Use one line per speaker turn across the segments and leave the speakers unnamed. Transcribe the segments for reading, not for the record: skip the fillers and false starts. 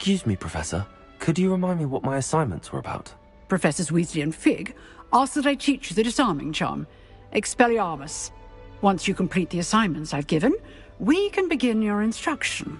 Excuse me, Professor. Could you remind me what my assignments were about?
Professors Weasley and Fig asked that I teach you the disarming charm, Expelliarmus. Once you complete the assignments I've given, we can begin your instruction.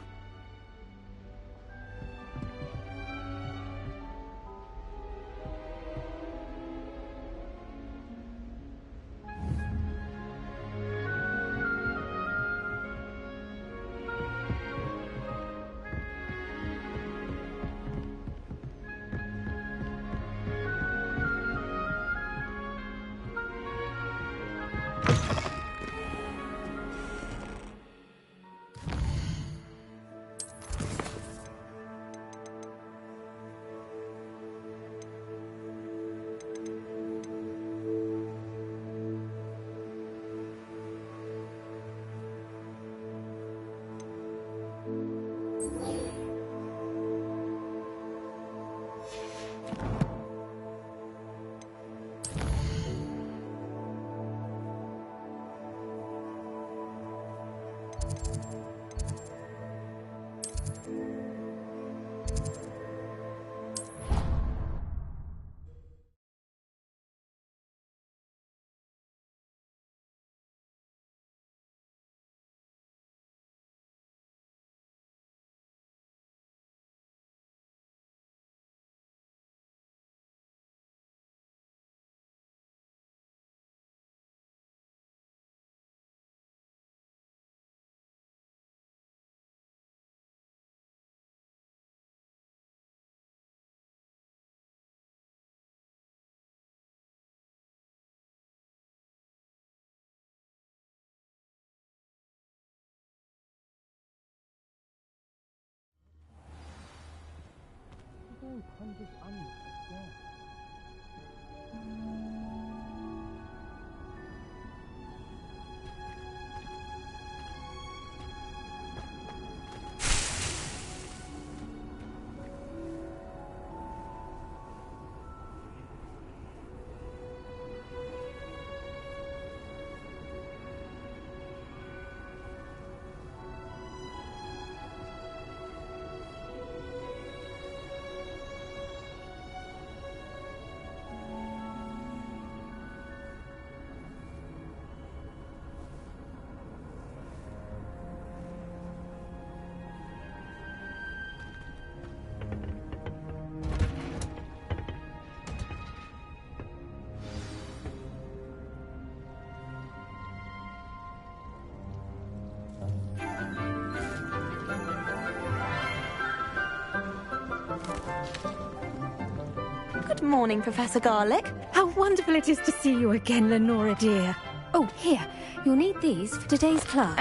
Good morning, Professor Garlick.
How wonderful it is to see you again, Lenora dear.
Oh, here. You'll need these for today's class.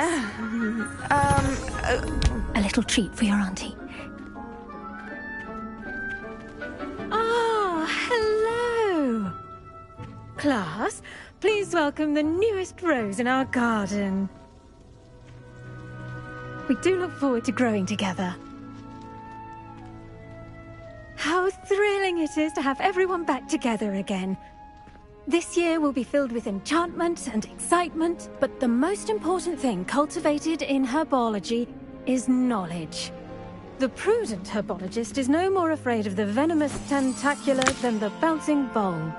A little treat for your auntie.
Ah, hello. Class, please welcome the newest rose in our garden. We do look forward to growing together. How thrilling it is to have everyone back together again. This year will be filled with enchantment and excitement, but the most important thing cultivated in herbology is knowledge. The prudent herbologist is no more afraid of the venomous tentacula than the bouncing bulb.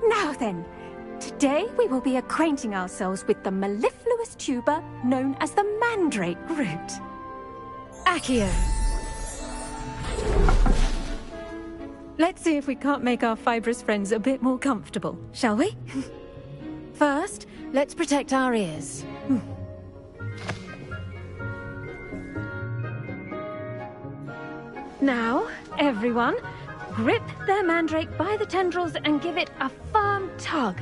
Now then, today we will be acquainting ourselves with the mellifluous tuber known as the mandrake root. Accio. Let's see if we can't make our fibrous friends a bit more comfortable, shall we? First, let's protect our ears. Now, everyone, grip their mandrake by the tendrils and give it a firm tug.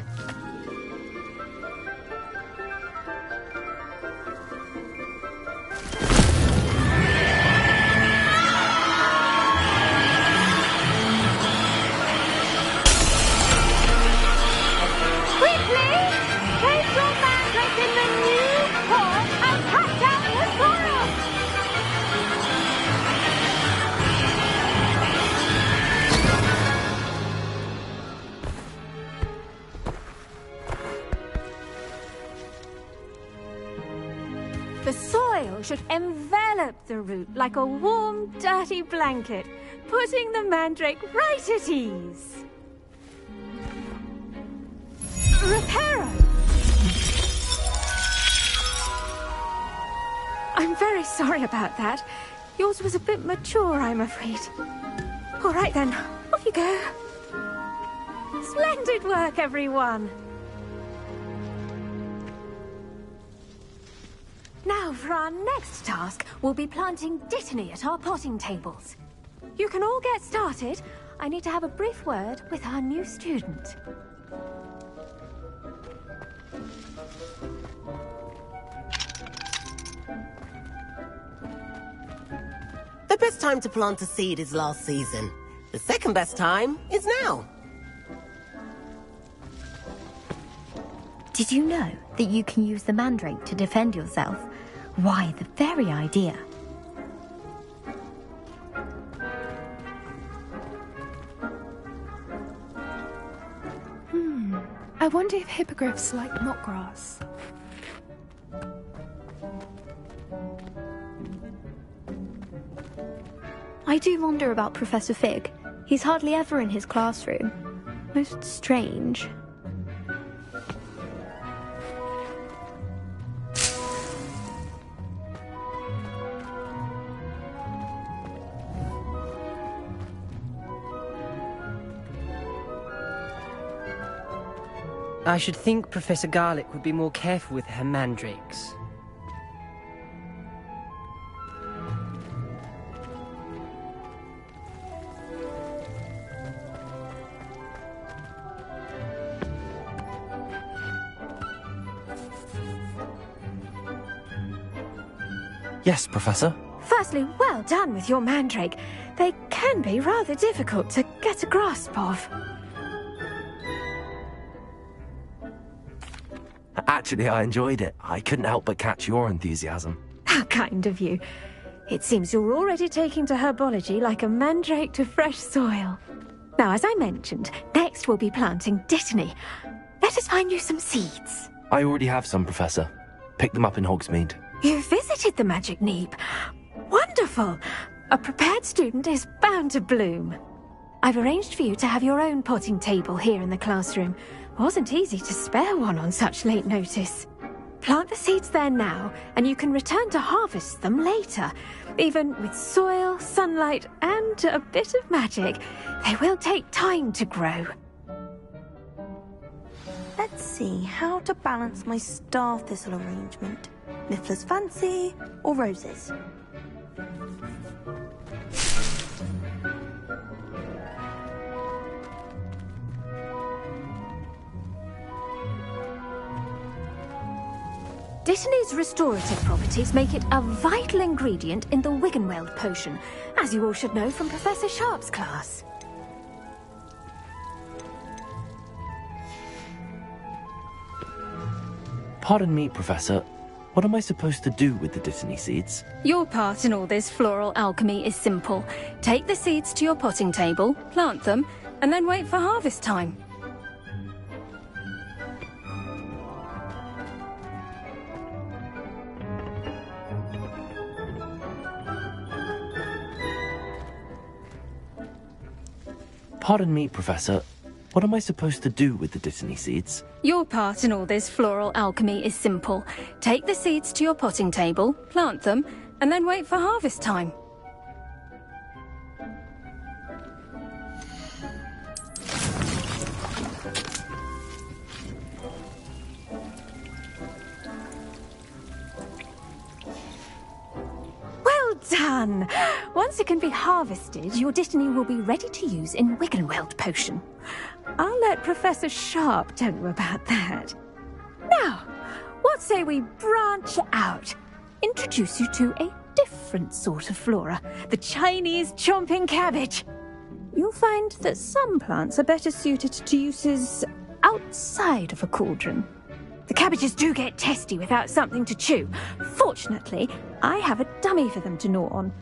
should envelop the root like a warm, dirty blanket, putting the mandrake right at ease. Reparo! I'm very sorry about that. Yours was a bit mature, I'm afraid. All right then, off you go. Splendid work, everyone. Now for our next task, we'll be planting Dittany at our potting tables. You can all get started. I need to have a brief word with our new student.
The best time to plant a seed is last season. The second best time is now.
Did you know that you can use the mandrake to defend yourself? Why, the very idea.
I wonder if hippogriffs like knotgrass.
I do wonder about Professor Fig. He's hardly ever in his classroom. Most strange.
I should think Professor Garlick would be more careful with her mandrakes.
Yes, Professor.
Firstly, well done with your mandrake. They can be rather difficult to get a grasp of.
Actually, I enjoyed it. I couldn't help but catch your enthusiasm.
How kind of you. It seems you're already taking to herbology like a mandrake to fresh soil. Now, as I mentioned, next we'll be planting Dittany. Let us find you some seeds.
I already have some, Professor. Picked them up in Hogsmeade.
You visited the Magic Neep. Wonderful! A prepared student is bound to bloom. I've arranged for you to have your own potting table here in the classroom. Wasn't easy to spare one on such late notice. Plant the seeds there now, and you can return to harvest them later. Even with soil, sunlight, and a bit of magic, they will take time to grow.
Let's see how to balance my star thistle arrangement. Niffler's fancy or roses?
Dittany's restorative properties make it a vital ingredient in the Wiggenweld potion, as you all should know from Professor Sharp's class.
Pardon me, Professor. What am I supposed to do with the Dittany seeds?
Your part in all this floral alchemy is simple. Take the seeds to your potting table, plant them, and then wait for harvest time.
Pardon me, Professor. What am I supposed to do with the Dittany seeds?
Your part in all this floral alchemy is simple. Take the seeds to your potting table, plant them, and then wait for harvest time.
Well done! Once it can be harvested, your Dittany will be ready to use in Wiggenweld potion. I'll let Professor Sharp tell you about that. Now, what say we branch out? Introduce you to a different sort of flora, the Chinese chomping cabbage. You'll find that some plants are better suited to uses outside of a cauldron. The cabbages do get testy without something to chew. Fortunately, I have a dummy for them to gnaw on.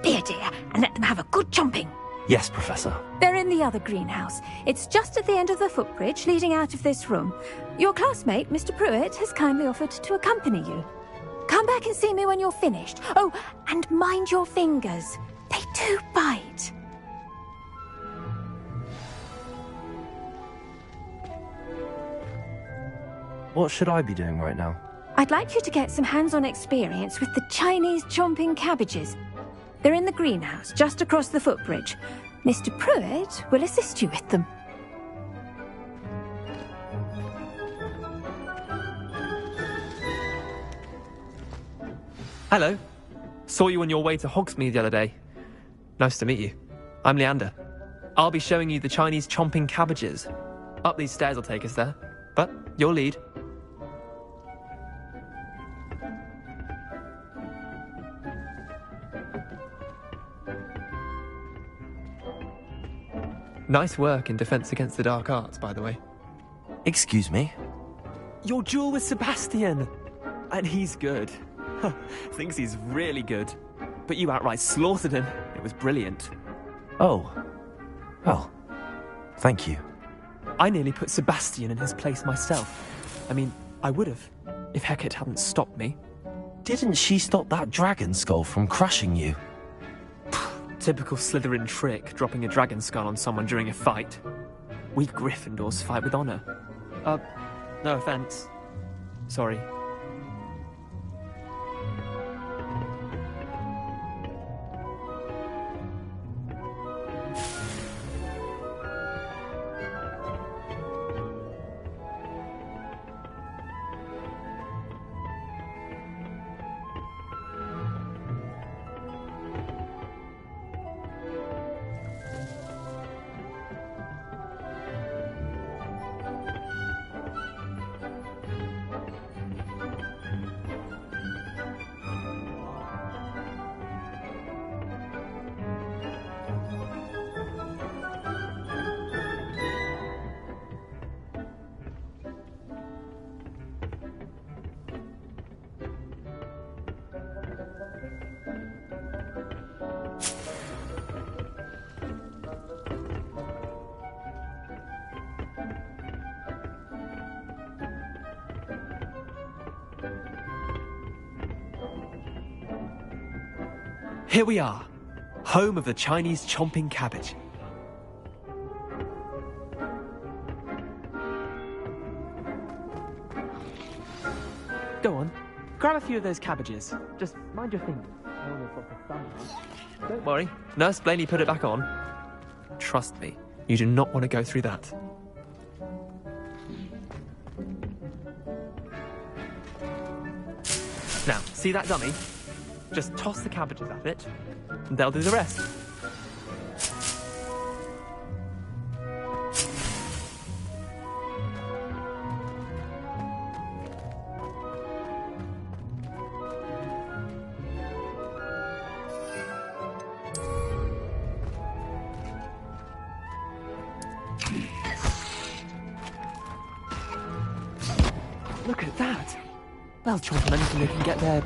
Be a dear and let them have a good chomping.
Yes, Professor.
They're in the other greenhouse. It's just at the end of the footbridge leading out of this room. Your classmate, Mr. Pruitt, has kindly offered to accompany you. Come back and see me when you're finished. Oh, and mind your fingers. They do bite.
What should I be doing right now?
I'd like you to get some hands-on experience with the Chinese chomping cabbages. They're in the greenhouse, just across the footbridge. Mr. Pruitt will assist you with them.
Hello. Saw you on your way to Hogsmeade the other day. Nice to meet you. I'm Leander. I'll be showing you the Chinese chomping cabbages. Up these stairs will take us there. But your lead. Nice work in Defense Against the Dark Arts, by the way.
Excuse me?
Your duel with Sebastian! And he's good. Thinks he's really good. But you outright slaughtered him. It was brilliant.
Oh. Well, thank you.
I nearly put Sebastian in his place myself. I mean, I would have, if Hecate hadn't stopped me.
Didn't she stop that dragon skull from crushing you?
Typical Slytherin trick, dropping a dragon skull on someone during a fight. We Gryffindors fight with honor. No offense. Sorry. Here we are, home of the Chinese chomping cabbage. Go on, grab a few of those cabbages. Just mind your fingers. Don't worry, Nurse Blaney put it back on. Trust me, you do not want to go through that. Now, see that dummy? Just toss the cabbages at it, and they'll do the rest. Look at that! They'll chomp on anything they can get their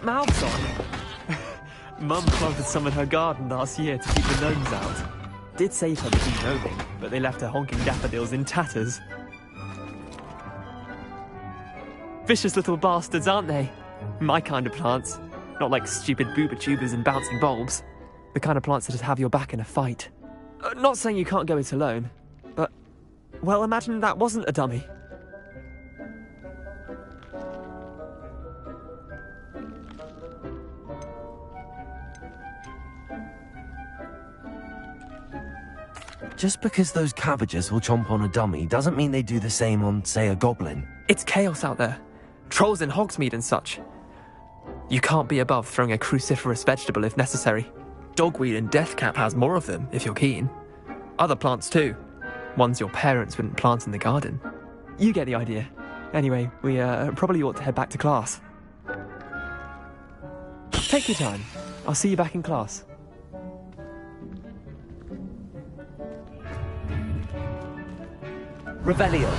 mouths on. Mum planted some in her garden last year to keep the gnomes out. Did save her the de-gnoming, but they left her honking daffodils in tatters. Vicious little bastards, aren't they? My kind of plants. Not like stupid booba tubers and bouncing bulbs. The kind of plants that just have your back in a fight. Not saying you can't go it alone, but... well, imagine that wasn't a dummy.
Just because those cabbages will chomp on a dummy doesn't mean they do the same on, say, a goblin.
It's chaos out there. Trolls in Hogsmeade and such. You can't be above throwing a cruciferous vegetable if necessary. Dogweed and deathcap has more of them, if you're keen. Other plants too. Ones your parents wouldn't plant in the garden. You get the idea. Anyway, we probably ought to head back to class. Take your time. I'll see you back in class. Revelio.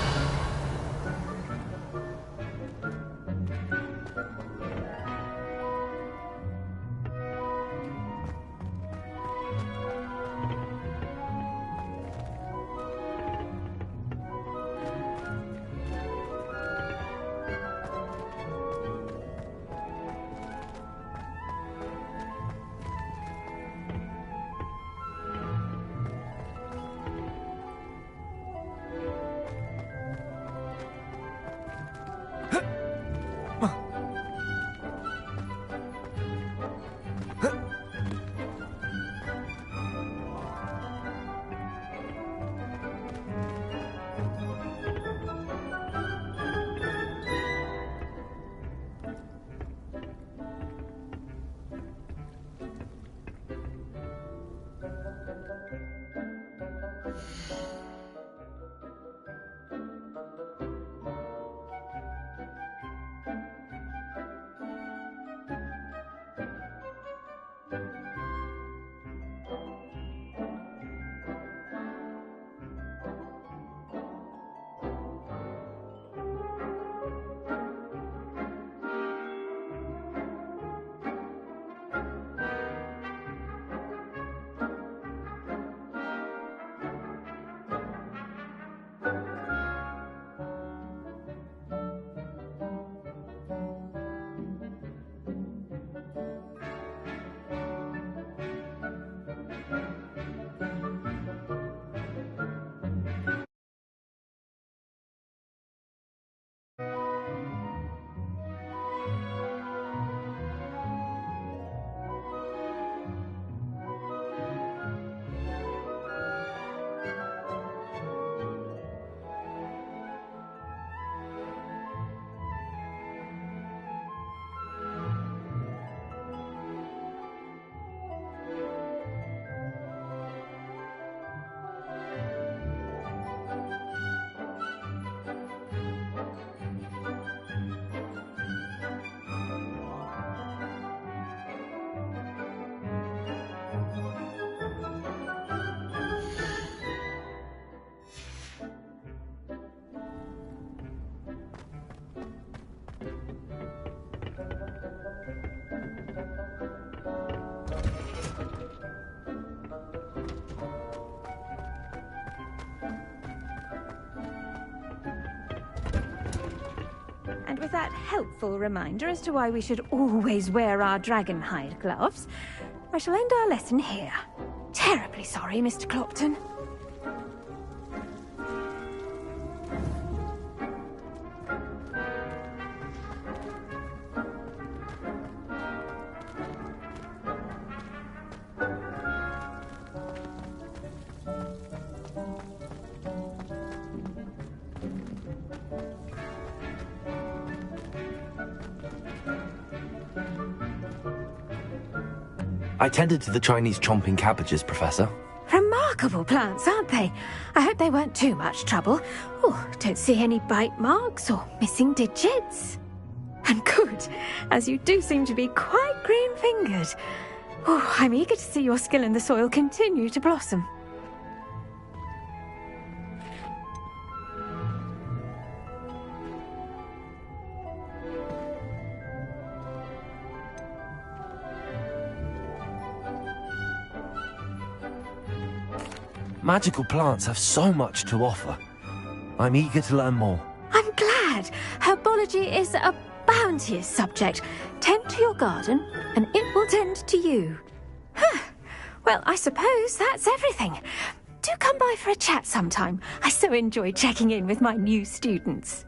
that helpful reminder as to why we should always wear our dragonhide gloves, I shall end our lesson here. Terribly sorry, Mr. Clopton.
I tended to the Chinese chomping cabbages, Professor.
Remarkable plants, aren't they? I hope they weren't too much trouble. Oh, don't see any bite marks or missing digits. And good, as you do seem to be quite green-fingered. Oh, I'm eager to see your skill in the soil continue to blossom.
Magical plants have so much to offer. I'm eager to learn more.
I'm glad. Herbology is a bounteous subject. Tend to your garden, and it will tend to you. Huh. Well, I suppose that's everything. Do come by for a chat sometime. I so enjoy checking in with my new students.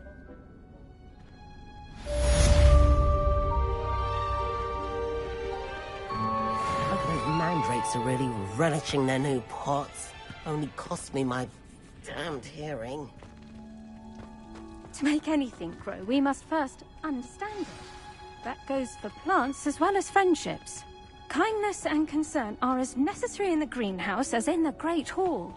Look, those mandrakes are really relishing their new pots. Only cost me my damned hearing.
To make anything grow, we must first understand it. That goes for plants as well as friendships. Kindness and concern are as necessary in the greenhouse as in the Great Hall.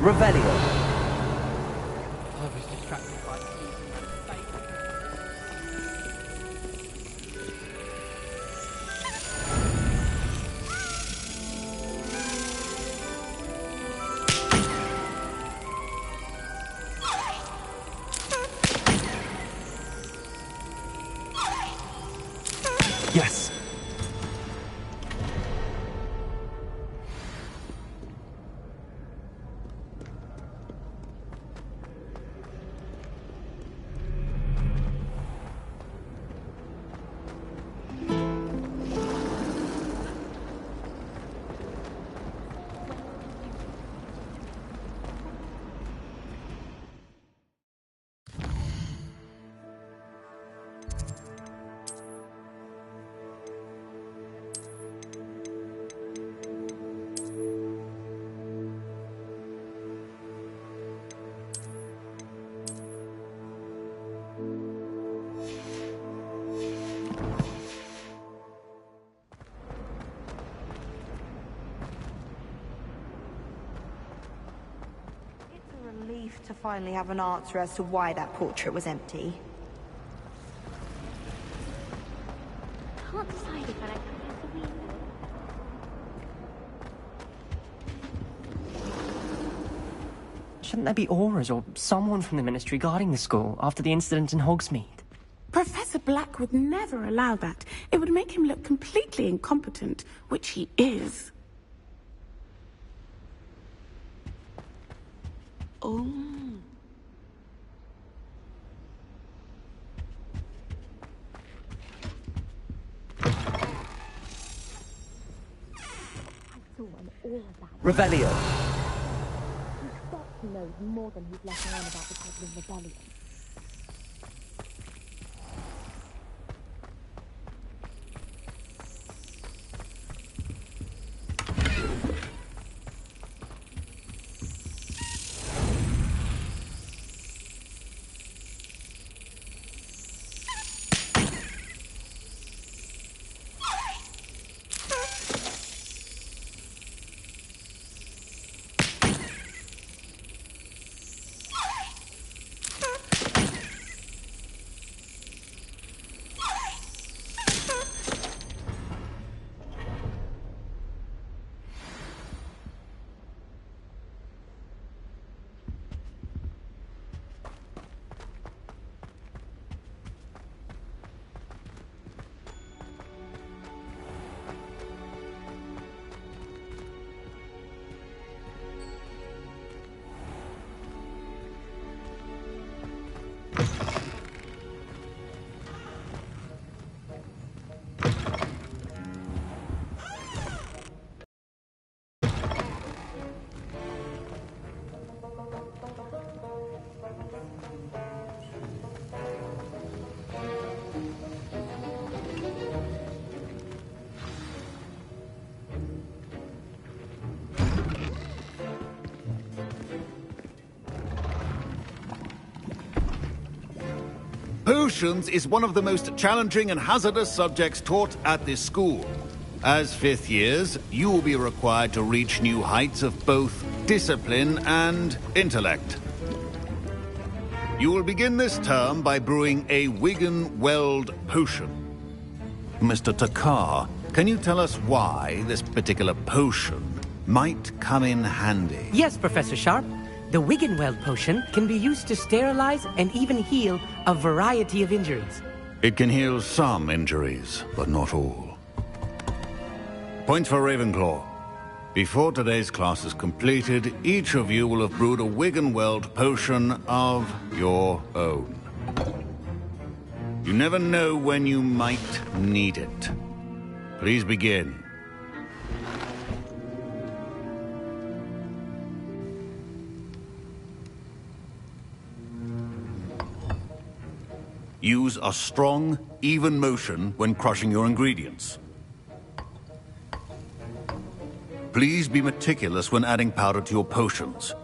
Revelio.
Yes.
Relief to finally have an answer as to why that portrait was empty.
Can't decide if I like Professor Weaver.
Shouldn't there be auras or someone from the Ministry guarding the school after the incident in Hogsmeade?
Professor Black would never allow that. It would make him look completely incompetent, which he is. Oh.
Revelio.
He knows more than he's letting on about the Goblin Rebellion.
Potions is one of the most challenging and hazardous subjects taught at this school. As fifth years, you will be required to reach new heights of both discipline and intellect. You will begin this term by brewing a Wiggenweld potion. Mr. Takar, can you tell us why this particular potion might come in handy?
Yes, Professor Sharp. The Wiggenweld potion can be used to sterilize and even heal a variety of injuries.
It can heal some injuries, but not all. Points for Ravenclaw. Before today's class is completed, each of you will have brewed a Wiggenweld potion of your own. You never know when you might need it. Please begin. Use a strong, even motion when crushing your ingredients. Please be meticulous when adding powder to your potions.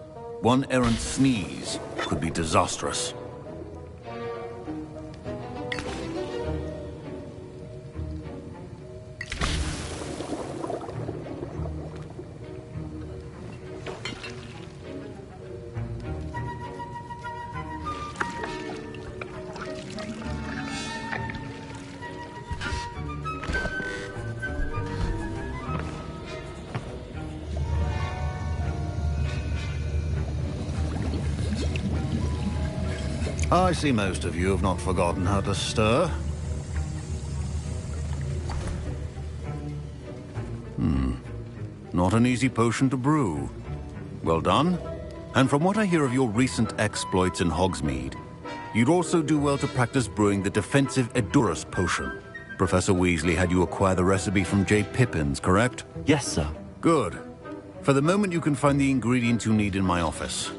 One errant sneeze could be disastrous. I see most of you have not forgotten how to stir. Not an easy potion to brew. Well done. And from what I hear of your recent exploits in Hogsmeade, you'd also do well to practice brewing the defensive Edurus potion. Professor Weasley had you acquire the recipe from J. Pippin's, correct?
Yes, sir.
Good. For the moment, you can find the ingredients you need in my office.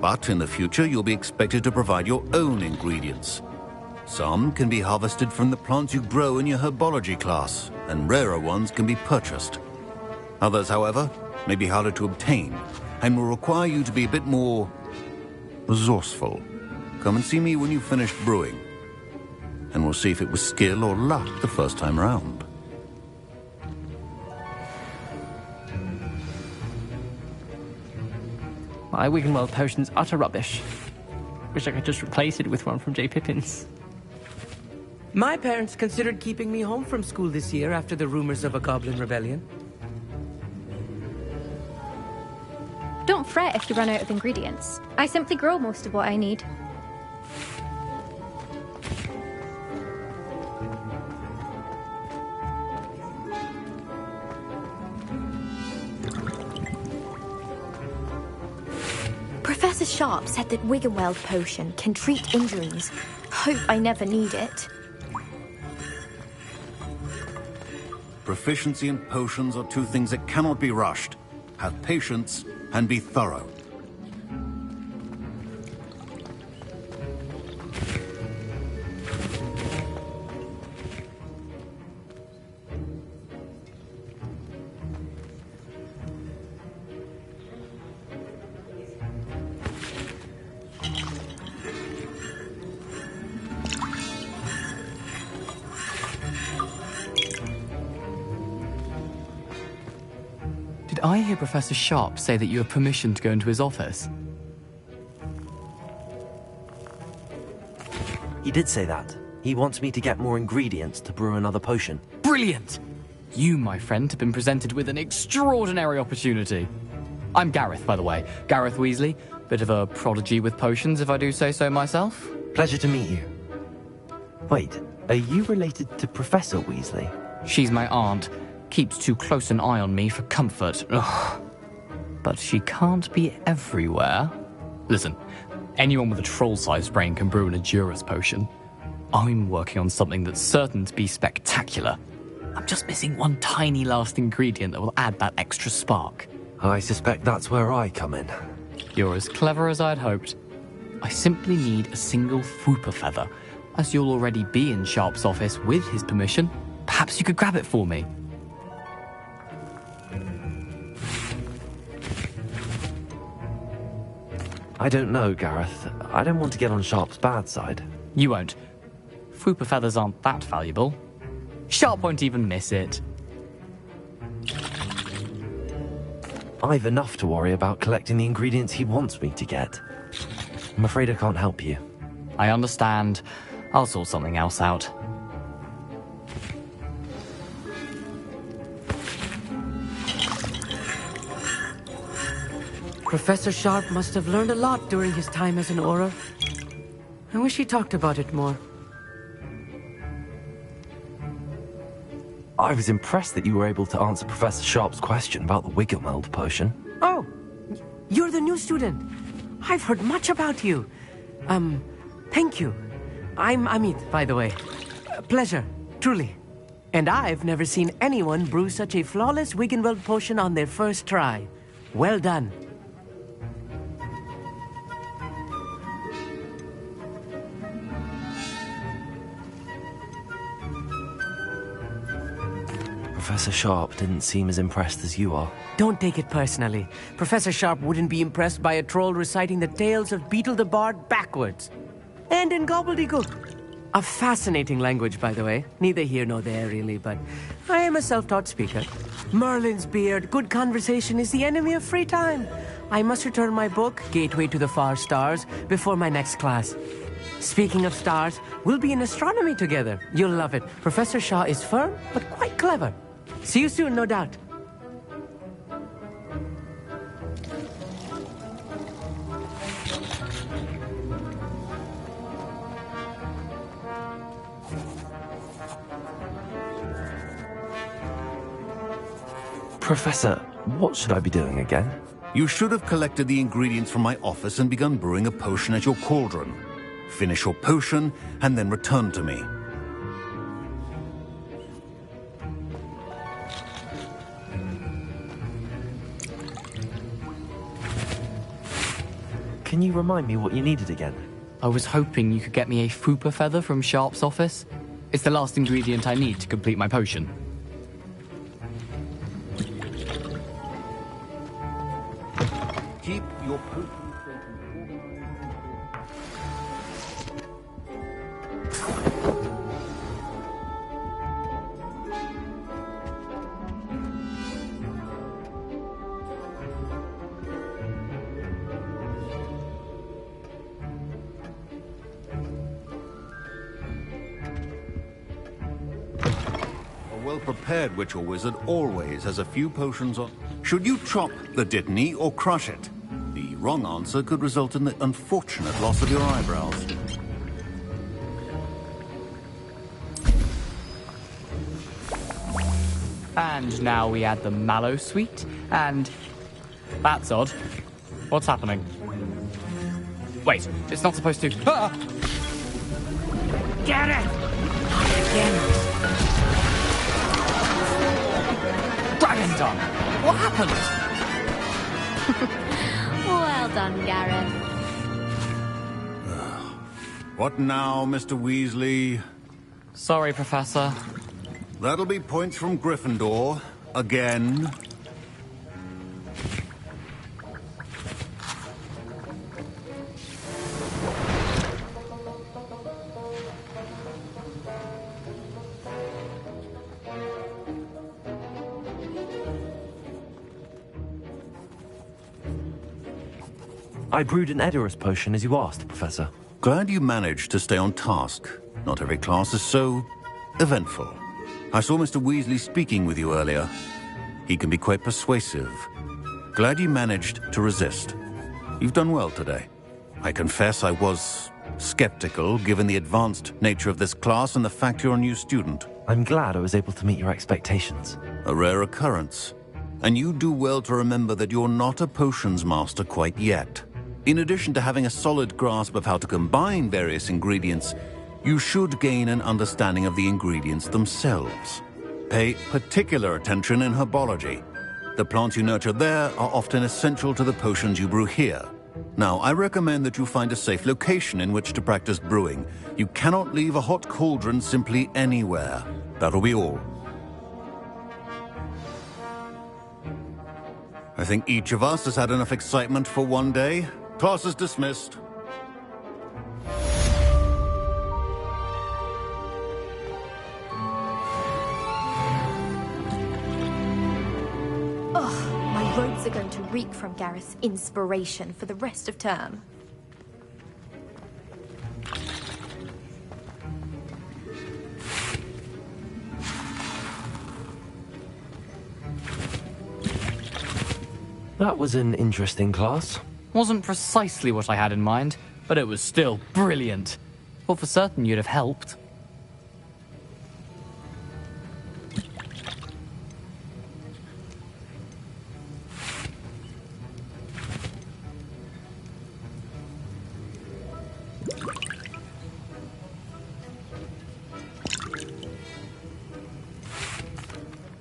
But in the future, you'll be expected to provide your own ingredients. Some can be harvested from the plants you grow in your herbology class, and rarer ones can be purchased. Others, however, may be harder to obtain, and will require you to be a bit more resourceful. Come and see me when you've finished brewing, and we'll see if it was skill or luck the first time round.
My Wiggenweld potion's utter rubbish. Wish I could just replace it with one from J. Pippin's.
My parents considered keeping me home from school this year after the rumors of a goblin rebellion.
Don't fret if you run out of ingredients. I simply grow most of what I need.
Professor Sharp said that Wiggenweld potion can treat injuries. Hope I never need it.
Proficiency in potions are two things that cannot be rushed. Have patience and be thorough.
Did I hear Professor Sharp say that you have permission to go into his office?
He did say that. He wants me to get more ingredients to brew another potion.
Brilliant! You, my friend, have been presented with an extraordinary opportunity. I'm Gareth, by the way. Gareth Weasley. Bit of a prodigy with potions, if I do say so myself.
Pleasure to meet you. Wait, are you related to Professor Weasley?
She's my aunt. Keeps too close an eye on me for comfort. Ugh. But she can't be everywhere. Listen, anyone with a troll-sized brain can brew an Edurus potion. I'm working on something that's certain to be spectacular. I'm just missing one tiny last ingredient that will add that extra spark.
I suspect that's where I come in.
You're as clever as I'd hoped. I simply need a single Fwooper feather. As you'll already be in Sharp's office with his permission, perhaps you could grab it for me.
I don't know, Gareth. I don't want to get on Sharp's bad side.
You won't. Fwooper feathers aren't that valuable. Sharp won't even miss it.
I've enough to worry about collecting the ingredients he wants me to get. I'm afraid I can't help you.
I understand. I'll sort something else out.
Professor Sharp must have learned a lot during his time as an Auror. I wish he talked about it more.
I was impressed that you were able to answer Professor Sharp's question about the Wiggenweld potion.
Oh, you're the new student. I've heard much about you. Thank you. I'm Amit, by the way. Pleasure, truly. And I've never seen anyone brew such a flawless Wiggenweld potion on their first try. Well done.
Professor Sharp didn't seem as impressed as you are.
Don't take it personally. Professor Sharp wouldn't be impressed by a troll reciting the tales of Beetle the Bard backwards. And in gobbledygook. A fascinating language, by the way. Neither here nor there, really, but I am a self-taught speaker. Merlin's beard, good conversation is the enemy of free time. I must return my book, Gateway to the Far Stars, before my next class. Speaking of stars, we'll be in astronomy together. You'll love it. Professor Shaw is firm, but quite clever. See you soon, no doubt.
Professor, what should I be doing again?
You should have collected the ingredients from my office and begun brewing a potion at your cauldron. Finish your potion and then return to me.
Can you remind me what you needed again?
I was hoping you could get me a Fupa feather from Sharp's office. It's the last ingredient I need to complete my potion.
Keep your potion. Well-prepared witch or wizard always has a few potions on. Should you chop the Dittany or crush it? The wrong answer could result in the unfortunate loss of your eyebrows.
And now we add the mallow sweet, and... That's odd. What's happening? Wait, it's not supposed to... Ah!
Get it! Again.
Dragon Dung! What happened?
Well done, Gareth.
What now, Mr. Weasley?
Sorry, Professor.
That'll be points from Gryffindor. Again.
I brewed an Edorus potion as you asked, Professor.
Glad you managed to stay on task. Not every class is so eventful. I saw Mr. Weasley speaking with you earlier. He can be quite persuasive. Glad you managed to resist. You've done well today. I confess I was skeptical, given the advanced nature of this class and the fact you're a new student.
I'm glad I was able to meet your expectations.
A rare occurrence. And you do well to remember that you're not a potions master quite yet. In addition to having a solid grasp of how to combine various ingredients, you should gain an understanding of the ingredients themselves. Pay particular attention in herbology. The plants you nurture there are often essential to the potions you brew here. Now, I recommend that you find a safe location in which to practice brewing. You cannot leave a hot cauldron simply anywhere. That'll be all. I think each of us has had enough excitement for one day. Class is dismissed.
My robes are going to reek from Gareth's inspiration for the rest of term.
That was an interesting class.
Wasn't precisely what I had in mind, but it was still brilliant. Thought for certain you'd have helped.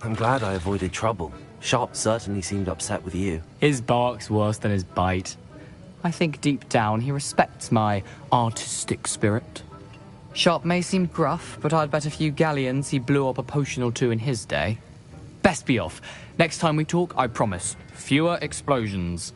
I'm glad I avoided trouble. Sharp certainly seemed upset with you.
His bark's worse than his bite. I think deep down he respects my artistic spirit. Sharp may seem gruff, but I'd bet a few galleons he blew up a potion or two in his day. Best be off. Next time we talk, I promise, fewer explosions.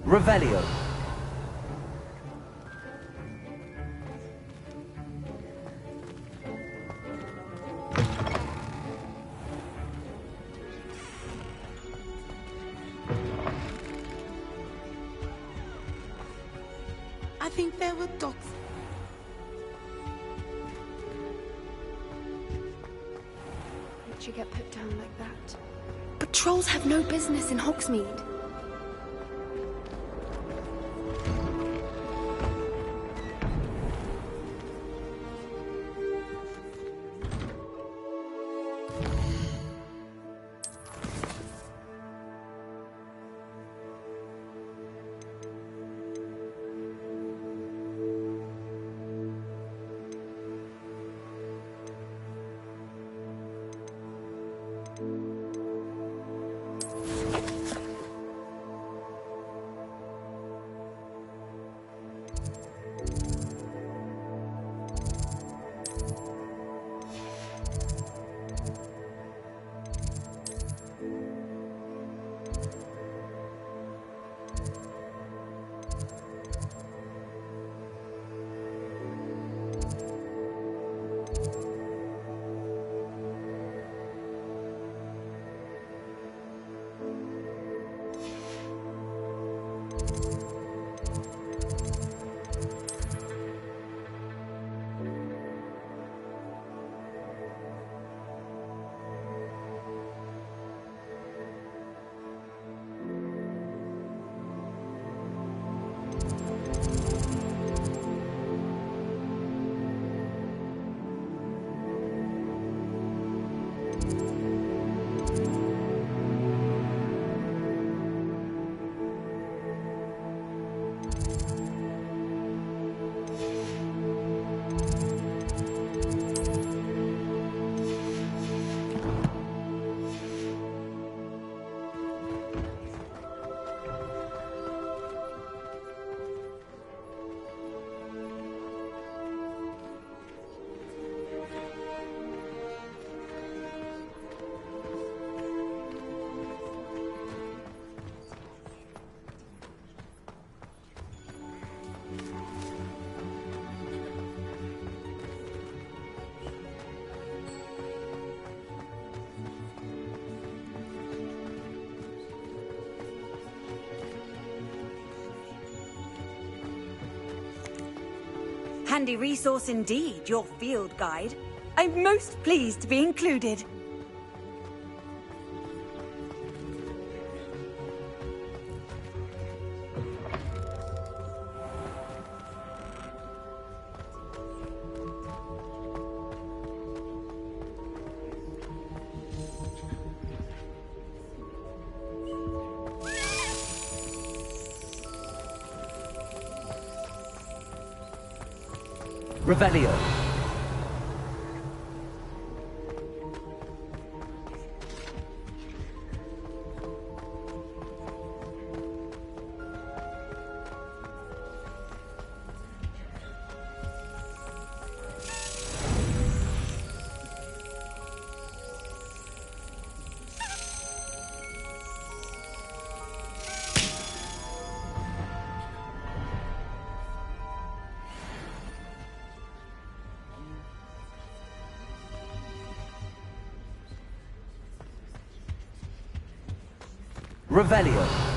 Revelio.
I think there were dogs.
Why'd you get put down like that? But trolls have no business in Hogsmeade.
Handy resource indeed, your field guide. I'm most pleased to be included.
Revelio. Revelio.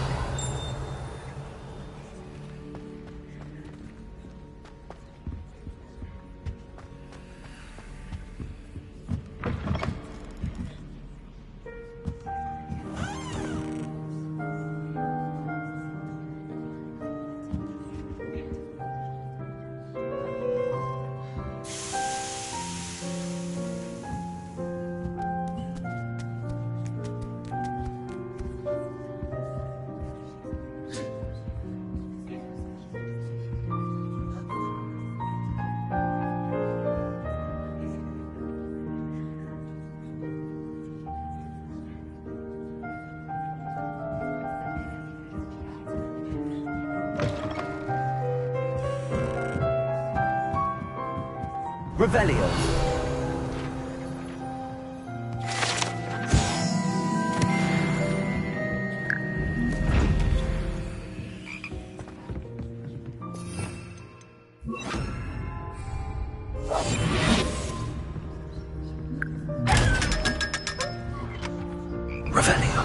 Revelio. Revelio.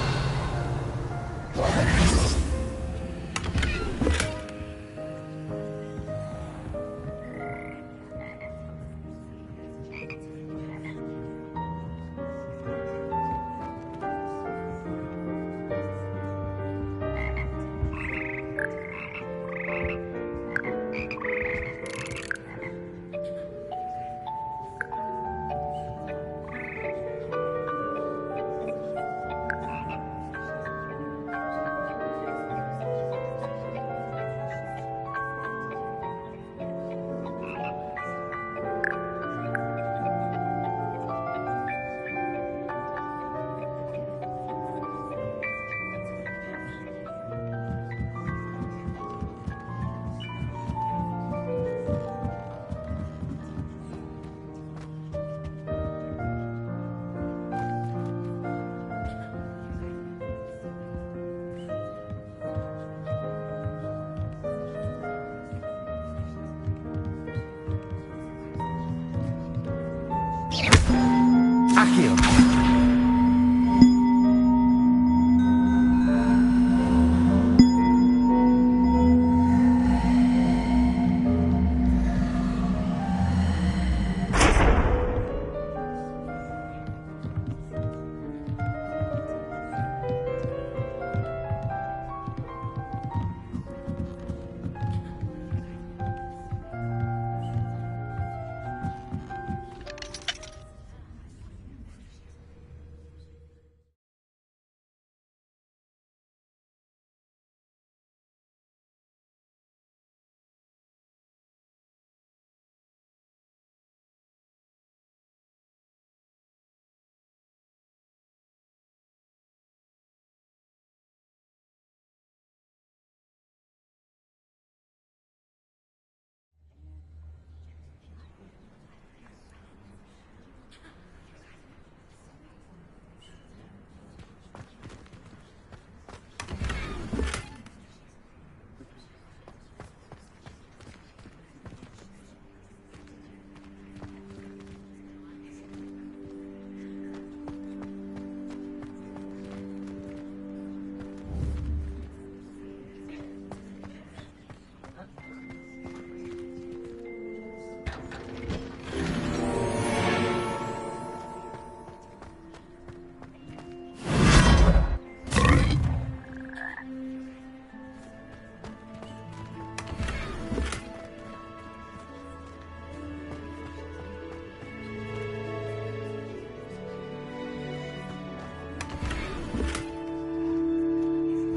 Accio.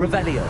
Revelio.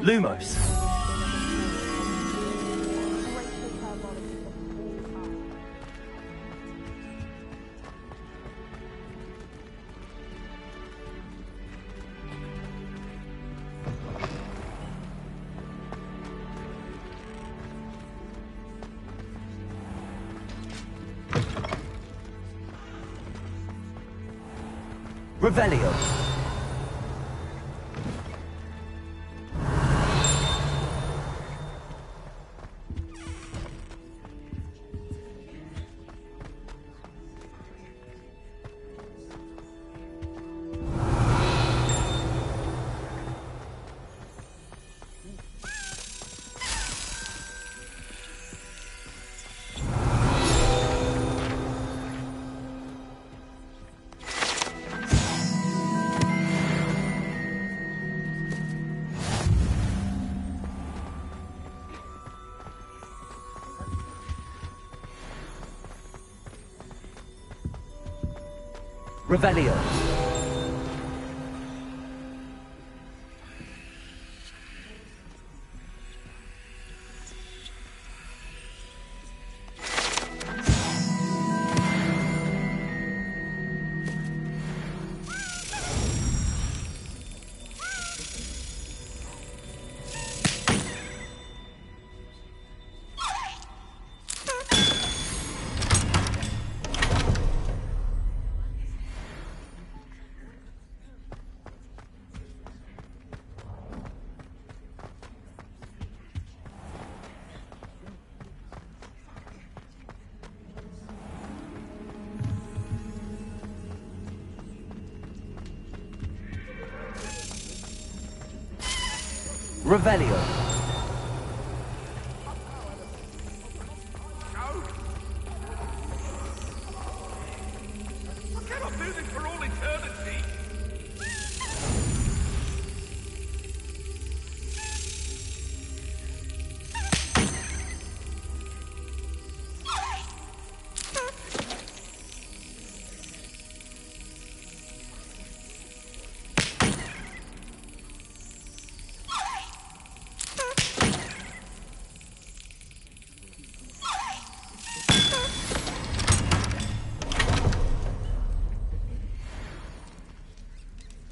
Lumos. Revelio. Revelio. Revelio.
I cannot do this for all eternity.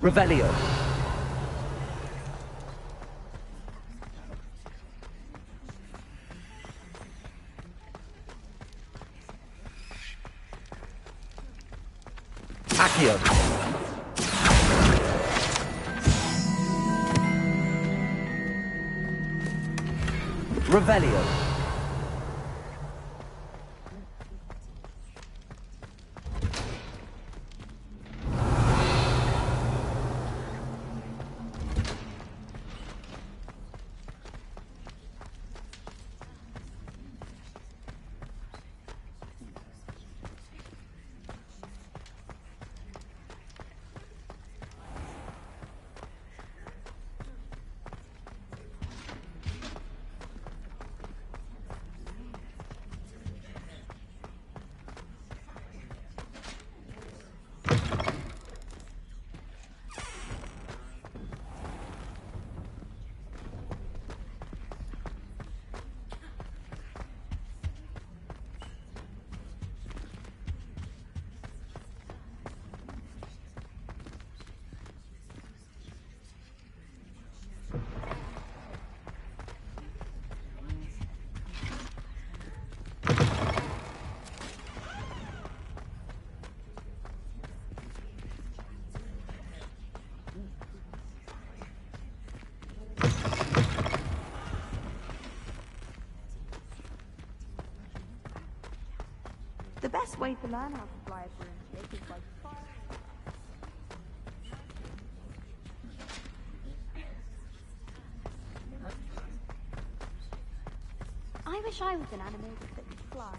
Revelio. Accio. Revelio.
The best way to learn how to fly a broomstick is by firing.
I wish I was an animator that could fly.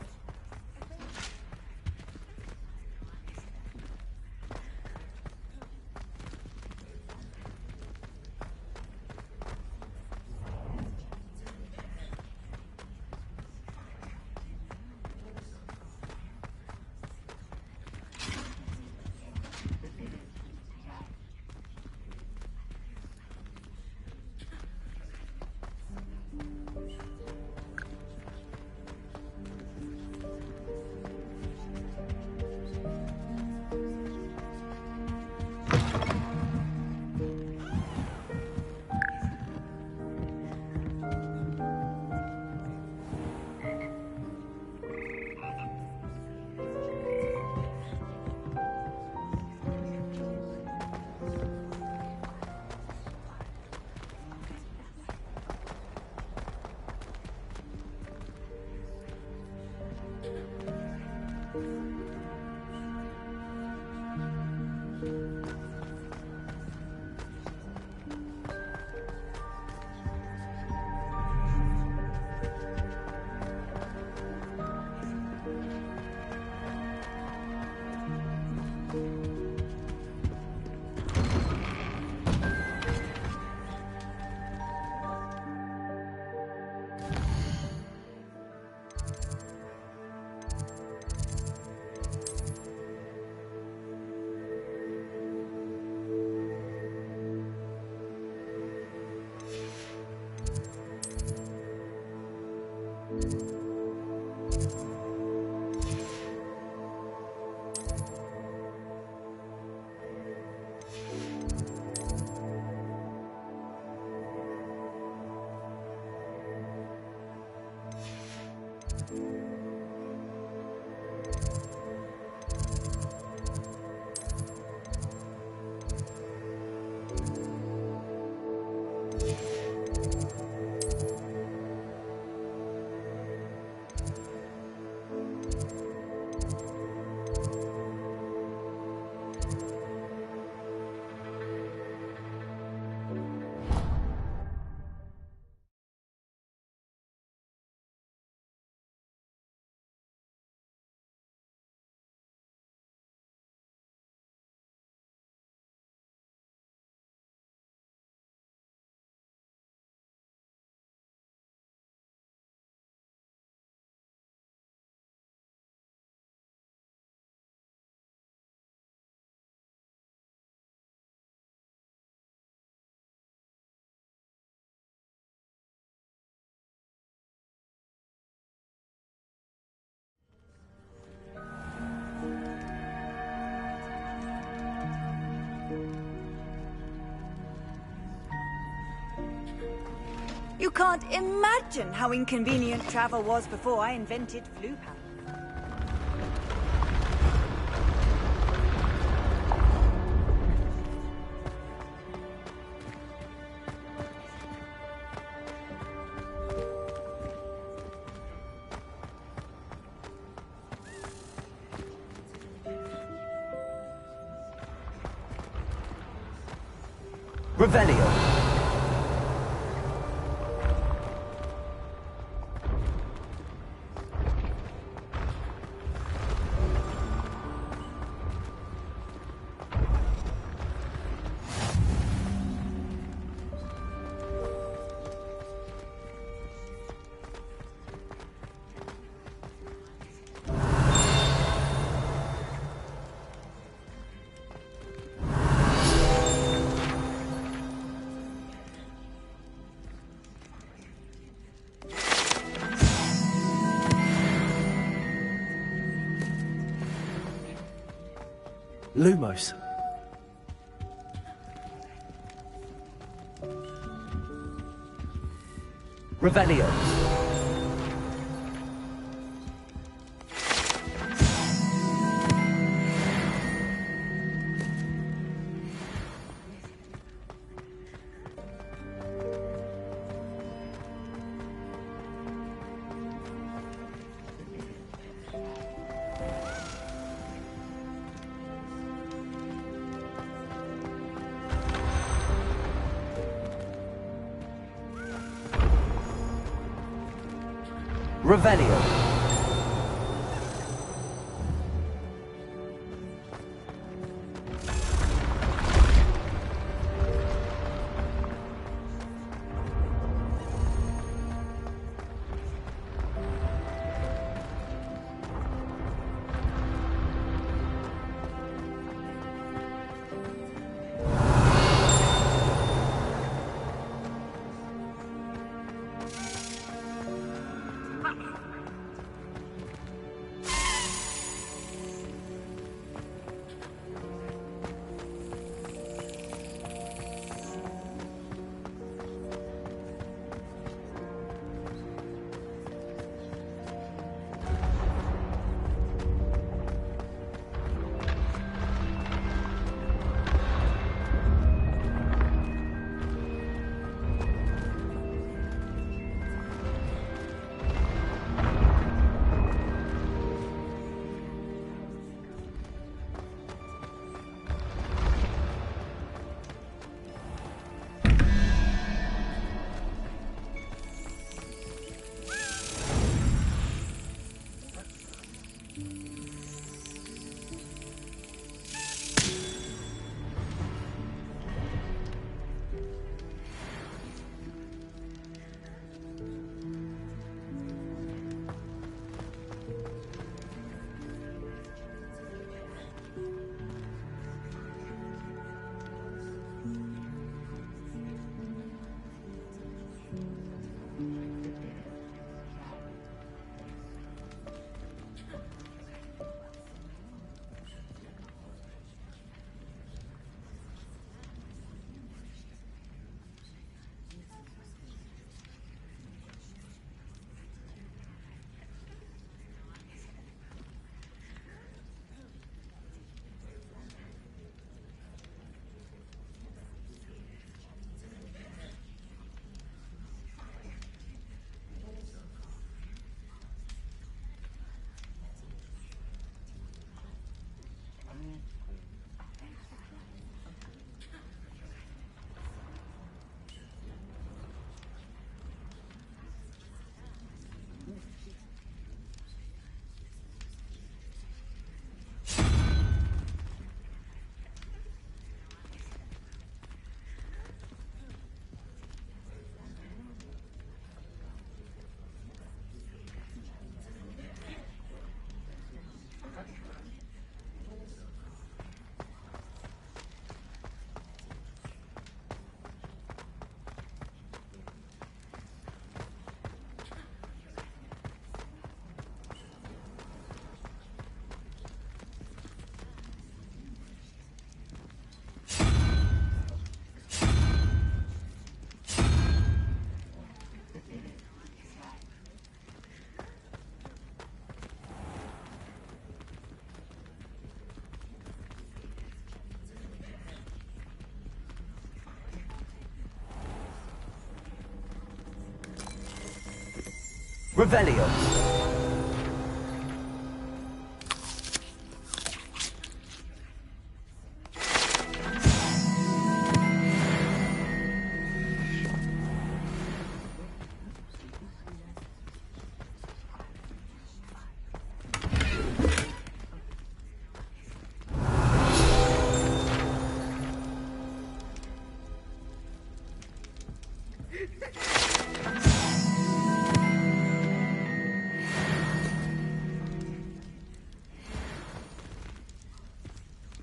You can't imagine how inconvenient travel was before I invented flu pals.
Revelio. Lumos. Revelio. Revelio. Revelio.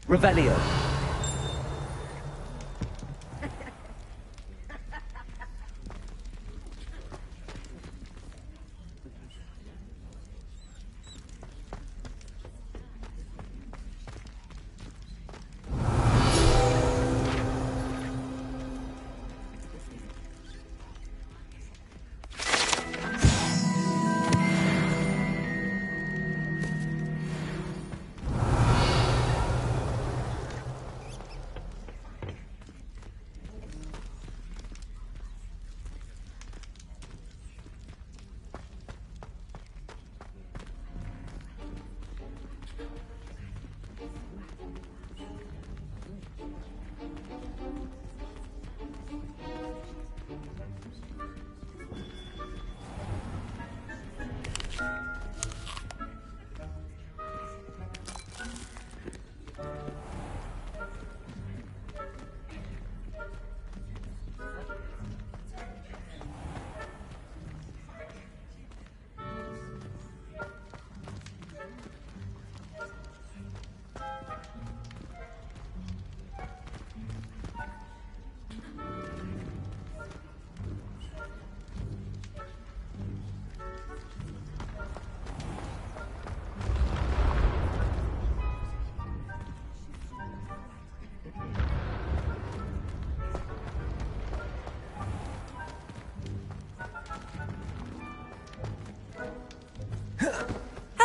Revelio.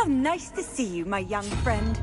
How nice to see you, my young friend.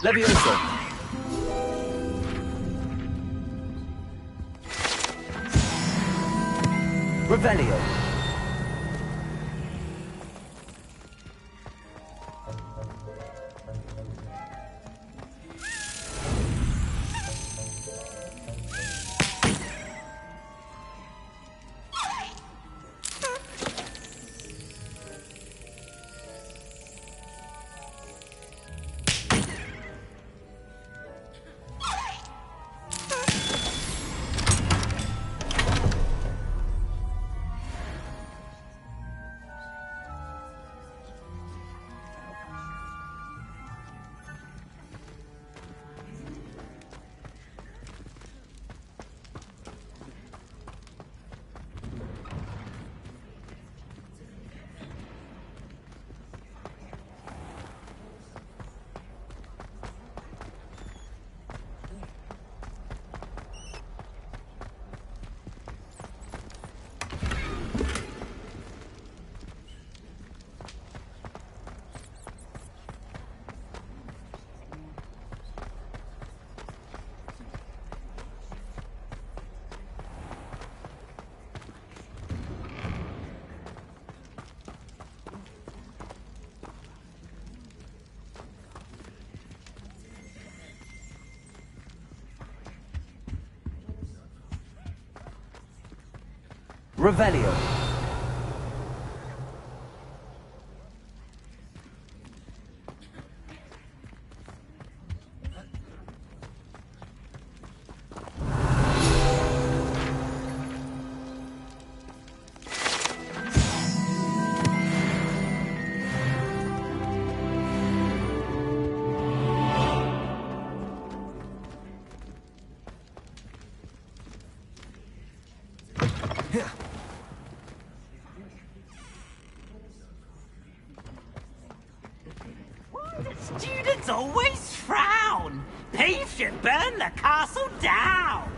Levioso. Revelio.
Revelio.
Students always frown. They should burn the castle down.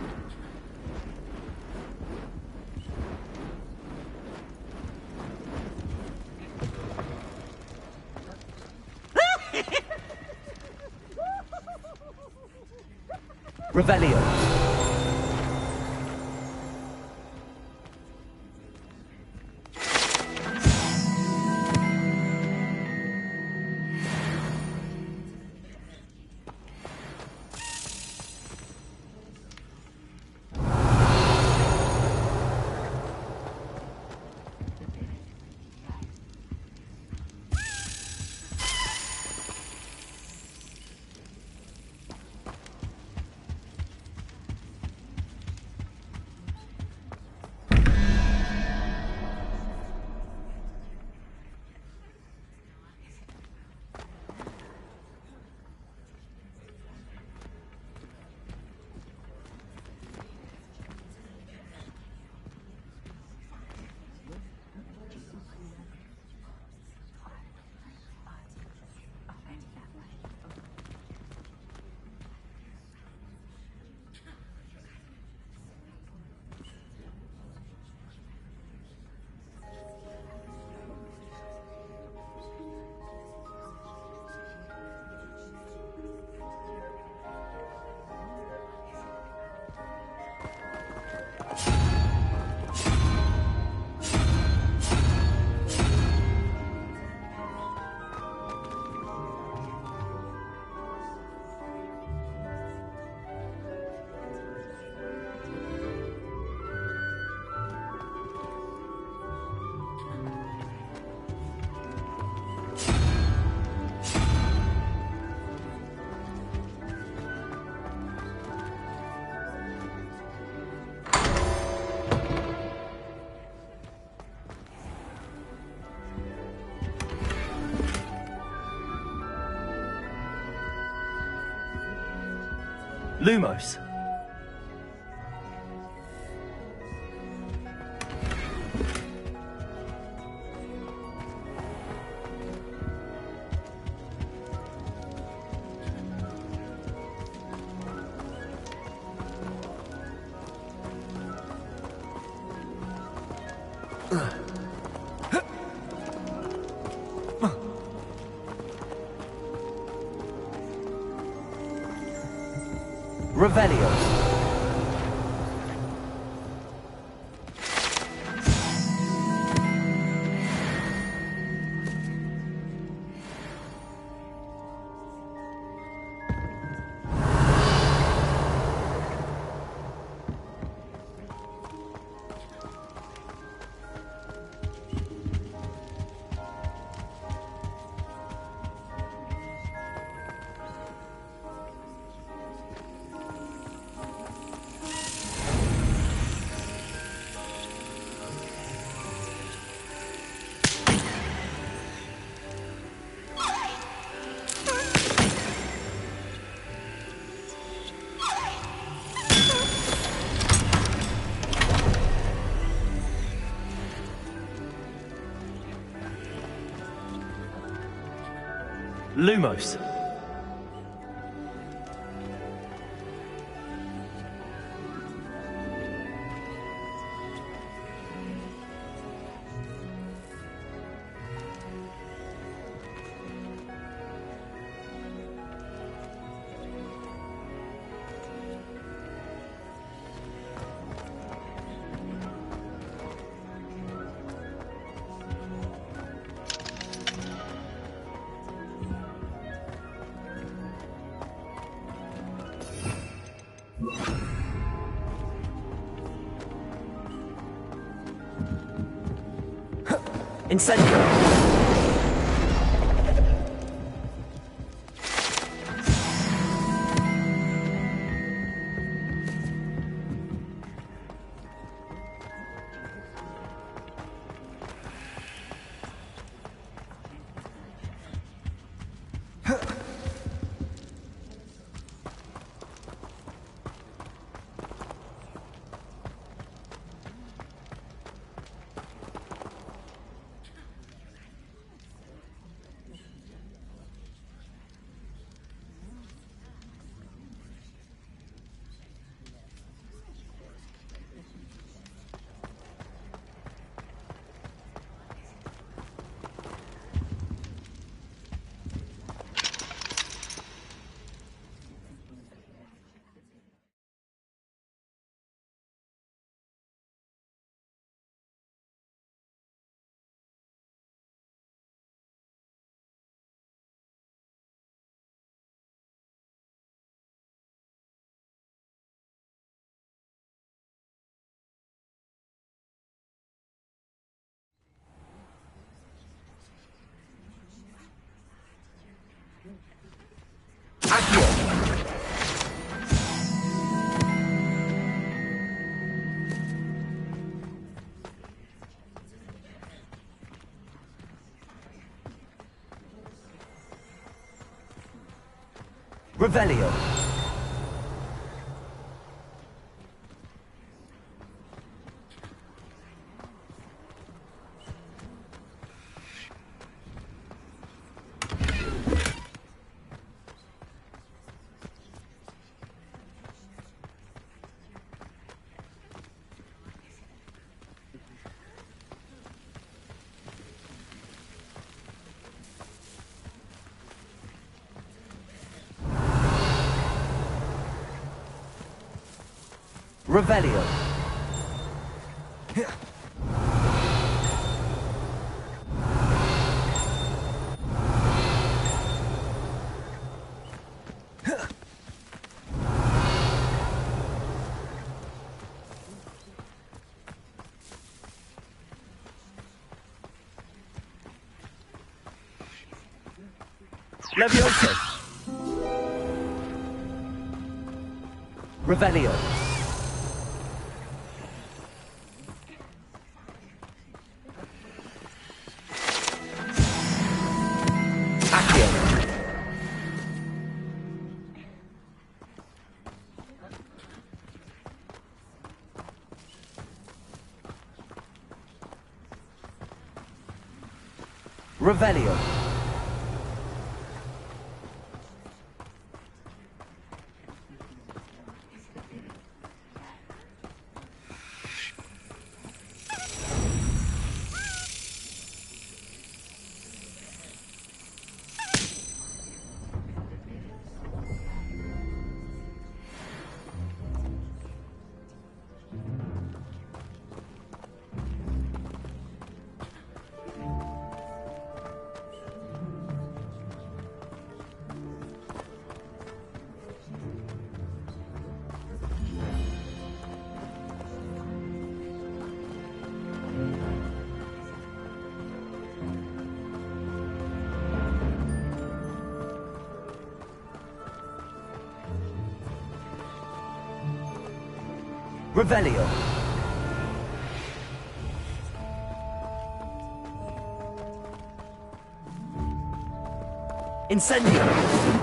Revelio. Lumos. Revelio. Lumos.
Incendio! Revelio. Revelio. Leviosa. Revelio. Revelio. Revelio. Incendio.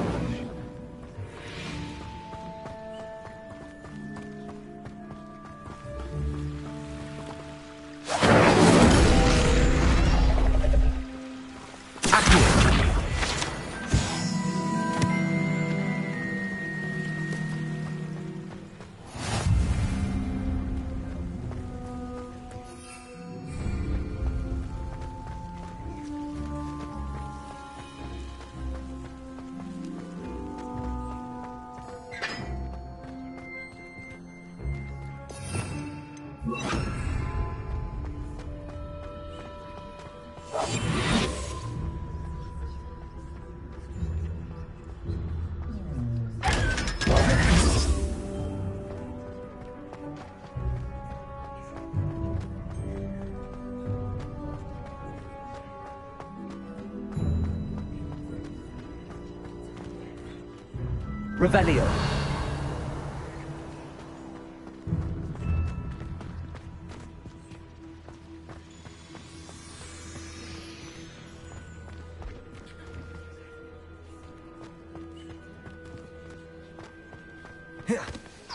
Revelio.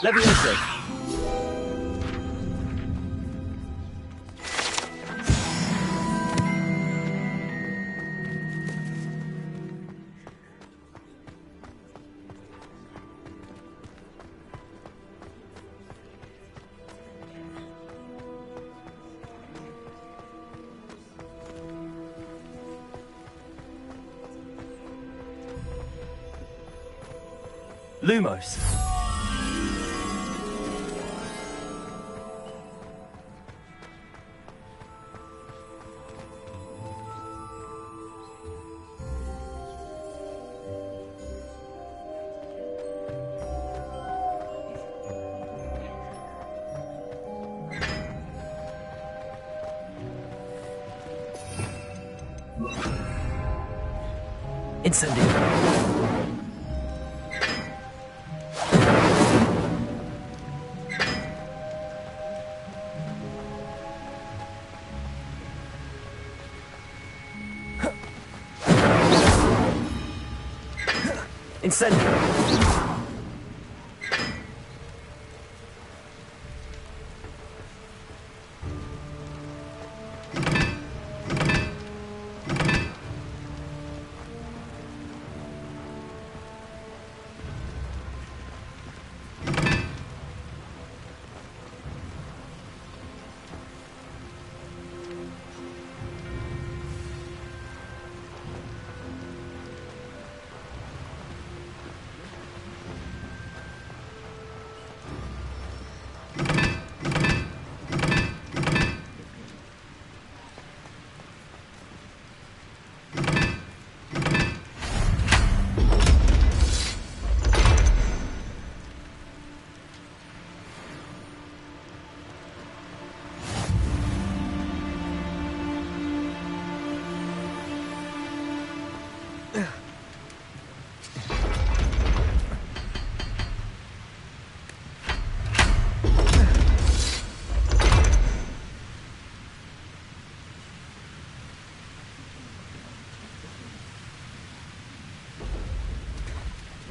Levioso. Lumos. Incendio. Incendio.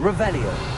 Revelio.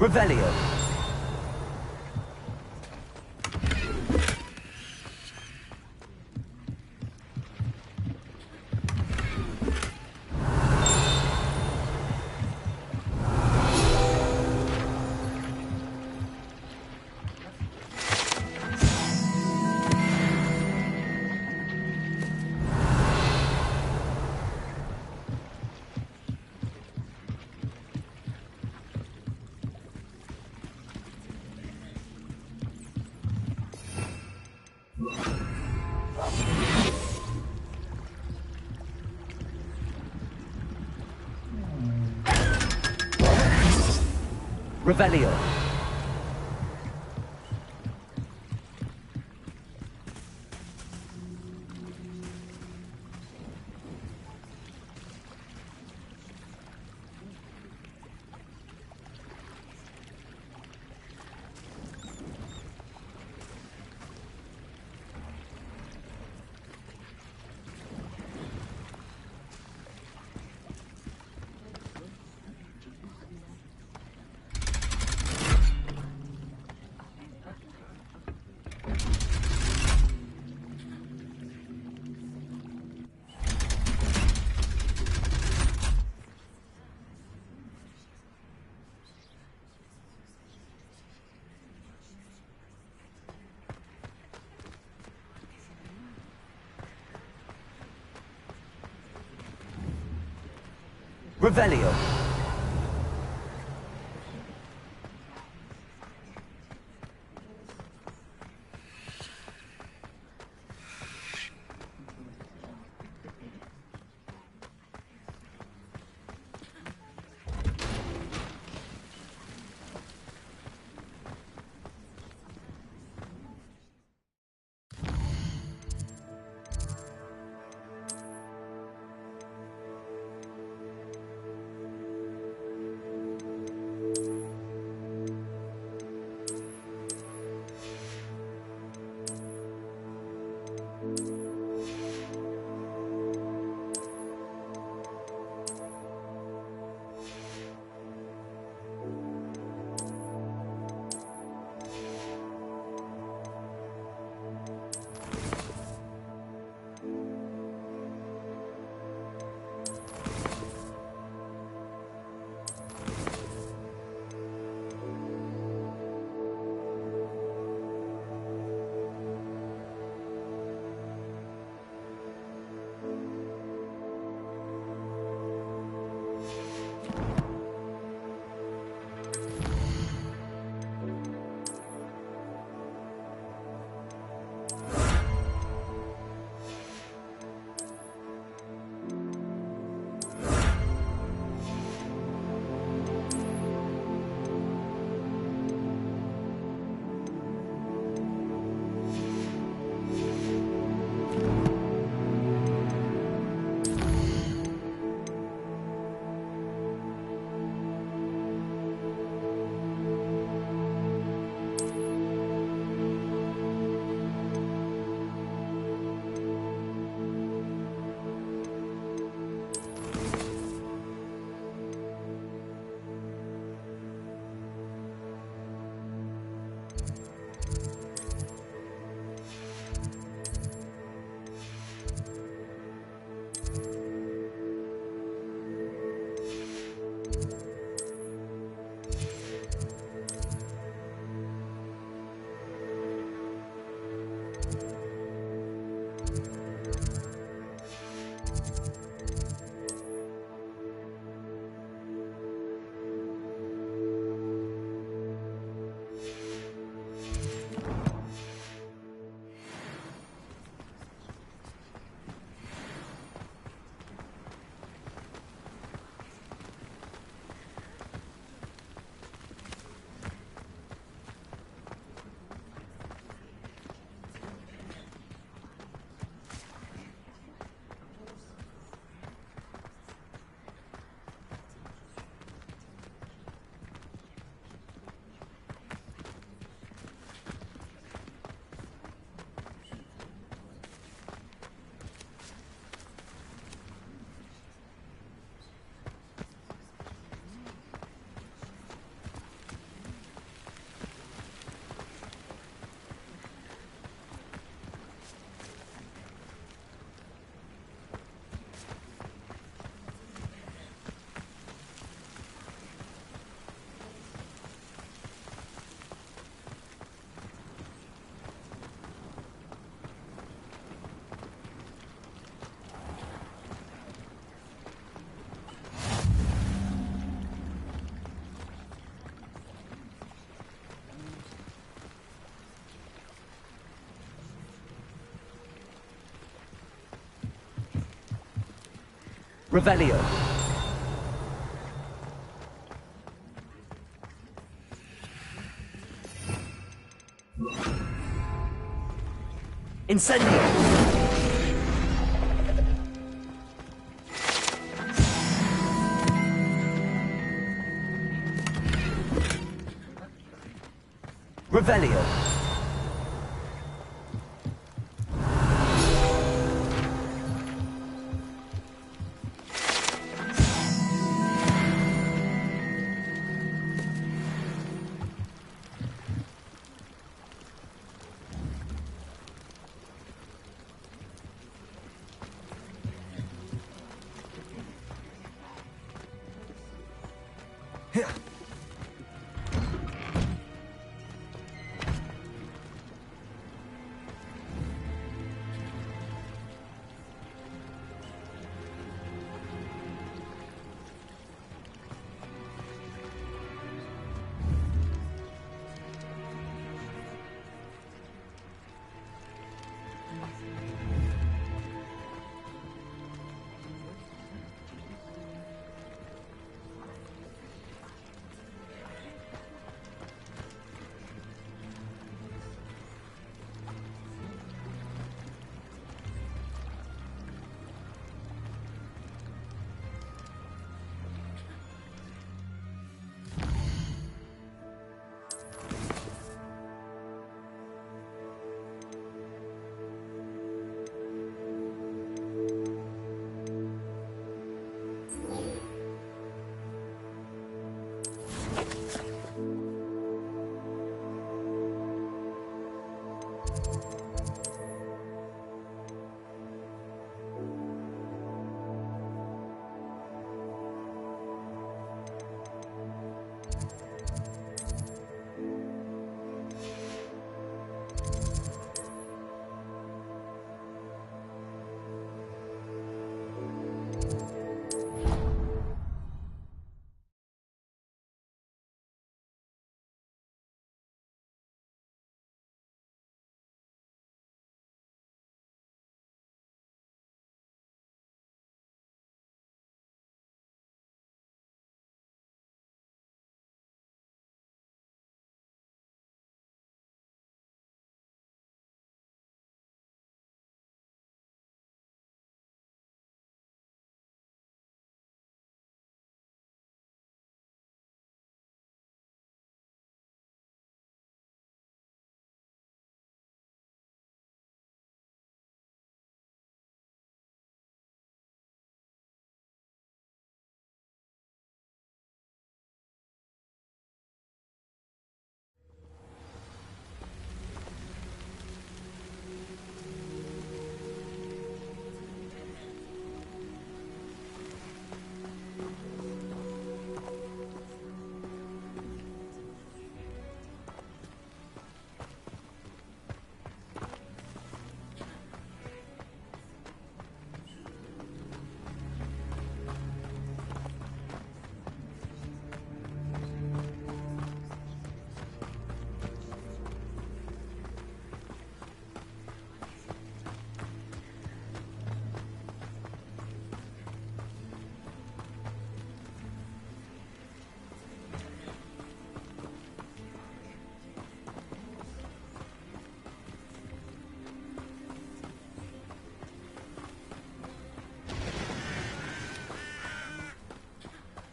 Revelio. Revelio. Revelio. Revelio. Incendio. Revelio.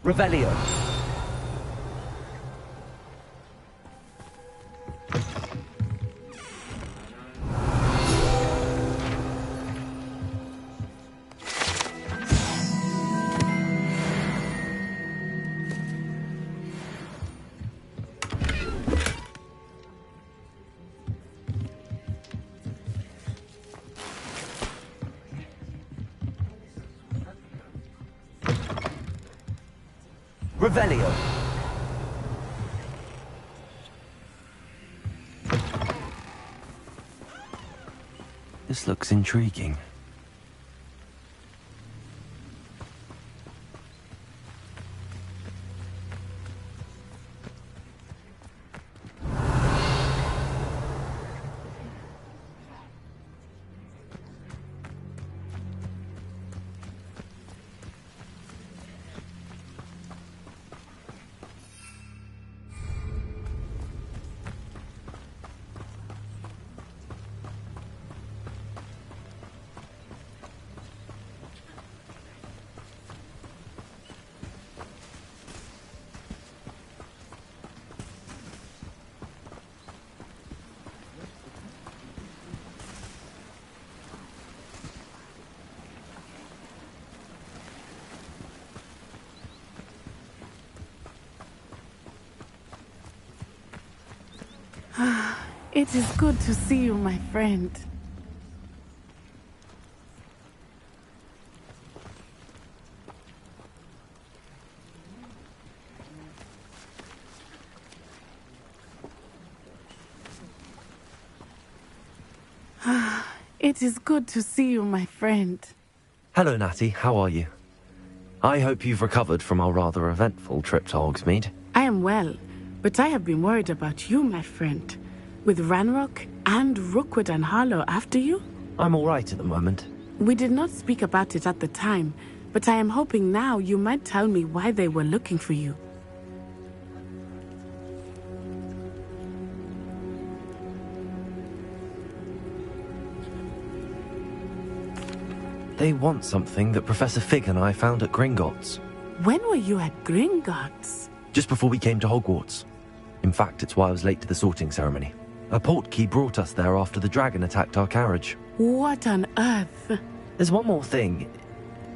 Revelio. Revelio. This looks intriguing.
It is good to see you, my friend. It is good to see you, my friend.
Hello, Natty. How are you? I hope you've recovered from our rather eventful trip to Hogsmeade.
I am well, but I have been worried about you, my friend. With Ranrock and Rookwood and Harlow after you?
I'm all right at the moment.
We did not speak about it at the time, but I am hoping now you might tell me why they were looking for you.
They want something that Professor Fig and I found at Gringotts.
When were you at Gringotts?
Just before we came to Hogwarts. In fact, it's why I was late to the sorting ceremony. A portkey brought us there after the dragon attacked our carriage.
What on earth?
There's one more thing.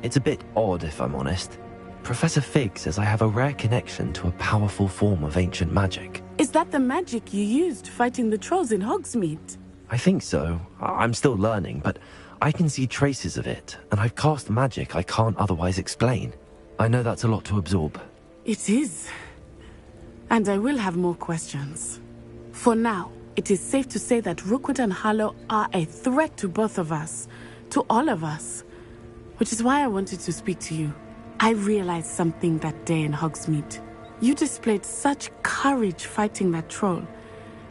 It's a bit odd, if I'm honest. Professor Fig says I have a rare connection to a powerful form of ancient magic.
Is that the magic you used fighting the trolls in Hogsmeade?
I think so. I'm still learning, but I can see traces of it, and I've cast magic I can't otherwise explain. I know that's a lot to absorb.
It is. And I will have more questions. For now, it is safe to say that Rookwood and Harlow are a threat to both of us. To all of us. Which is why I wanted to speak to you. I realized something that day in Hogsmeade. You displayed such courage fighting that troll.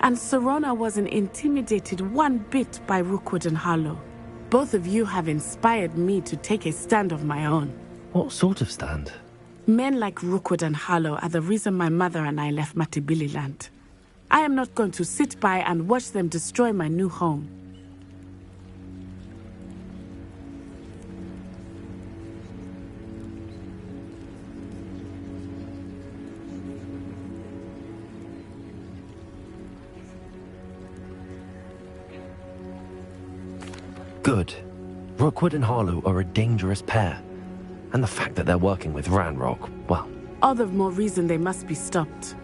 And Serona wasn't intimidated one bit by Rookwood and Harlow. Both of you have inspired me to take a stand of my own.
What sort of stand?
Men like Rookwood and Harlow are the reason my mother and I left Matibili land. I am not going to sit by and watch them destroy my new home.
Good. Rookwood and Harlow are a dangerous pair. And the fact that they're working with Ranrock, well...
All the more reason they must be stopped.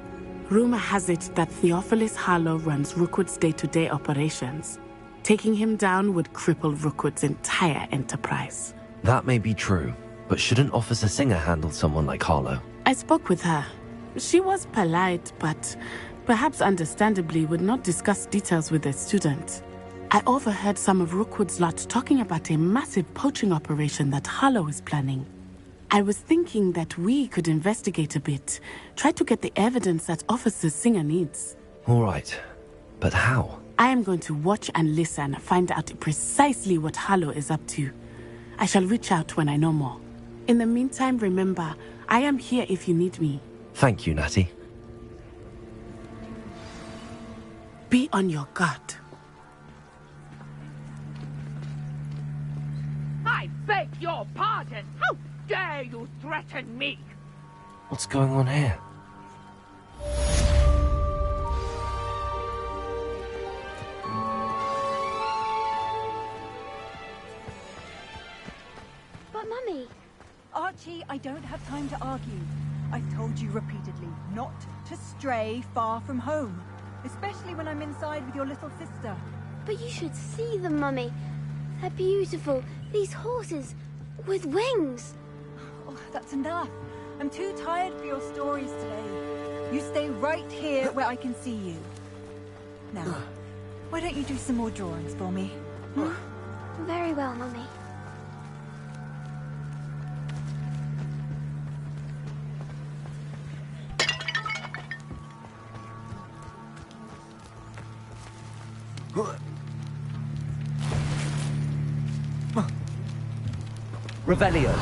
Rumor has it that Theophilus Harlow runs Rookwood's day-to-day operations. Taking him down would cripple Rookwood's entire enterprise.
That may be true, but shouldn't Officer Singer handle someone like Harlow?
I spoke with her. She was polite, but perhaps understandably would not discuss details with a student. I overheard some of Rookwood's lot talking about a massive poaching operation that Harlow is planning. I was thinking that we could investigate a bit, try to get the evidence that Officer Singer needs.
All right, but how?
I am going to watch and listen, find out precisely what Harlow is up to. I shall reach out when I know more. In the meantime, remember, I am here if you need me.
Thank you, Natty.
Be on your guard.
I beg your pardon! How dare you threaten me?
What's going on here?
But Mummy...
Archie, I don't have time to argue. I've told you repeatedly not to stray far from home. Especially when I'm inside with your little sister.
But you should see them, Mummy. They're beautiful. These horses with wings.
Oh, that's enough. I'm too tired for your stories today. You stay right here where I can see you. Now, why don't you do some more drawings for me?
Very well, Mummy.
Revelio.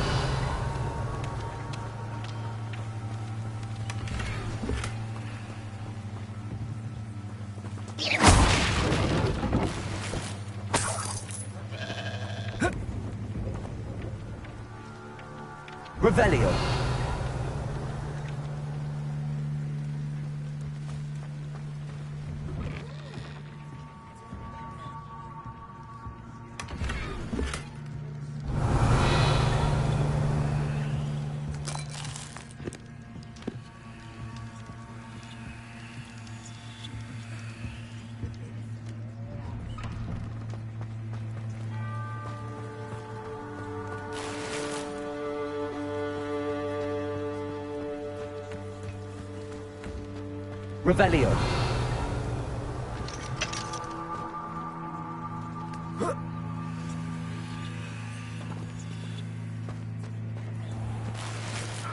Revelio.
Revelio.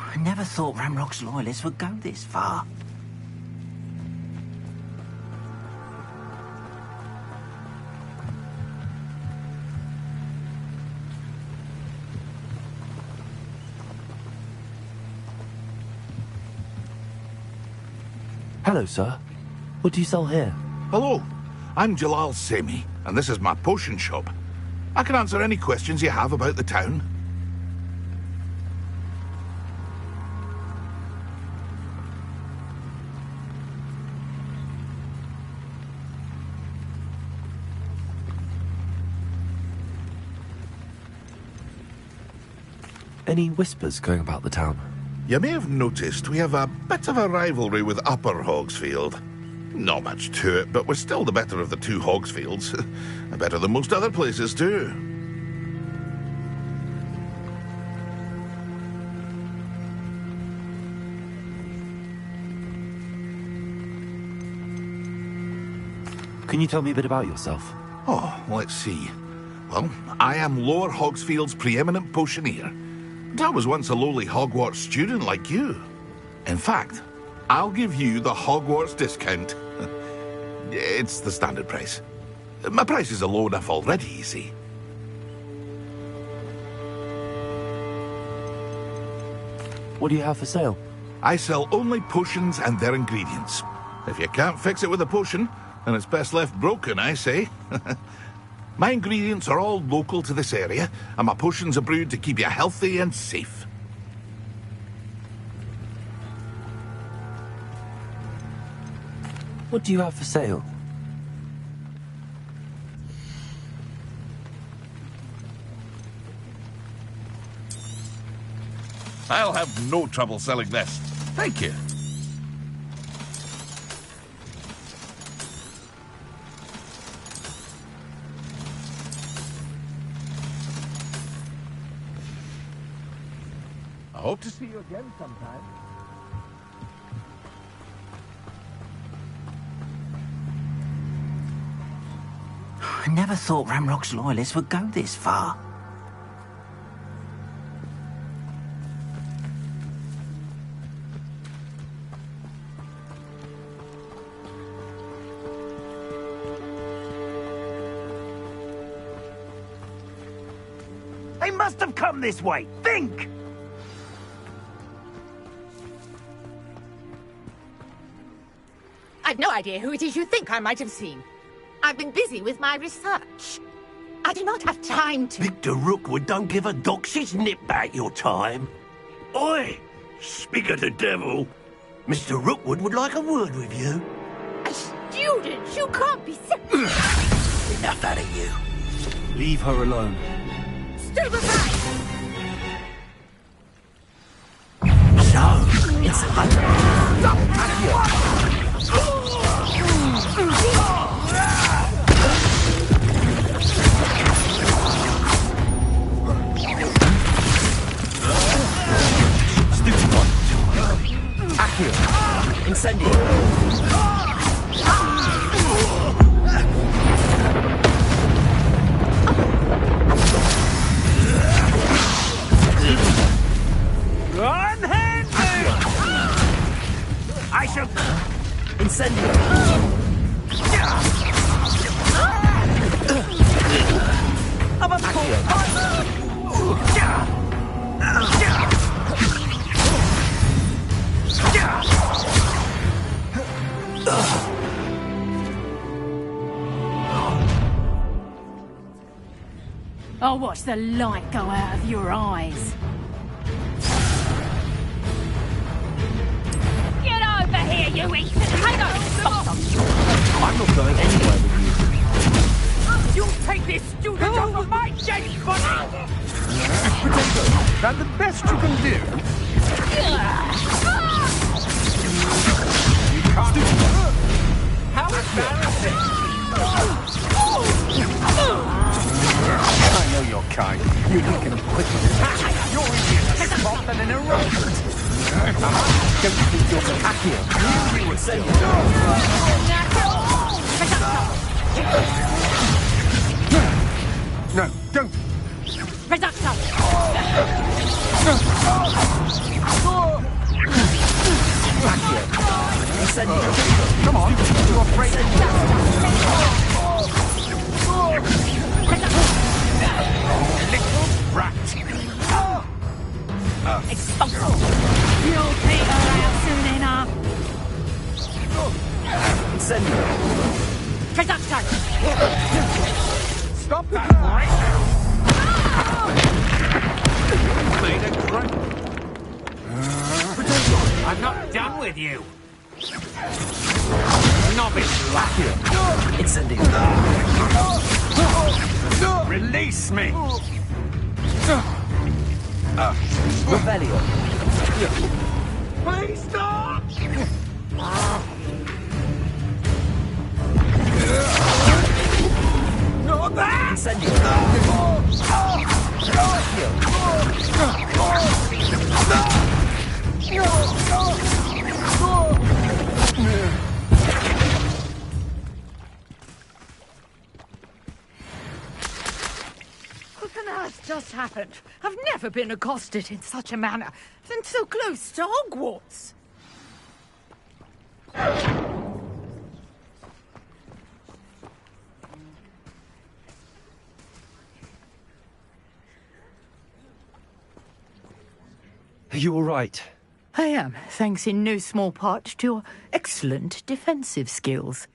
I never thought Ramrock's loyalists would go this far.
Hello, sir. What do you sell here?
Hello, I'm Jalal Semi, and this is my potion shop. I can answer any questions you have about the town.
Any whispers going about the town?
You may have noticed we have a bit of a rivalry with Upper Hogsfield. Not much to it, but we're still the better of the two Hogsfields. Better than most other places, too.
Can you tell me a bit about yourself?
Oh, let's see. Well, I am Lower Hogsfield's preeminent potioneer. And I was once a lowly Hogwarts student like you. In fact, I'll give you the Hogwarts discount. It's the standard price. My prices are low enough already, you see.
What do you have for sale?
I sell only potions and their ingredients. If you can't fix it with a potion, then it's best left broken, I say. My ingredients are all local to this area, and my potions are brewed to keep you healthy and safe.
What do you have for sale?
I'll have no trouble selling this. Thank you. I hope to see you again sometime.
I never thought Ramrock's loyalists would go this far.
They must have come this way. Think!
I've no idea who it is you think I might have seen. I've been busy with my research. I do not have time to...
Victor Rookwood don't give a doxy's nip back your time. Oi! Speak of the devil. Mr. Rookwood would like a word with you.
A student? You can't be so...
Enough out of you.
Leave her alone.
Stupefy!
So, it's
Accio. Incendio.
I shall...
Incendio.
I'm a
I'll watch the light go out of your eyes.
Get over here, you Ethan! I got spots on you!
I'm not going anywhere with
You'll take this student off of my dead body!
Potato, that the best you can do? You can't... How embarrassing! I know your kind. You look at him quickly. You're easier to spot than an irrelevant. Don't think you're the happier. You were sent. No, don't. Back here. Come on, you're afraid of little brat.
Expulsive. You'll figure out soon enough.
Incendio.
Production.
Stop that! Made a grunt.
I'm not done with you. Novice
Here. Incendio. Release me! Revelio.
Please stop!
Not that! Incendio.
What on earth just happened? I've never been accosted in such a manner, and so close to Hogwarts.
Are you all right?
I am, thanks in no small part to your excellent defensive skills.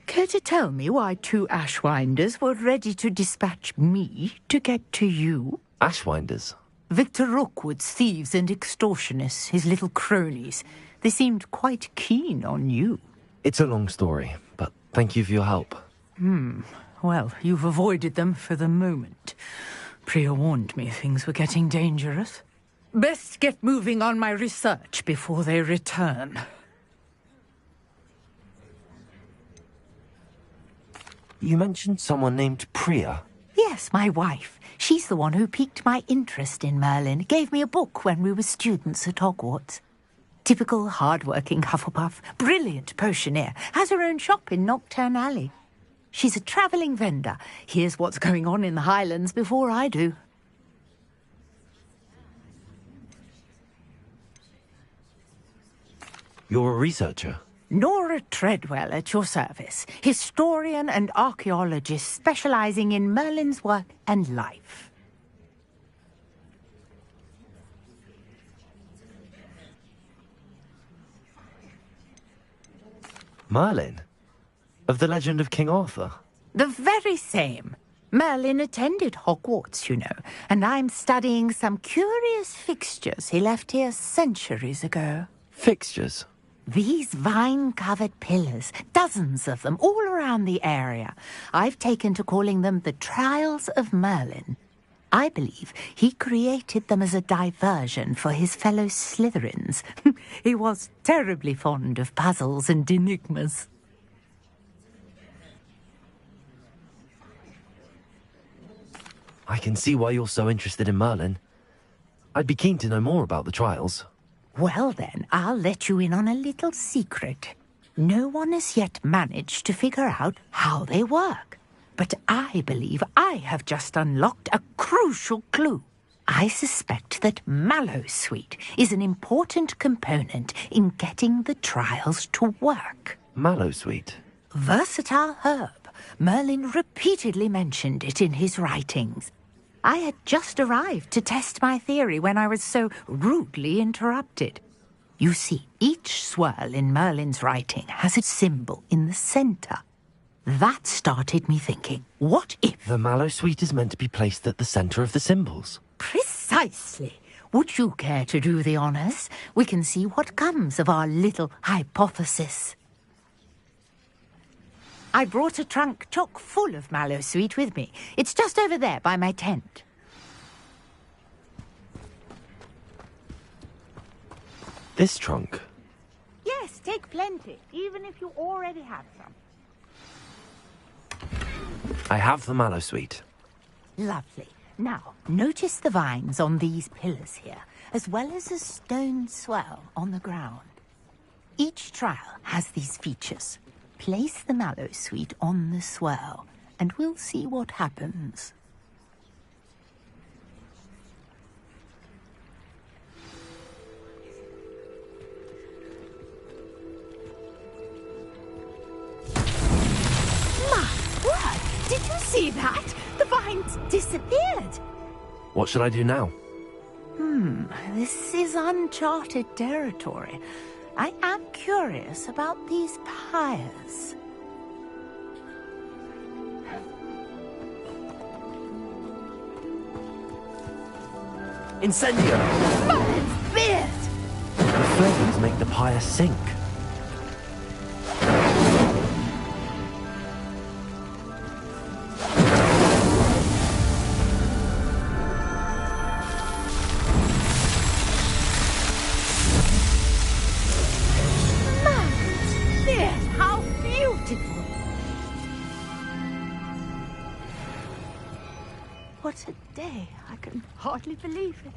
Care to tell me why two Ashwinders were ready to dispatch me to get to you?
Ashwinders?
Victor Rookwood's thieves and extortionists, his little cronies. They seemed quite keen on you.
It's a long story, but thank you for your help.
Well, you've avoided them for the moment. Priya warned me things were getting dangerous. Best get moving on my research before they return.
You mentioned someone named Priya.
Yes, my wife. She's the one who piqued my interest in Merlin. Gave me a book when we were students at Hogwarts. Typical hard-working Hufflepuff. Brilliant potioneer. Has her own shop in Knockturn Alley. She's a travelling vendor. Hears what's going on in the Highlands before I do.
You're a researcher?
Nora Treadwell at your service. Historian and archaeologist specialising in Merlin's work and life.
Merlin? Of the legend of King Arthur?
The very same. Merlin attended Hogwarts, you know, and I'm studying some curious fixtures he left here centuries ago.
Fixtures?
These vine-covered pillars, dozens of them, all around the area. I've taken to calling them the Trials of Merlin. I believe he created them as a diversion for his fellow Slytherins. He was terribly fond of puzzles and enigmas.
I can see why you're so interested in Merlin. I'd be keen to know more about the trials.
Well then, I'll let you in on a little secret. No one has yet managed to figure out how they work. But I believe I have just unlocked a crucial clue. I suspect that Mallowsweet is an important component in getting the trials to work.
Mallowsweet?
Versatile herb. Merlin repeatedly mentioned it in his writings. I had just arrived to test my theory when I was so rudely interrupted. You see, each swirl in Merlin's writing has a symbol in the centre. That started me thinking, what if...
The Mallowsweet is meant to be placed at the centre of the symbols.
Precisely. Would you care to do the honours? We can see what comes of our little hypothesis. I brought a trunk chock full of Mallowsweet with me. It's just over there by my tent.
This trunk?
Yes, take plenty, even if you already have some.
I have the Mallowsweet.
Lovely. Now, notice the vines on these pillars here, as well as a stone swell on the ground. Each trial has these features. Place the mallow sweet on the swell, and we'll see what happens. My word! Did you see that? The vines disappeared.
What should I do now?
This is uncharted territory. I am curious about these pyres.
Incendio!
Merlin's beard!
The flames make the pyre sink.
What a day. I can hardly believe it.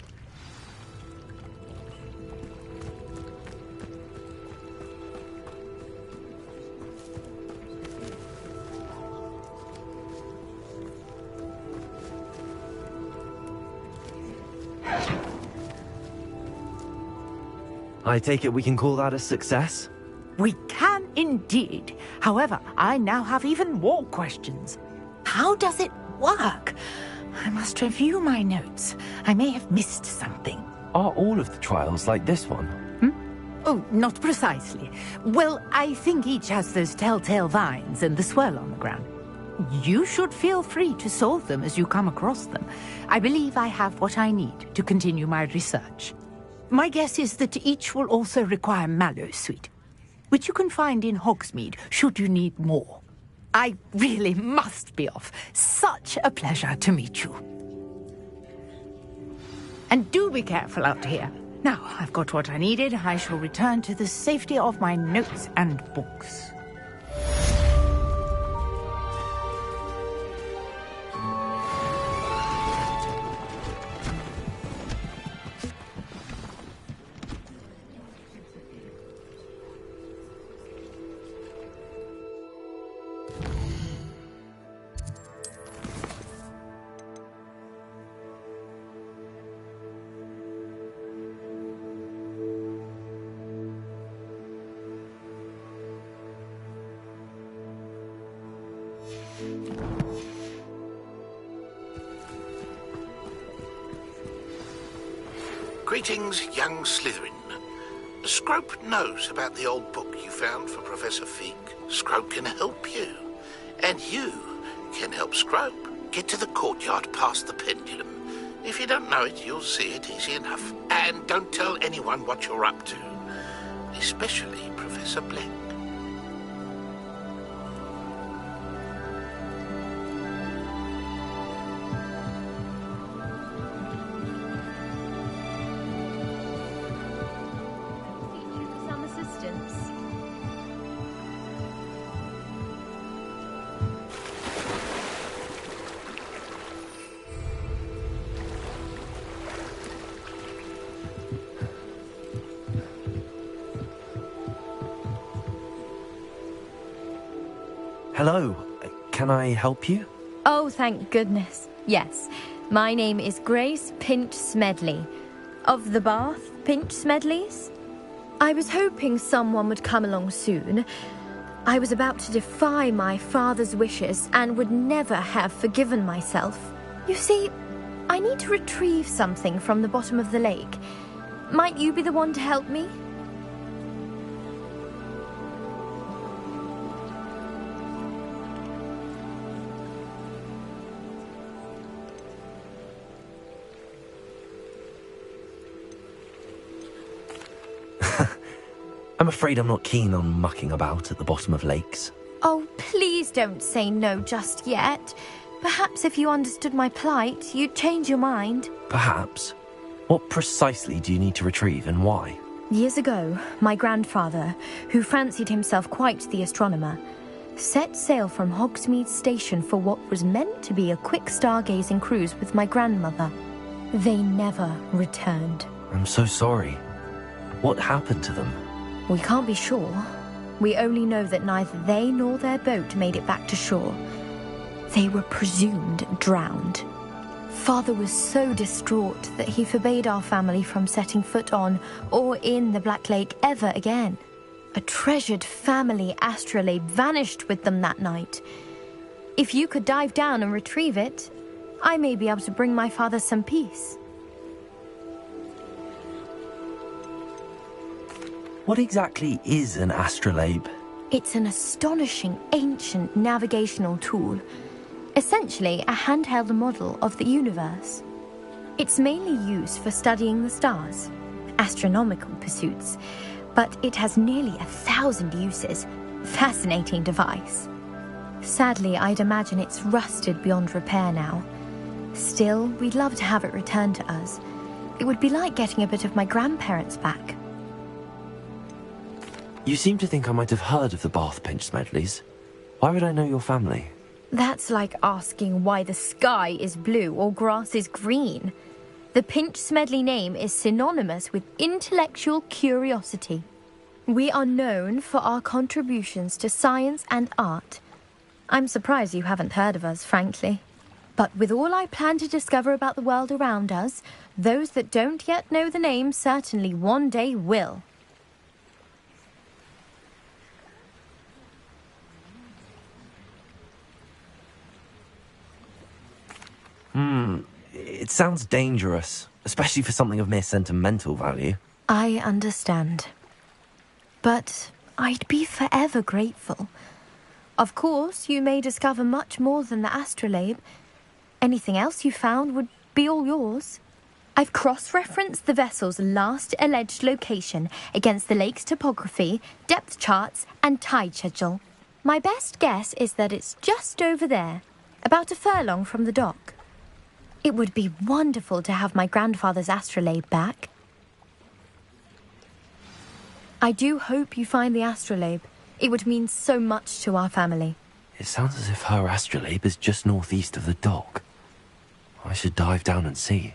I take it we can call that a success?
We can indeed. However, I now have even more questions. How does it work? I must review my notes. I may have missed something.
Are all of the trials like this one?
Oh, not precisely. Well, I think each has those telltale vines and the swirl on the ground. You should feel free to solve them as you come across them. I believe I have what I need to continue my research. My guess is that each will also require mallow sweet, which you can find in Hogsmeade should you need more. I really must be off. Such a pleasure to meet you. And do be careful out here. Now, I've got what I needed. I shall return to the safety of my notes and books.
Greetings, young Slytherin. Scrope knows about the old book you found for Professor Fig. Scrope can help you. And you can help Scrope get to the courtyard past the pendulum. If you don't know it, you'll see it easy enough. And don't tell anyone what you're up to. Especially Professor Black.
Hello, can I help you?
Oh, thank goodness. Yes, my name is Grace Pinch Smedley, of the Bath Pinch Smedleys. I was hoping someone would come along soon. I was about to defy my father's wishes and would never have forgiven myself. You see, I need to retrieve something from the bottom of the lake. Might you be the one to help me?
I'm afraid I'm not keen on mucking about at the bottom of lakes.
Oh, please don't say no just yet. Perhaps if you understood my plight, you'd change your mind.
Perhaps. What precisely do you need to retrieve and why?
Years ago, my grandfather, who fancied himself quite the astronomer, set sail from Hogsmeade Station for what was meant to be a quick stargazing cruise with my grandmother. They never returned.
I'm so sorry. What happened to them?
We can't be sure. We only know that neither they nor their boat made it back to shore. They were presumed drowned. Father was so distraught that he forbade our family from setting foot on or in the Black Lake ever again. A treasured family astrolabe vanished with them that night. If you could dive down and retrieve it, I may be able to bring my father some peace.
What exactly is an astrolabe?
It's an astonishing ancient navigational tool. Essentially a handheld model of the universe. It's mainly used for studying the stars, astronomical pursuits, but it has nearly 1,000 uses. Fascinating device. Sadly, I'd imagine it's rusted beyond repair now. Still, we'd love to have it returned to us. It would be like getting a bit of my grandparents back.
You seem to think I might have heard of the Bath Pinch Smedleys. Why would I know your family?
That's like asking why the sky is blue or grass is green. The Pinch Smedley name is synonymous with intellectual curiosity. We are known for our contributions to science and art. I'm surprised you haven't heard of us, frankly. But with all I plan to discover about the world around us, those that don't yet know the name certainly one day will.
It sounds dangerous, especially for something of mere sentimental value.
I understand. But I'd be forever grateful. Of course, you may discover much more than the astrolabe. Anything else you found would be all yours. I've cross-referenced the vessel's last alleged location against the lake's topography, depth charts, and tide schedule. My best guess is that it's just over there, about a furlong from the dock. It would be wonderful to have my grandfather's astrolabe back. I do hope you find the astrolabe. It would mean so much to our family.
It sounds as if her astrolabe is just northeast of the dock. I should dive down and see.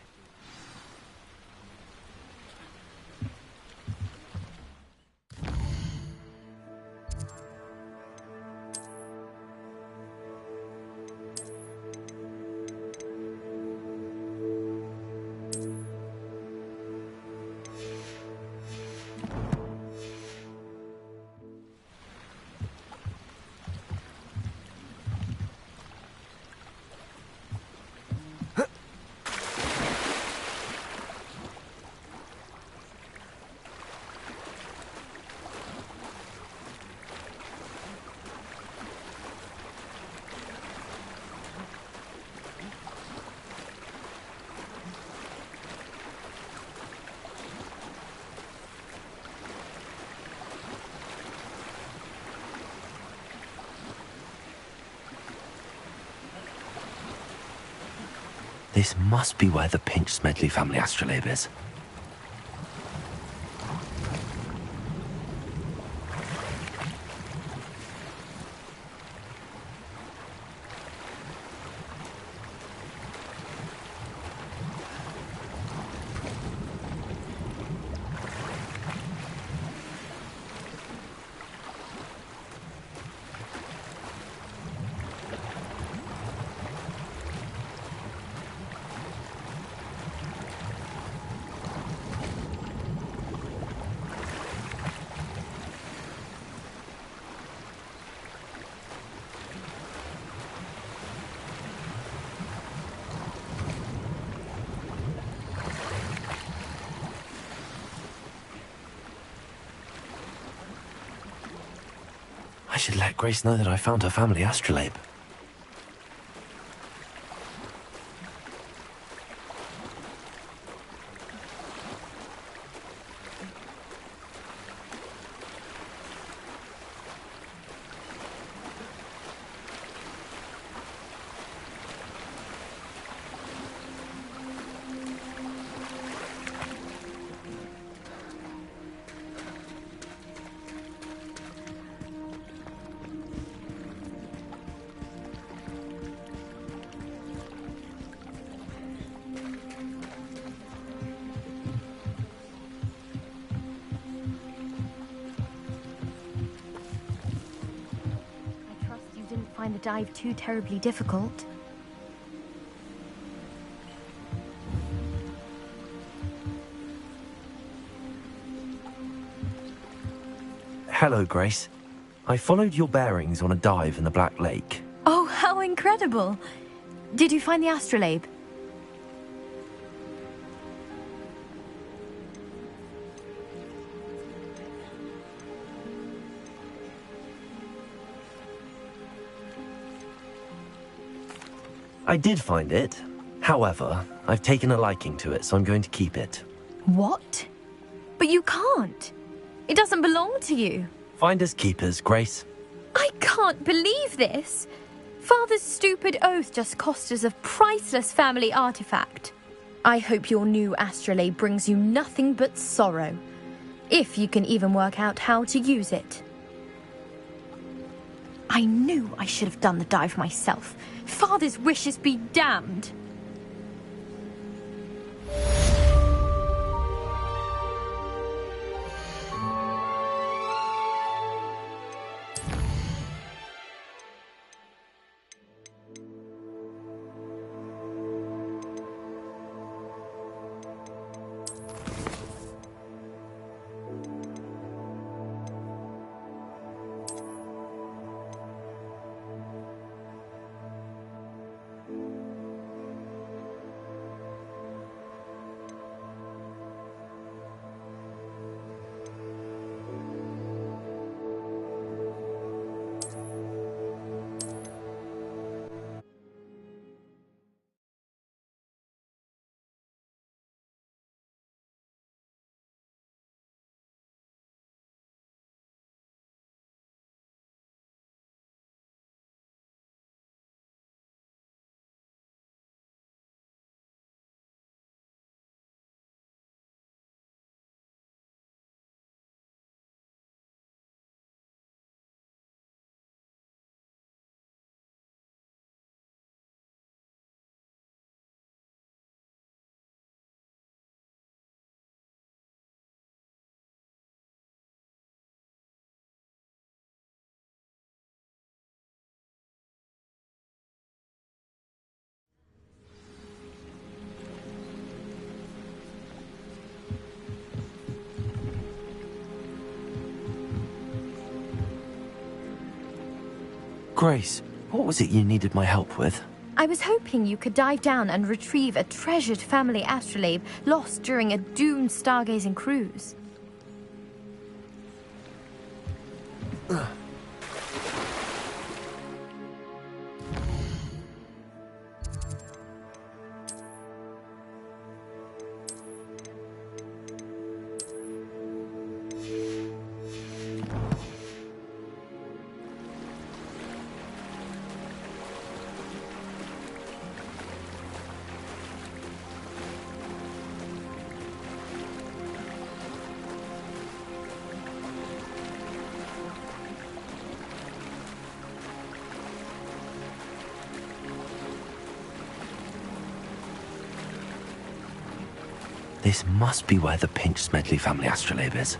This must be where the Pinch Smedley family astrolabe is. I should let Grace know that I found her family astrolabe.
find the dive too terribly difficult.
Hello, Grace. I followed your bearings on a dive in the Black Lake.
Oh, how incredible! Did you find the astrolabe?
I did find it. However, I've taken a liking to it, so I'm going to keep it.
What? But you can't. It doesn't belong to you.
Finders keepers, Grace.
I can't believe this. Father's stupid oath just cost us a priceless family artifact. I hope your new astrolabe brings you nothing but sorrow. If you can even work out how to use it. I knew I should have done the dive myself. Father's wishes be damned.
Grace, what was it you needed my help with?
I was hoping you could dive down and retrieve a treasured family astrolabe lost during a doomed stargazing cruise.
This must be where the Pinch Smedley family astrolabe is.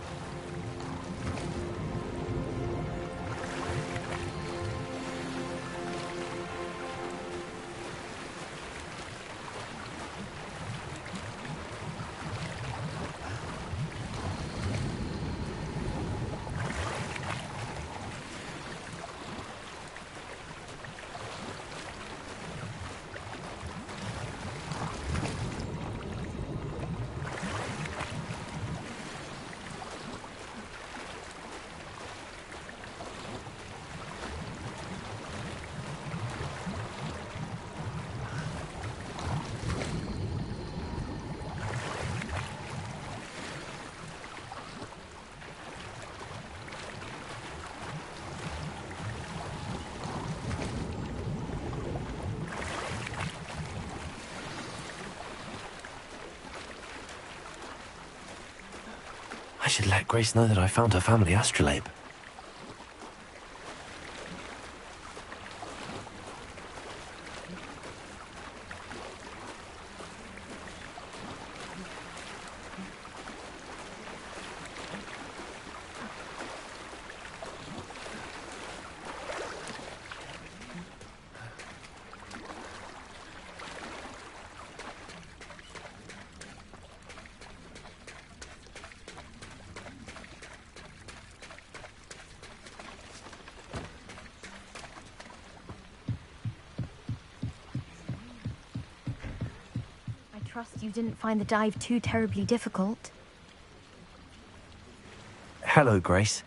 I should let Grace know that I found her family astrolabe.
trust you didn't find the dive too terribly difficult.
Hello, Grace.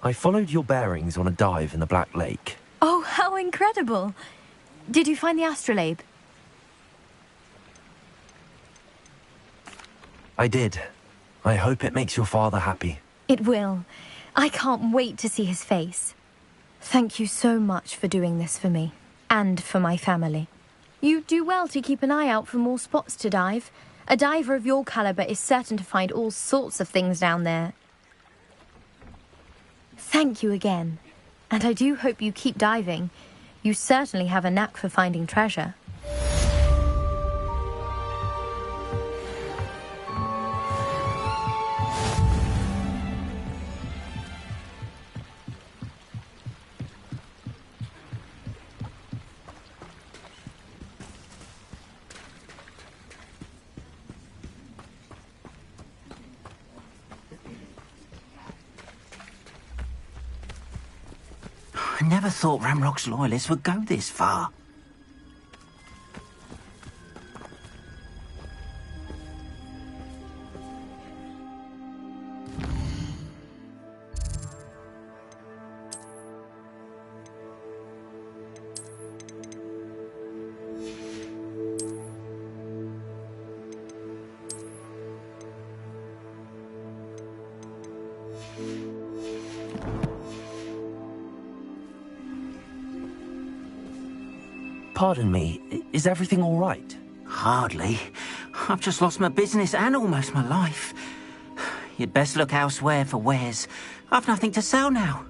I followed your bearings on a dive in the Black Lake.
Oh, how incredible! Did you find the astrolabe?
I did. I hope it makes your father happy.
It will. I can't wait to see his face. Thank you so much for doing this for me, and for my family. You do well to keep an eye out for more spots to dive. A diver of your caliber is certain to find all sorts of things down there. Thank you again. And I do hope you keep diving. You certainly have a knack for finding treasure.
I never thought Ramrock's loyalists would go this far.
Pardon me, is everything all right?
Hardly. I've just lost my business and almost my life. You'd best look elsewhere for wares. I've nothing to sell now.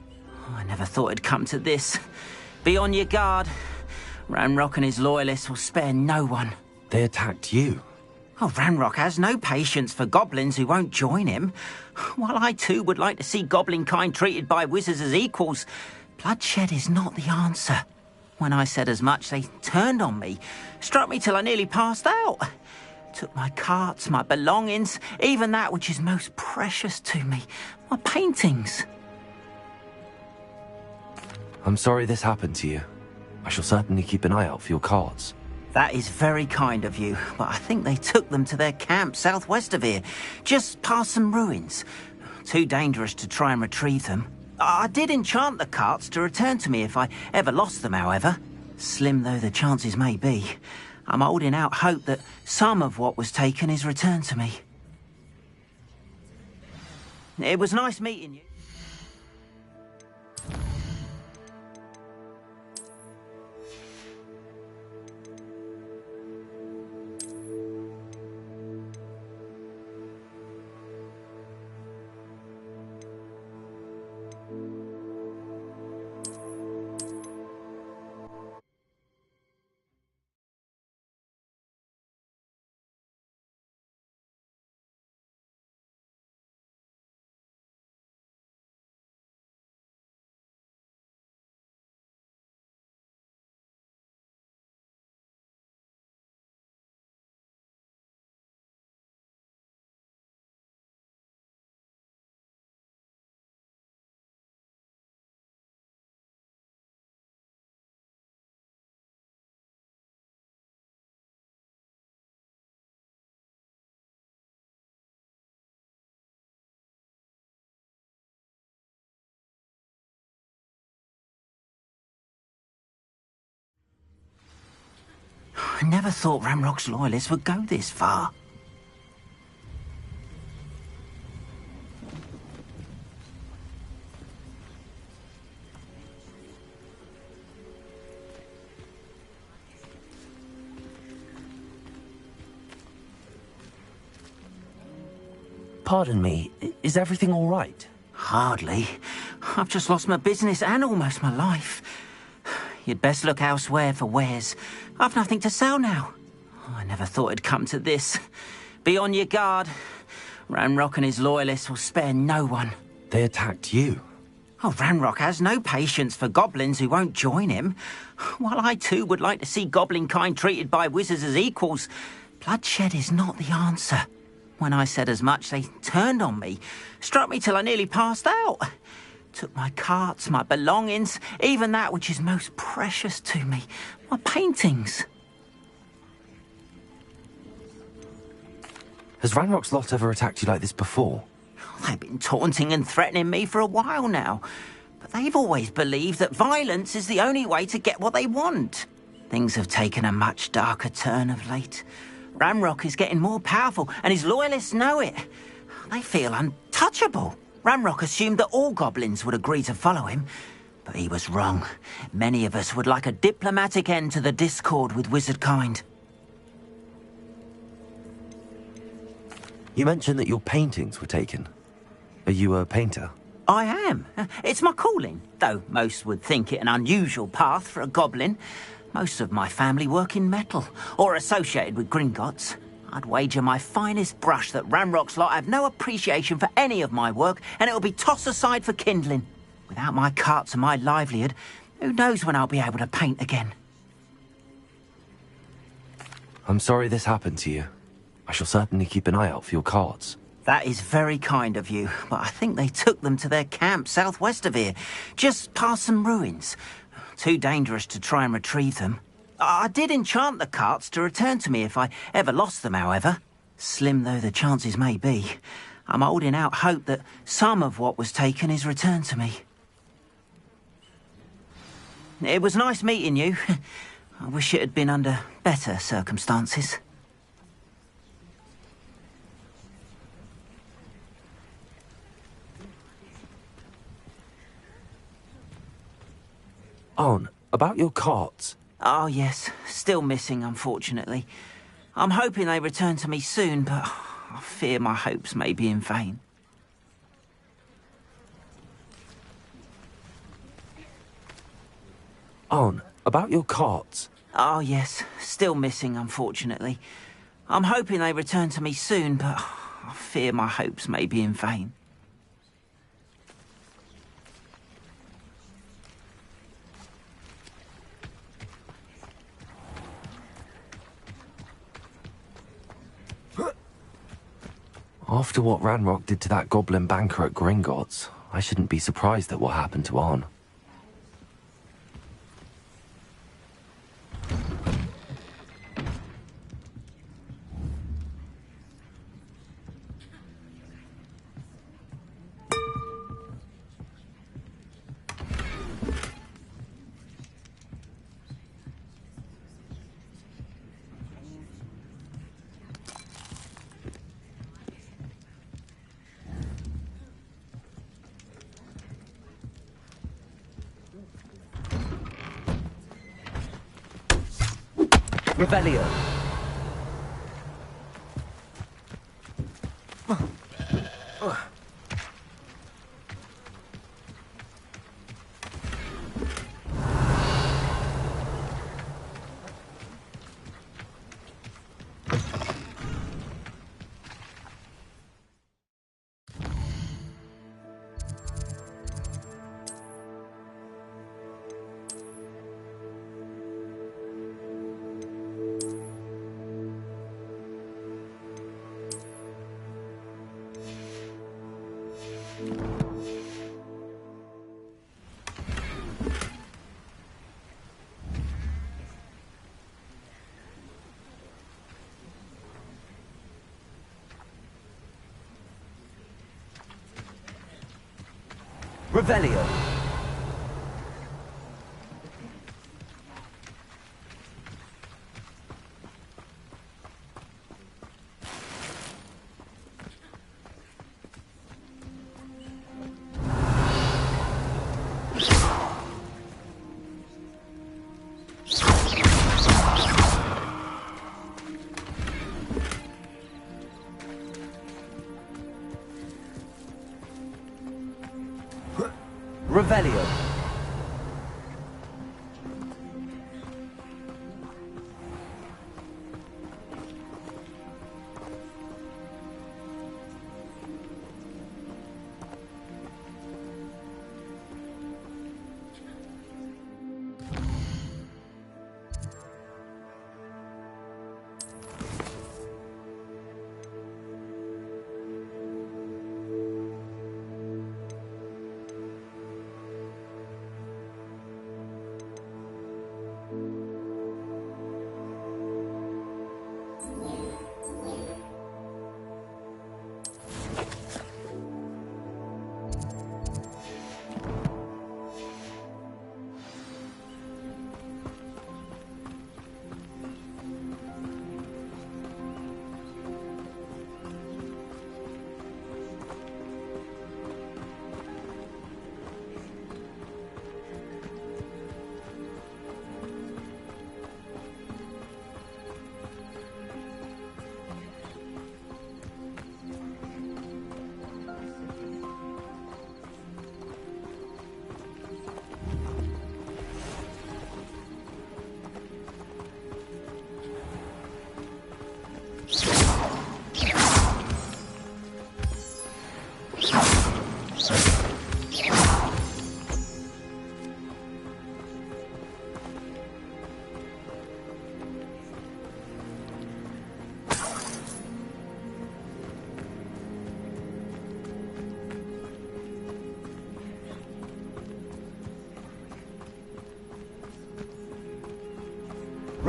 I never thought it'd come to this. Be on your guard. Ranrock and his loyalists will spare no one.
They attacked you?
Oh, Ranrock has no patience for goblins who won't join him. While I too would like to see goblin kind treated by wizards as equals, bloodshed is not the answer. When I said as much, they turned on me, struck me till I nearly passed out. Took my carts, my belongings, even that which is most precious to me, my paintings.
I'm sorry this happened to you. I shall certainly keep an eye out for your carts.
That is very kind of you, but I think they took them to their camp southwest of here, just past some ruins. Too dangerous to try and retrieve them. I did enchant the carts to return to me if I ever lost them, however. Slim though the chances may be, I'm holding out hope that some of what was taken is returned to me. It was nice meeting you. I never thought Ramrock's loyalists would go this far.
Pardon me, is everything all right?
Hardly. I've just lost my business and almost my life. You'd best look elsewhere for wares. I've nothing to sell now. I never thought it'd come to this. Be on your guard. Ranrock and his loyalists will spare no one.
They attacked you?
Oh, Ranrock has no patience for goblins who won't join him. While I too would like to see goblin kind treated by wizards as equals, bloodshed is not the answer. When I said as much, they turned on me, struck me till I nearly passed out. Took my carts, my belongings, even that which is most precious to me, my paintings.
Has Ranrock's lot ever attacked you like this before?
They've been taunting and threatening me for a while now. But they've always believed that violence is the only way to get what they want. Things have taken a much darker turn of late. Ranrock is getting more powerful, and his loyalists know it. They feel untouchable. Ranrock assumed that all goblins would agree to follow him, but he was wrong. Many of us would like a diplomatic end to the discord with wizardkind.
You mentioned that your paintings were taken. Are you a painter?
I am. It's my calling, though most would think it an unusual path for a goblin. Most of my family work in metal, or associated with Gringotts. I'd wager my finest brush that Ranrock's lot have no appreciation for any of my work, and it'll be tossed aside for kindling. Without my carts and my livelihood, who knows when I'll be able to paint again?
I'm sorry this happened to you. I shall certainly keep an eye out for your carts.
That is very kind of you, but I think they took them to their camp southwest of here, just past some ruins. Too dangerous to try and retrieve them. I did enchant the carts to return to me if I ever lost them, however. Slim though the chances may be, I'm holding out hope that some of what was taken is returned to me. It was nice meeting you. I wish it had been under better circumstances.
On, about your carts.
Oh yes, still missing, unfortunately. I'm hoping they return to me soon, but I fear my hopes may be in vain.
On, about your carts.
Oh yes, still missing, unfortunately. I'm hoping they return to me soon, but I fear my hopes may be in vain.
After what Ranrock did to that goblin banker at Gringotts, I shouldn't be surprised at what happened to Arn. Revelio. Revelio. Revelio.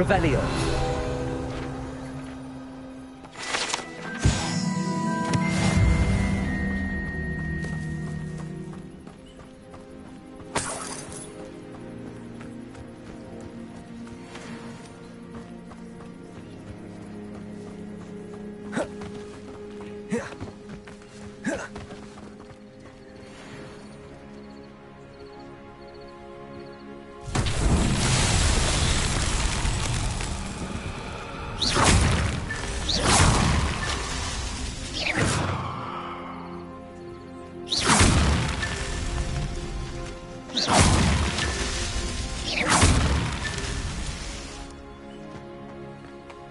Revelio.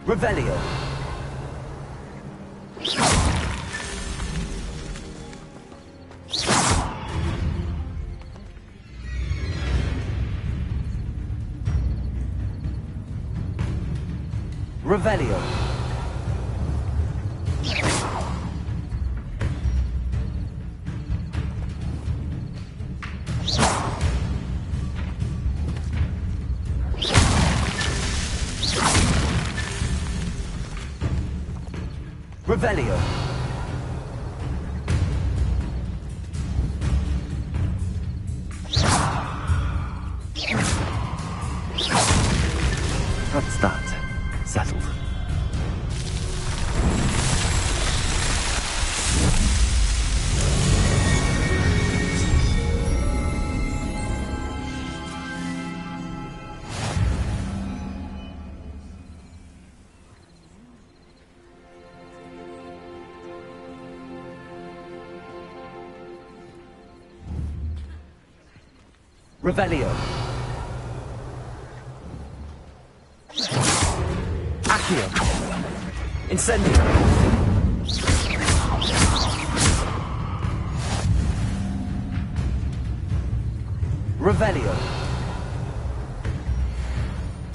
Revelio. Revelio. Revelio. That's that. Settled. Revelio. Accio. Incendio. Revelio.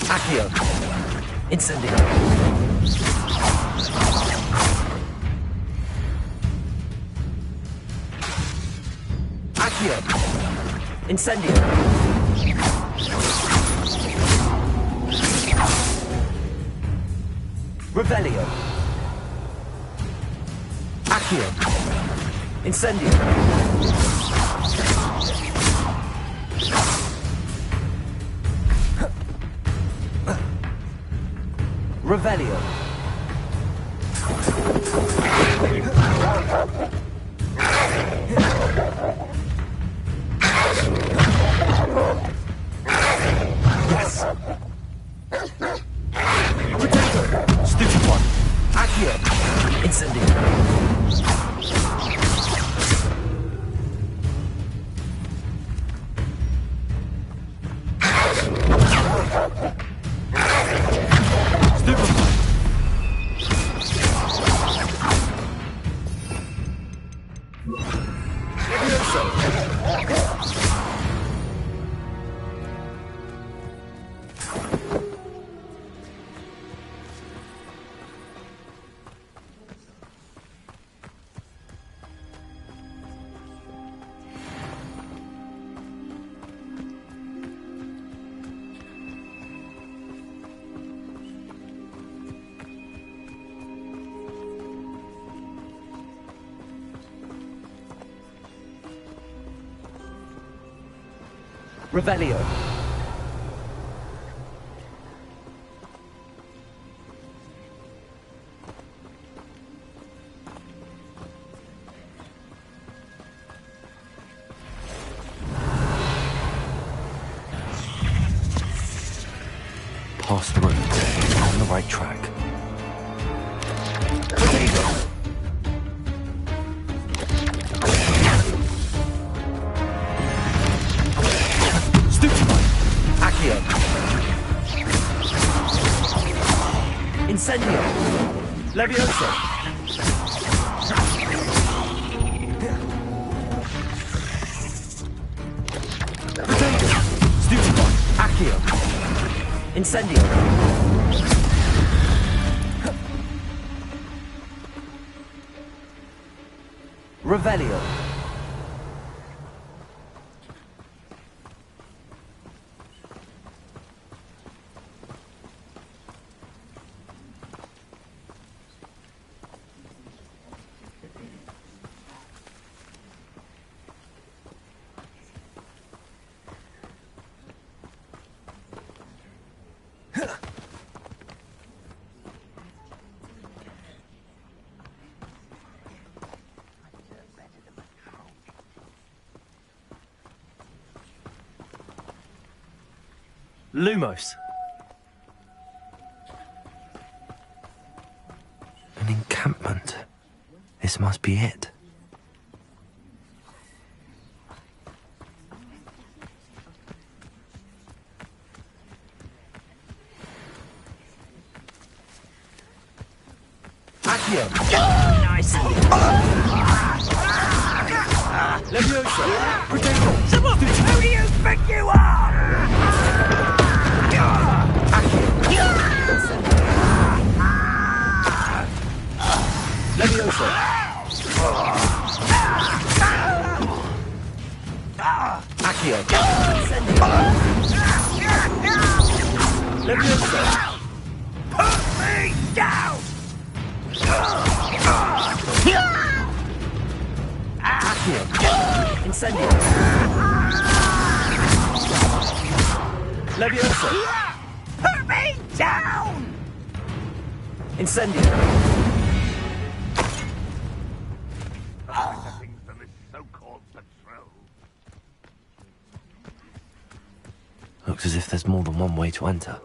Accio. Incendio. Accio. Incendio. Revelio. Accio. Incendio. Revelio. Yes. Potato. Stupid one. Accio. Incendio. Revelio. Pass through. On the right track. Potato. Accio. Incendio. Levioso. Potato. Stupid one. Accio. Incendio. Revelio. Lumos. An encampment. This must be it. Accio!
Nice.
Leviosa! Protego!
Someone, who do you think you are?
Leviosa! Accio! Leviosa!
Put me down!
Accio! Incendio! Leviosa!
Put me down!
Incendio! Looks as if there's more than one way to enter.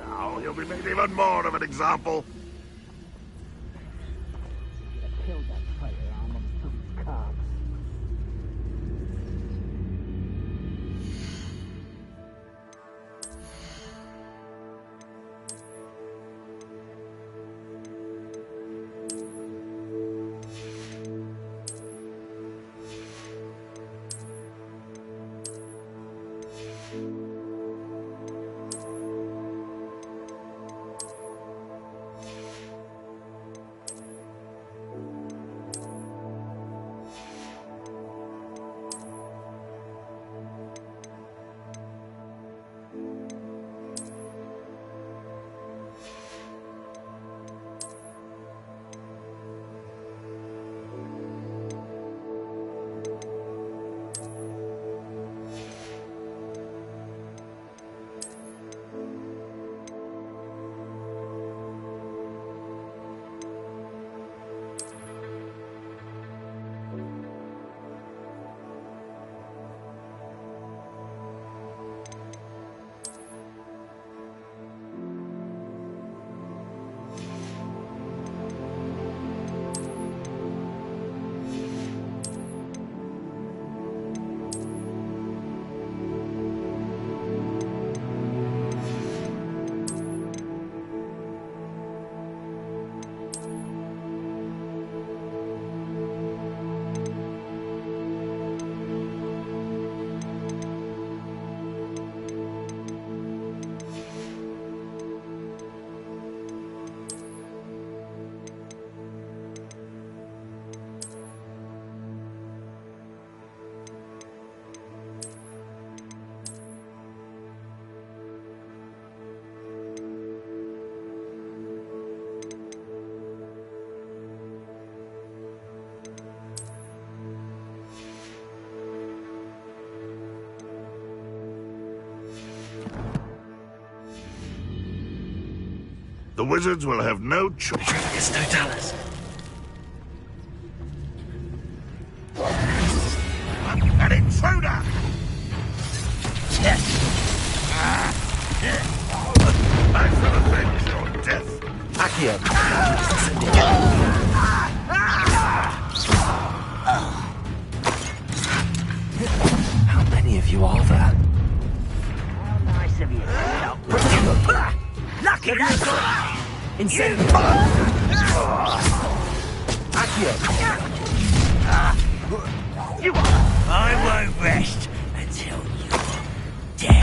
Now he'll be made even more of an example. The wizards will have no choice.
It's Totalis.
An intruder! I shall avenge your death.
Accio! How many of you are there?
How nice of you. Lucky that's right.
Incendio! Accio!
I won't rest until you're dead.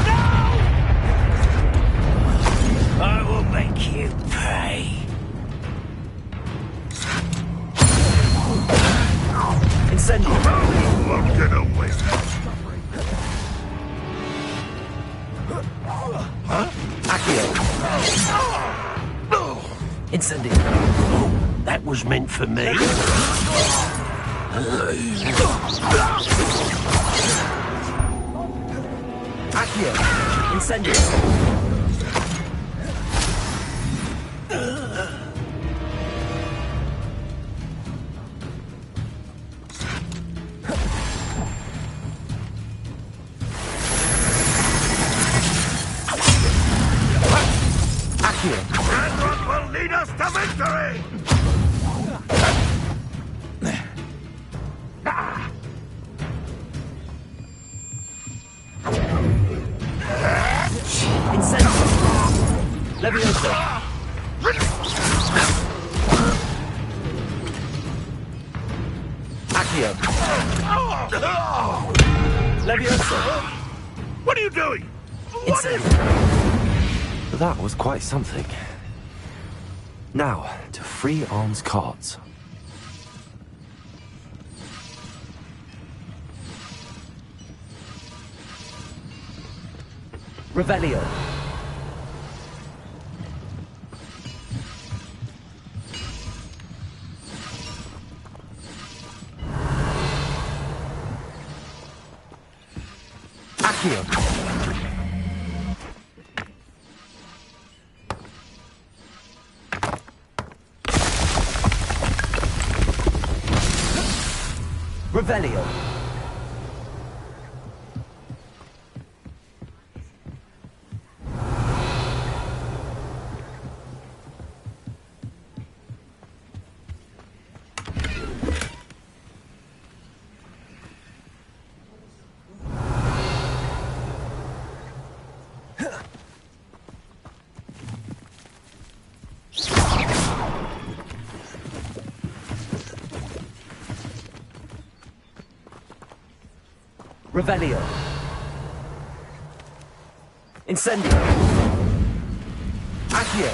No! I will make you pay.
Incendio!
You won't get away.
Huh? Accio! Incendio!
Oh, that was meant for me.
Accio! Incendio! Accio!
And what will lead us to victory?
Incendio! Leviosa! Accio! Leviosa!
What are you doing?
That was quite something. Now, to free arms cards.
Revelio! Accio! Revelio! Revelio! Incendio! Accio!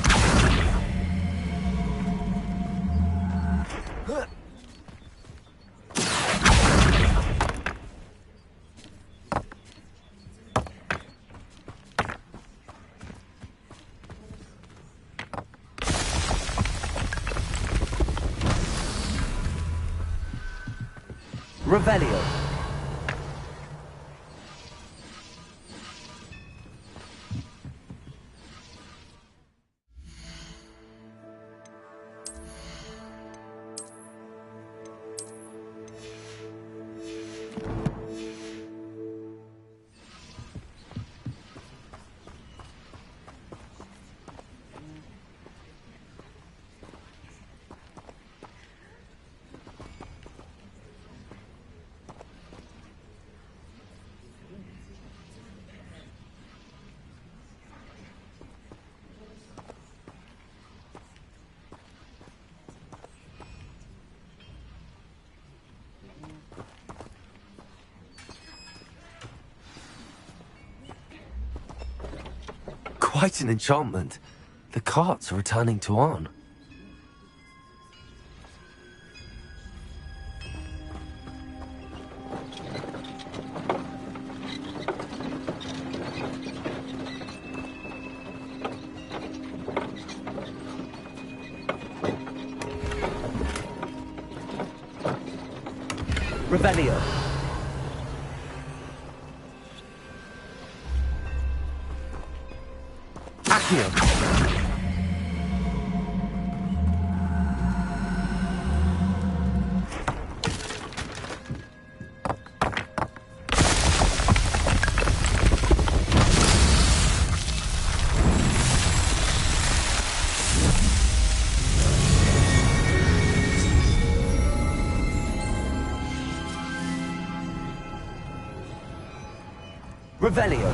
Revelio!
Quite an enchantment. The carts are returning to Arn.
Revelio! Accio! Revelio!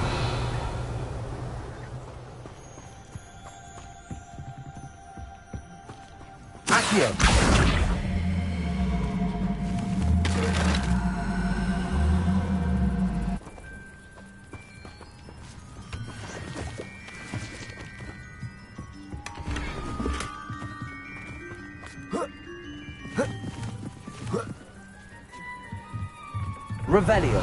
Accio! Revelio!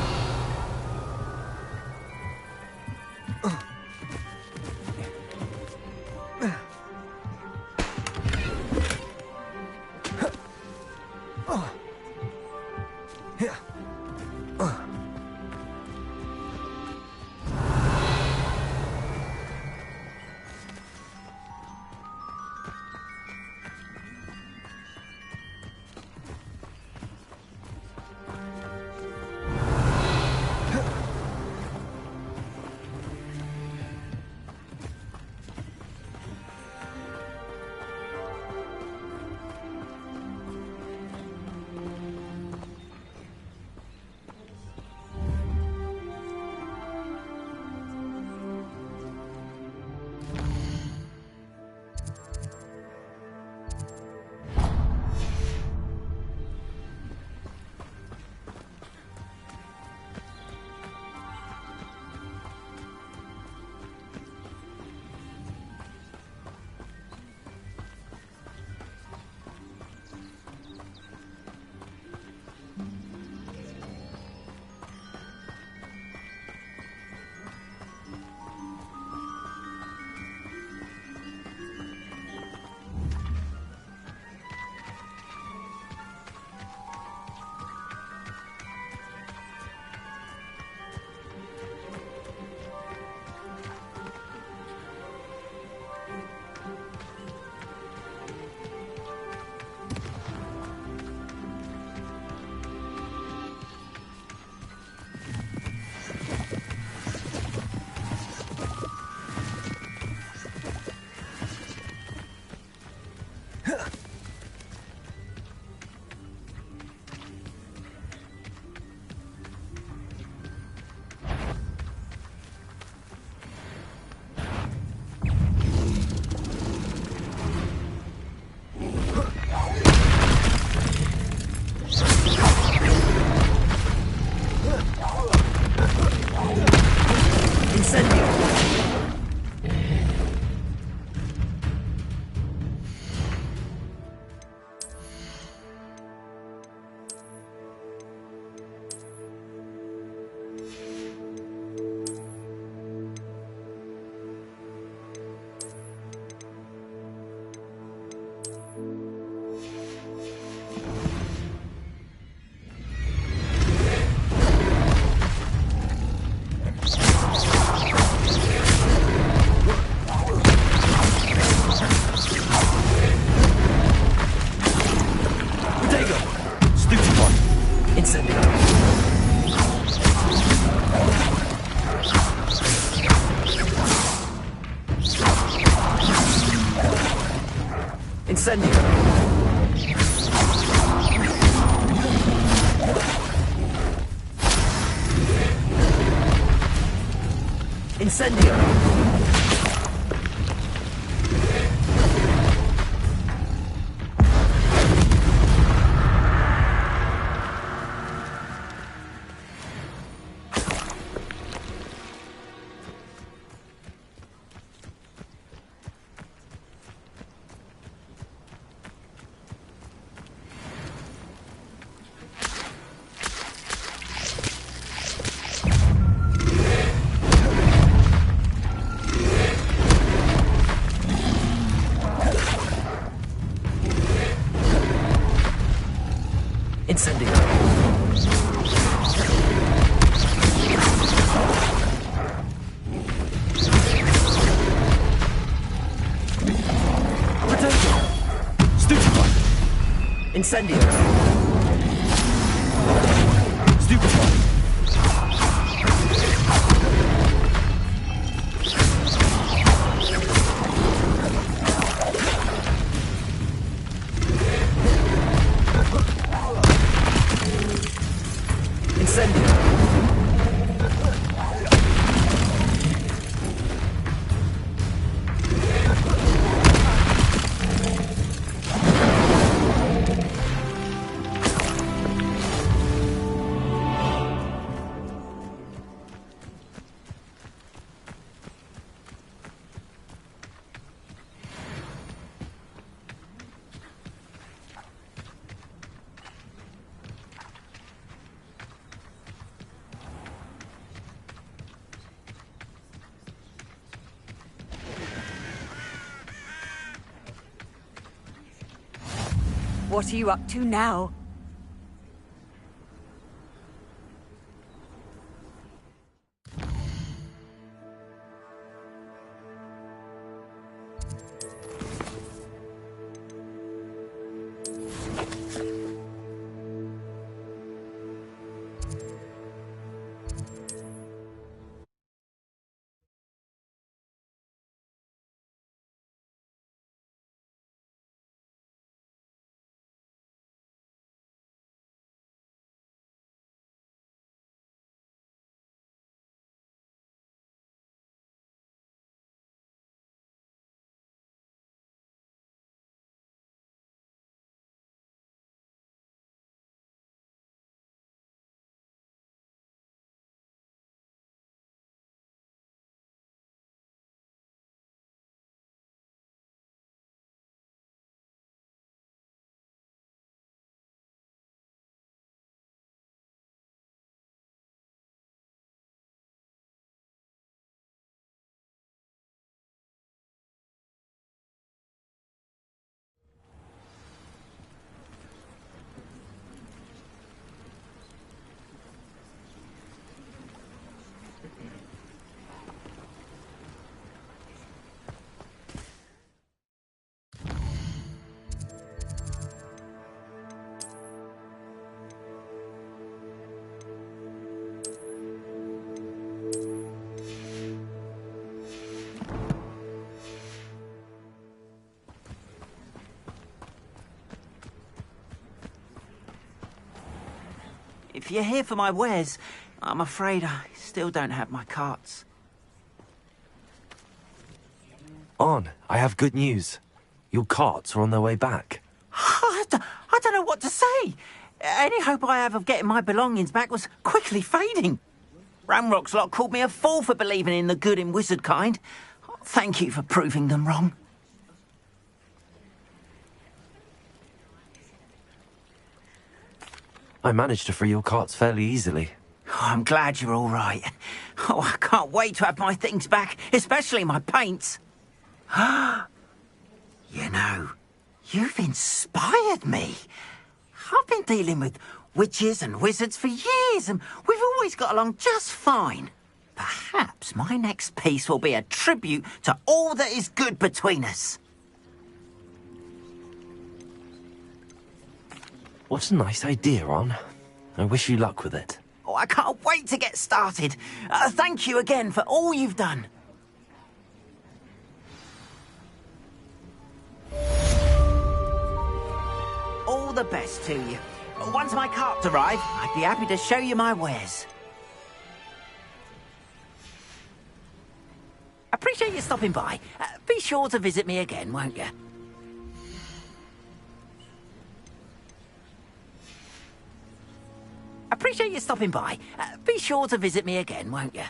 Incendio! Incendio! Incendio! Potato! Stupefy! Incendio! Stupefy!
What are you up to now?
If you're here for my wares, I'm afraid I still don't have my carts.
On, I have good news. Your carts are on their way back.
I don't know what to say. Any hope I have of getting my belongings back was quickly fading. Ramrock's lot called me a fool for believing in the good in wizard kind. Thank you for proving them wrong.
I managed to free your carts fairly easily.
Oh, I'm glad you're all right. Oh, I can't wait to have my things back, especially my paints. You know, you've inspired me. I've been dealing with witches and wizards for years, and we've always got along just fine. Perhaps my next piece will be a tribute to all that is good between us.
What a nice idea, On. I wish you luck with it.
Oh, I can't wait to get started. Thank you again for all you've done. best to you. Once my carts arrive, I'd be happy to show you my wares. Appreciate you stopping by. Be sure to visit me again, won't you? Appreciate you stopping by. Be sure to visit me again, won't you?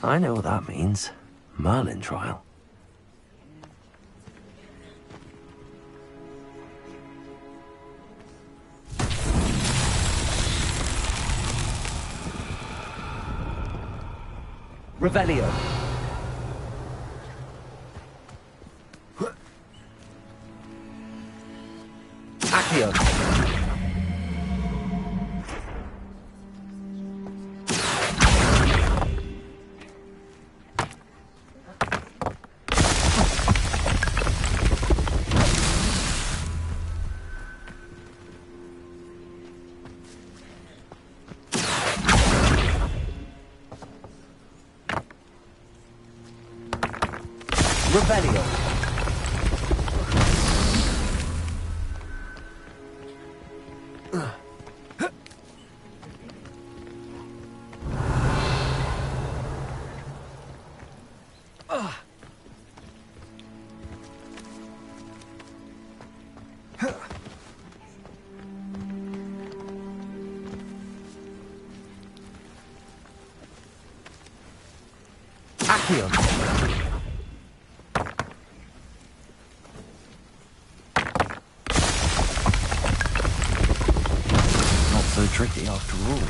I know what that means. Merlin trial.
Revelio. Accio. Revelio. Accio.
So tricky after all.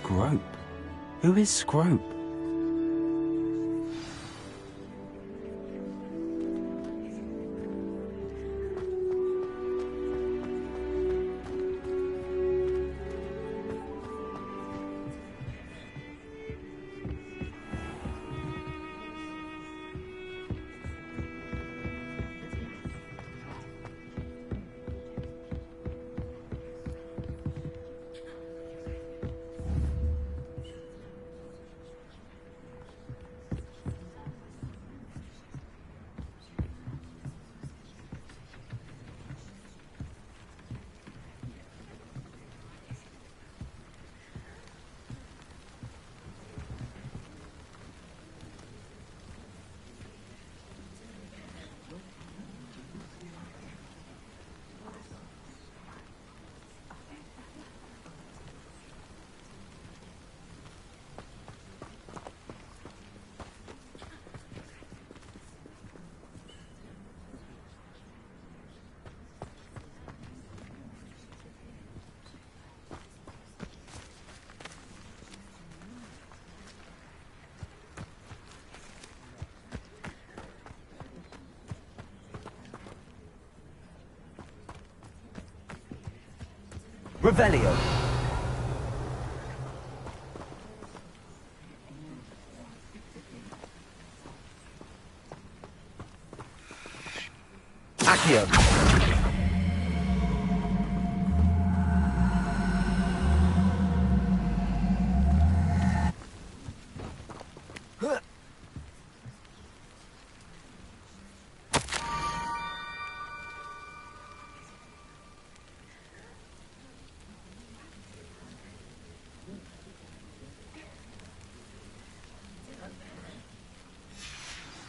Scrope? Who is Scrope? Revelio. Accio.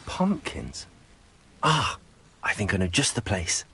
Pumpkins? Ah, I think I know just the place.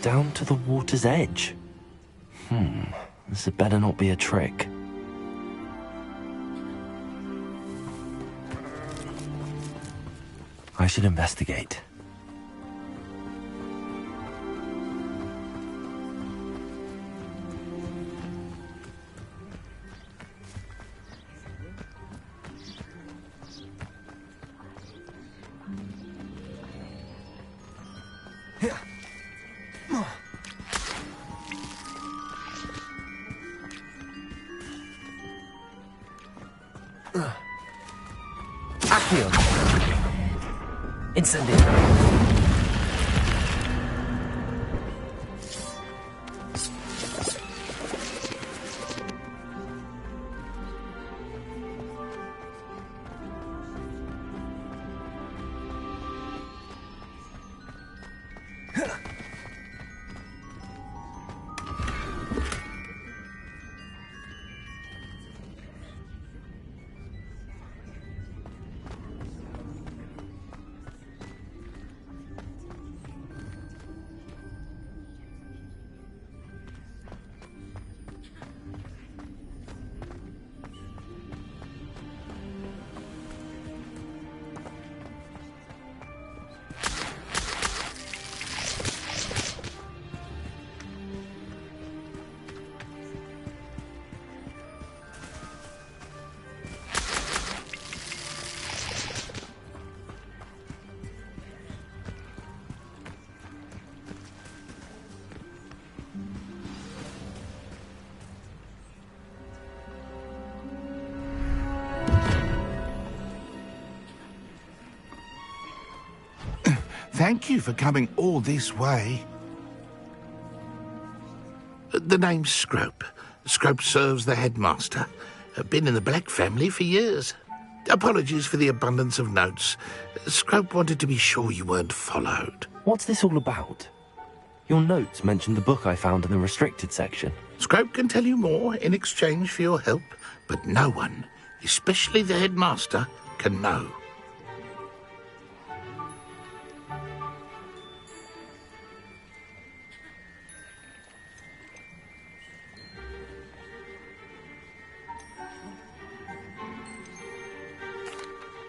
Down to the water's edge. This had better not be a trick. I should investigate. Accio. Incendio.
Thank you for coming all this way. The name's Scrope. Scrope serves the headmaster. Been in the Black family for years. Apologies for the abundance of notes. Scrope wanted to be sure you weren't followed.
What's this all about? Your notes mentioned the book I found in the restricted section.
Scrope can tell you more in exchange for your help, but no one, especially the headmaster, can know.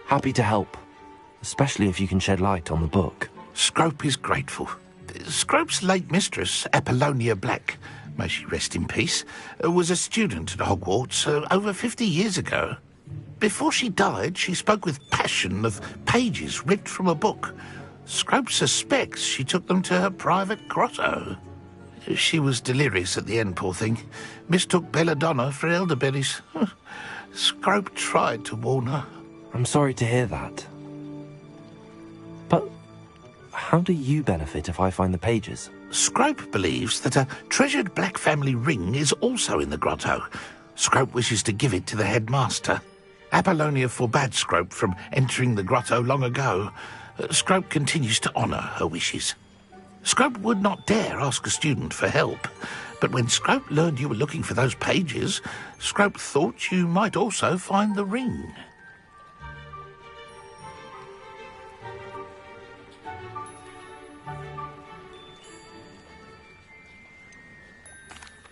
Happy to help, especially if you can shed light on the book.
Scrope is grateful. Scrope's late mistress, Apollonia Black, may she rest in peace, was a student at Hogwarts over 50 years ago. Before she died, she spoke with passion of pages ripped from a book. Scrope suspects she took them to her private grotto. She was delirious at the end, poor thing. Mistook belladonna for elderberries. Scrope tried to warn her.
I'm sorry to hear that. But how do you benefit if I find the pages?
Scrope believes that a treasured Black family ring is also in the grotto. Scrope wishes to give it to the headmaster. Apollonia forbade Scrope from entering the grotto long ago. Scrope continues to honour her wishes. Scrope would not dare ask a student for help, but when Scrope learned you were looking for those pages, Scrope thought you might also find the ring.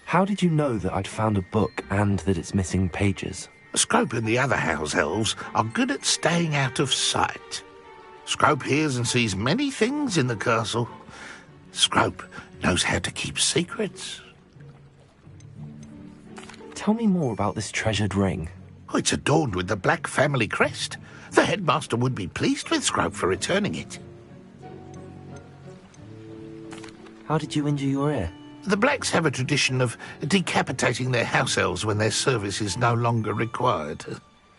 How did you know that I'd found a book and that it's missing pages?
Scrope and the other house elves are good at staying out of sight. Scrope hears and sees many things in the castle. Scrope knows how to keep secrets.
Tell me more about this treasured ring.
Oh, it's adorned with the Black family crest. The headmaster would be pleased with Scrope for returning it.
How did you injure your ear?
The Blacks have a tradition of decapitating their house elves when their service is no longer required.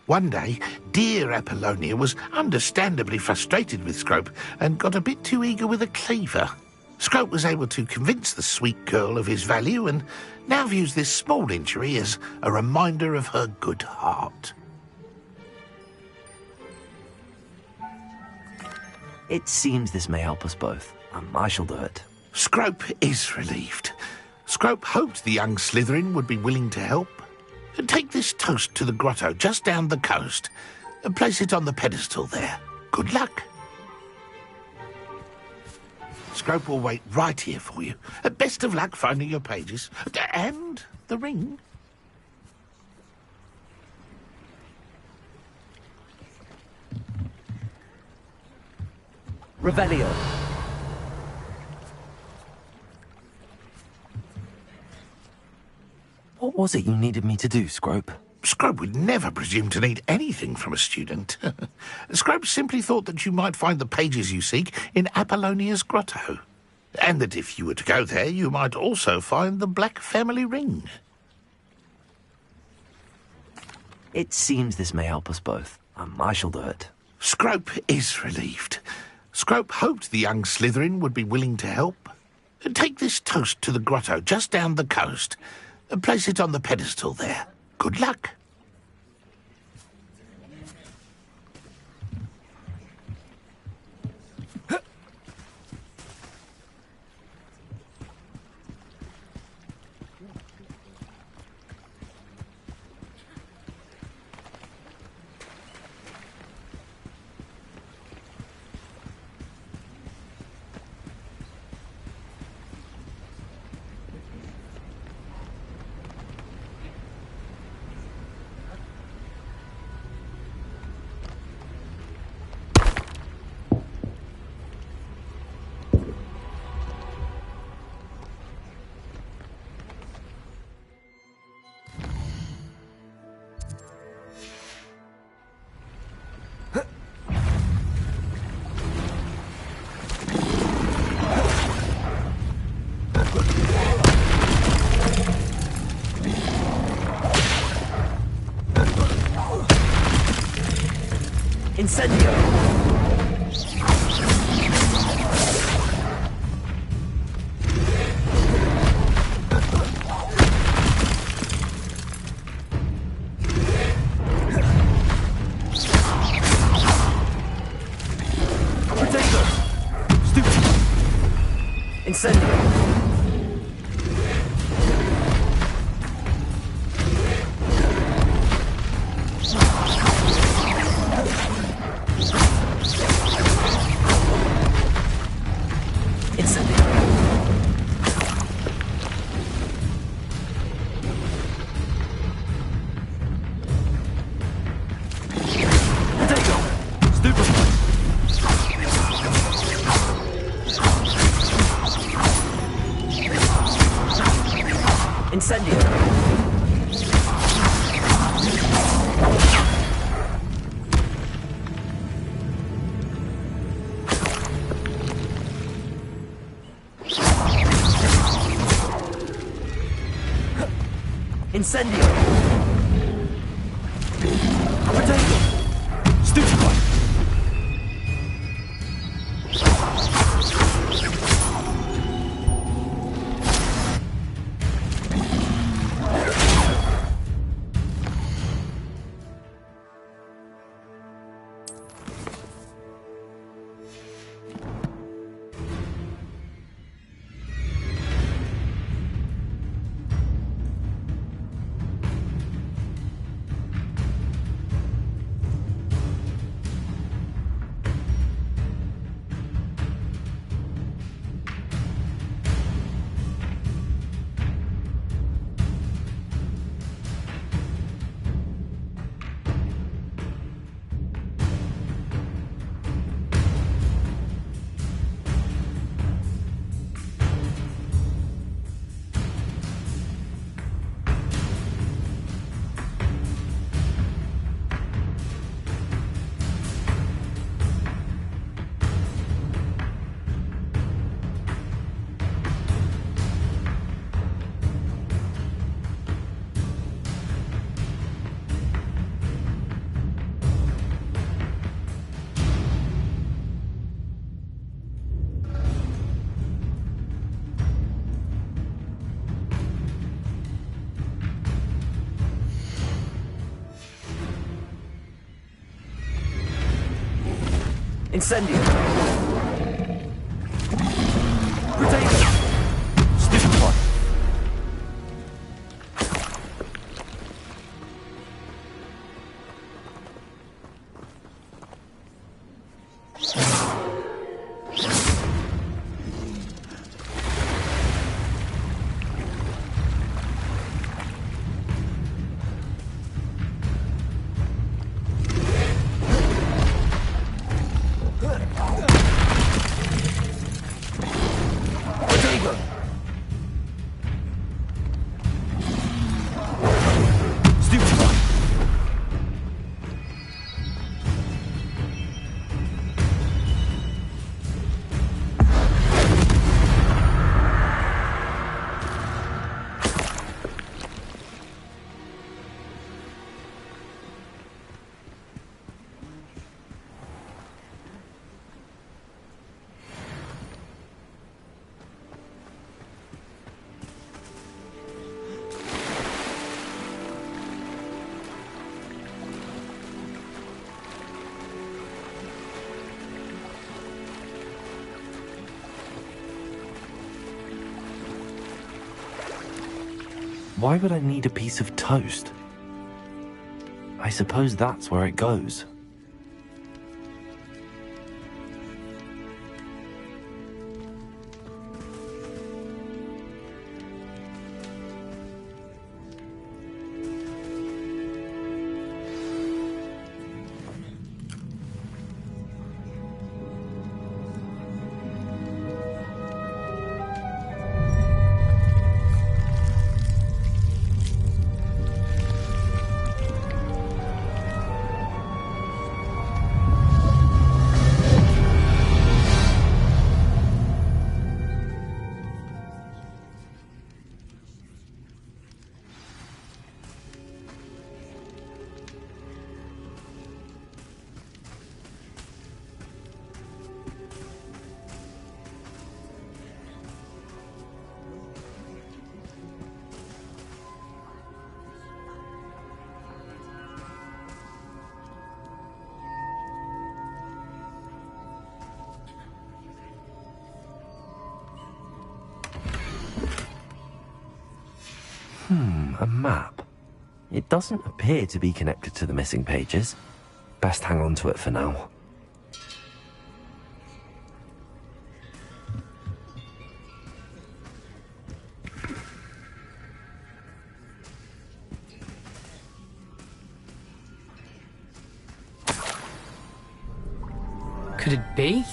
One day, dear Apollonia was understandably frustrated with Scrope and got a bit too eager with a cleaver. Scrope was able to convince the sweet girl of his value and now views this small injury as a reminder of her good heart.
It seems this may help us both. I shall do it.
Scrope is relieved. Scrope hoped the young Slytherin would be willing to help. Take this toast to the grotto just down the coast and place it on the pedestal there. Good luck. Scrope will wait right here for you. Best of luck finding your pages. And the ring.
Revelio. What was it you needed me to do, Scrope?
Scrope would never presume to need anything from a student. Scrope simply thought that you might find the pages you seek in Apollonia's grotto. And that if you were to go there, you might also find the Black family ring.
It seems this may help us both. I shall do it.
Scrope is relieved. Scrope hoped the young Slytherin would be willing to help. Take this toast to the grotto just down the coast and place it on the pedestal there. Good luck.
Incendio!
Incendio! Incendio! Potato! Stupefy! Incendio! Potato! Stupefy!
Why would I need a piece of toast? I suppose that's where it goes. A map. It doesn't appear to be connected to the missing pages. Best hang on to it for now.
Could it be?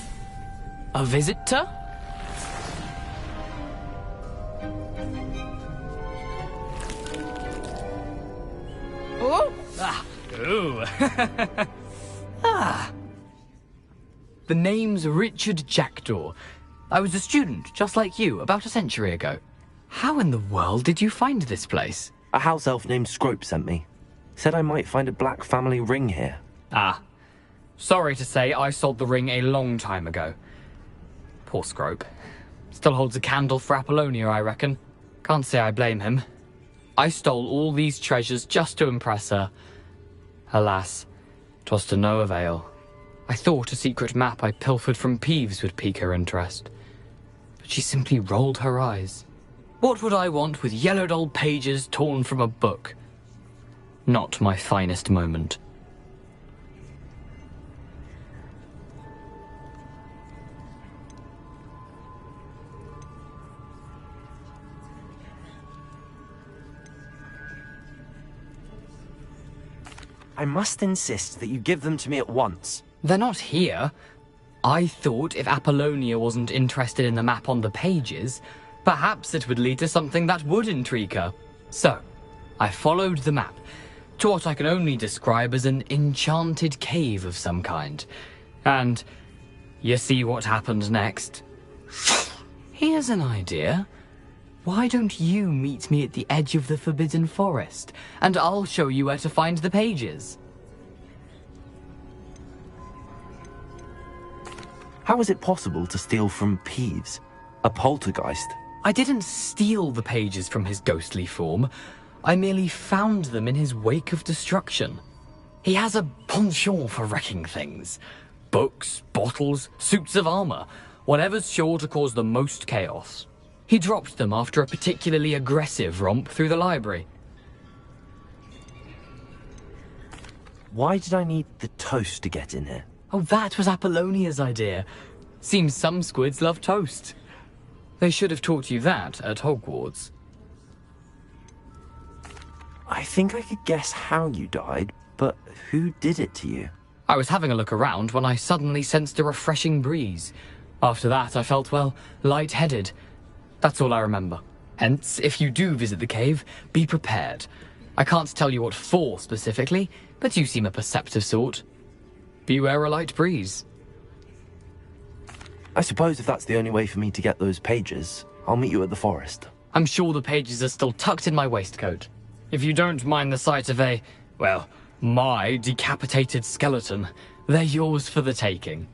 A visitor?
Ooh. The name's Richard Jackdaw. I was a student, just like you, about a century ago. How in the world did you find this place?
A house elf named Scrope sent me. Said I might find a black family ring here.
Ah. Sorry to say, I sold the ring a long time ago. Poor Scrope. Still holds a candle for Apollonia, I reckon. Can't say I blame him. I stole all these treasures just to impress her. Alas, 'twas to no avail. I thought a secret map I pilfered from Peeves would pique her interest. But she simply rolled her eyes. What would I want with yellowed old pages torn from a book? Not my finest moment.
I must insist that you give them to me at once.
They're not here. I thought if Apollonia wasn't interested in the map on the pages, perhaps it would lead to something that would intrigue her. So, I followed the map to what I can only describe as an enchanted cave of some kind. And you see what happened next? Here's an idea. Why don't you meet me at the edge of the Forbidden Forest, and I'll show you where to find the pages.
How is it possible to steal from Peeves? A poltergeist?
I didn't steal the pages from his ghostly form. I merely found them in his wake of destruction. He has a penchant for wrecking things. Books, bottles, suits of armor, whatever's sure to cause the most chaos. He dropped them after a particularly aggressive romp through the library.
Why did I need the toast to get in here?
Oh, that was Apollonia's idea. Seems some squids love toast. They should have taught you that at Hogwarts.
I think I could guess how you died, but who did it to you?
I was having a look around when I suddenly sensed a refreshing breeze. After that, I felt, well, lightheaded. That's all I remember. Hence, if you do visit the cave, be prepared. I can't tell you what for specifically, but you seem a perceptive sort. Beware a light breeze.
I suppose if that's the only way for me to get those pages, I'll meet you at the forest.
I'm sure the pages are still tucked in my waistcoat. If you don't mind the sight of a, well, my decapitated skeleton, they're yours for the taking.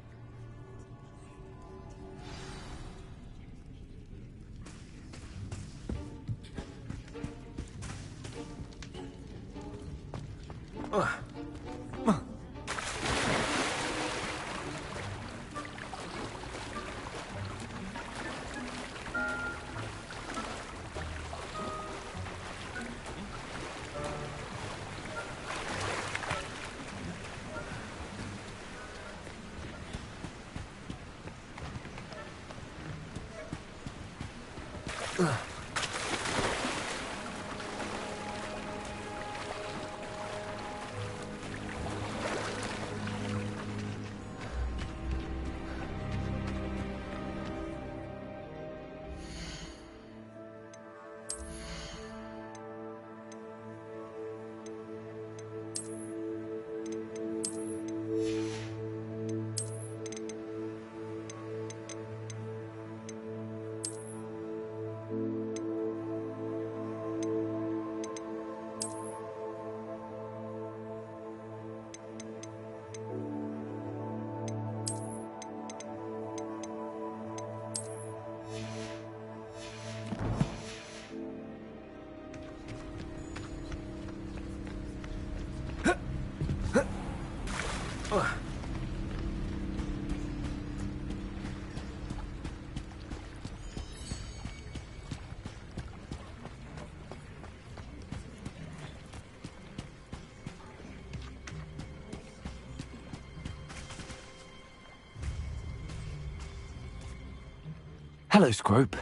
Hello, Scrope.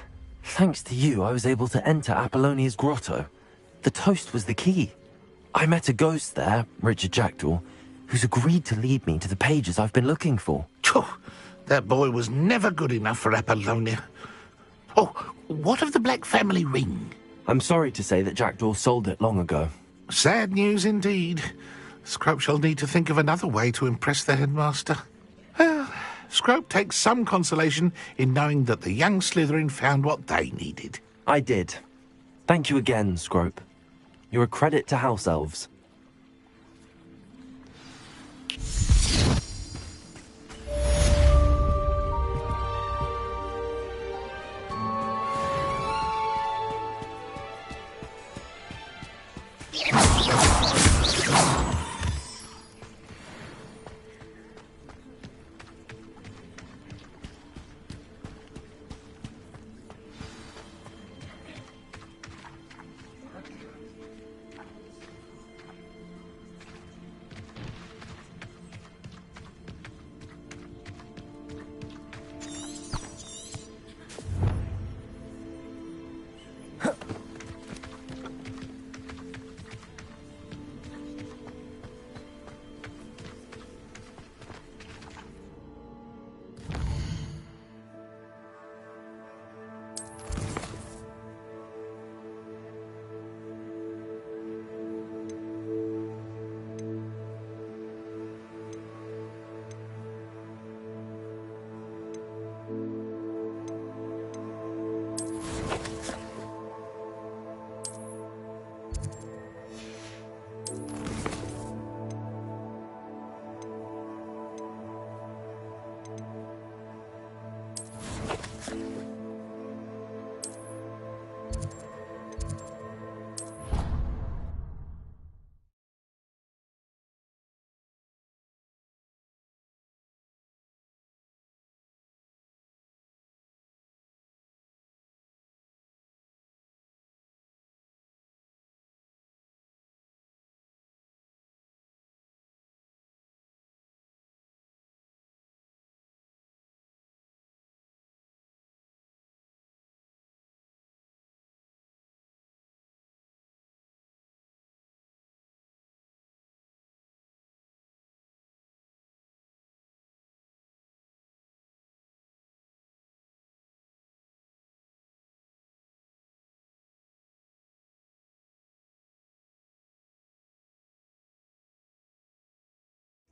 Thanks to you, I was able to enter Apollonia's grotto. The toast was the key. I met a ghost there, Richard Jackdaw, who's agreed to lead me to the pages I've been looking for.
That boy was never good enough for Apollonia. Oh, what of the Black family ring?
I'm sorry to say that Jackdaw sold it long ago.
Sad news indeed. Scrope shall need to think of another way to impress the headmaster. Well, Scrope takes some consolation in knowing that the young Slytherin found what they needed.
I did. Thank you again, Scrope. You're a credit to House Elves.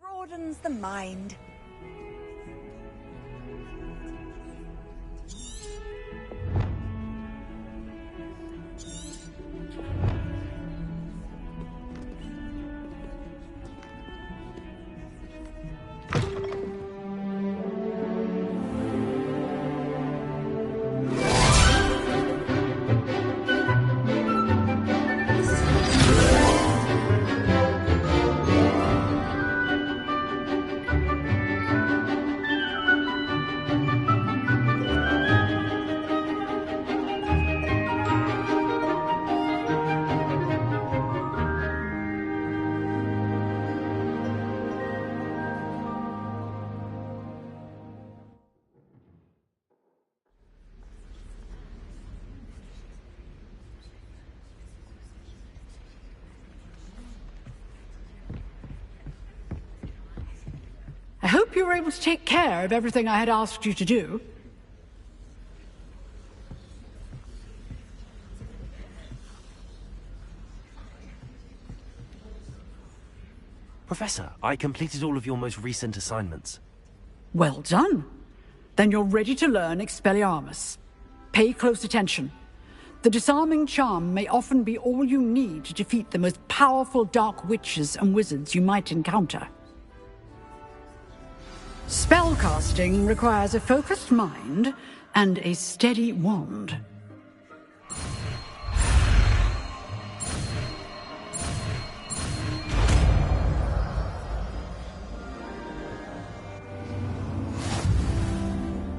Broadens the mind.
I hope you were able to take care of everything I had asked you to do.
Professor, I completed all of your most recent assignments.
Well done. Then you're ready to learn Expelliarmus. Pay close attention. The disarming charm may often be all you need to defeat the most powerful dark witches and wizards you might encounter. Spellcasting requires a focused mind and a steady wand.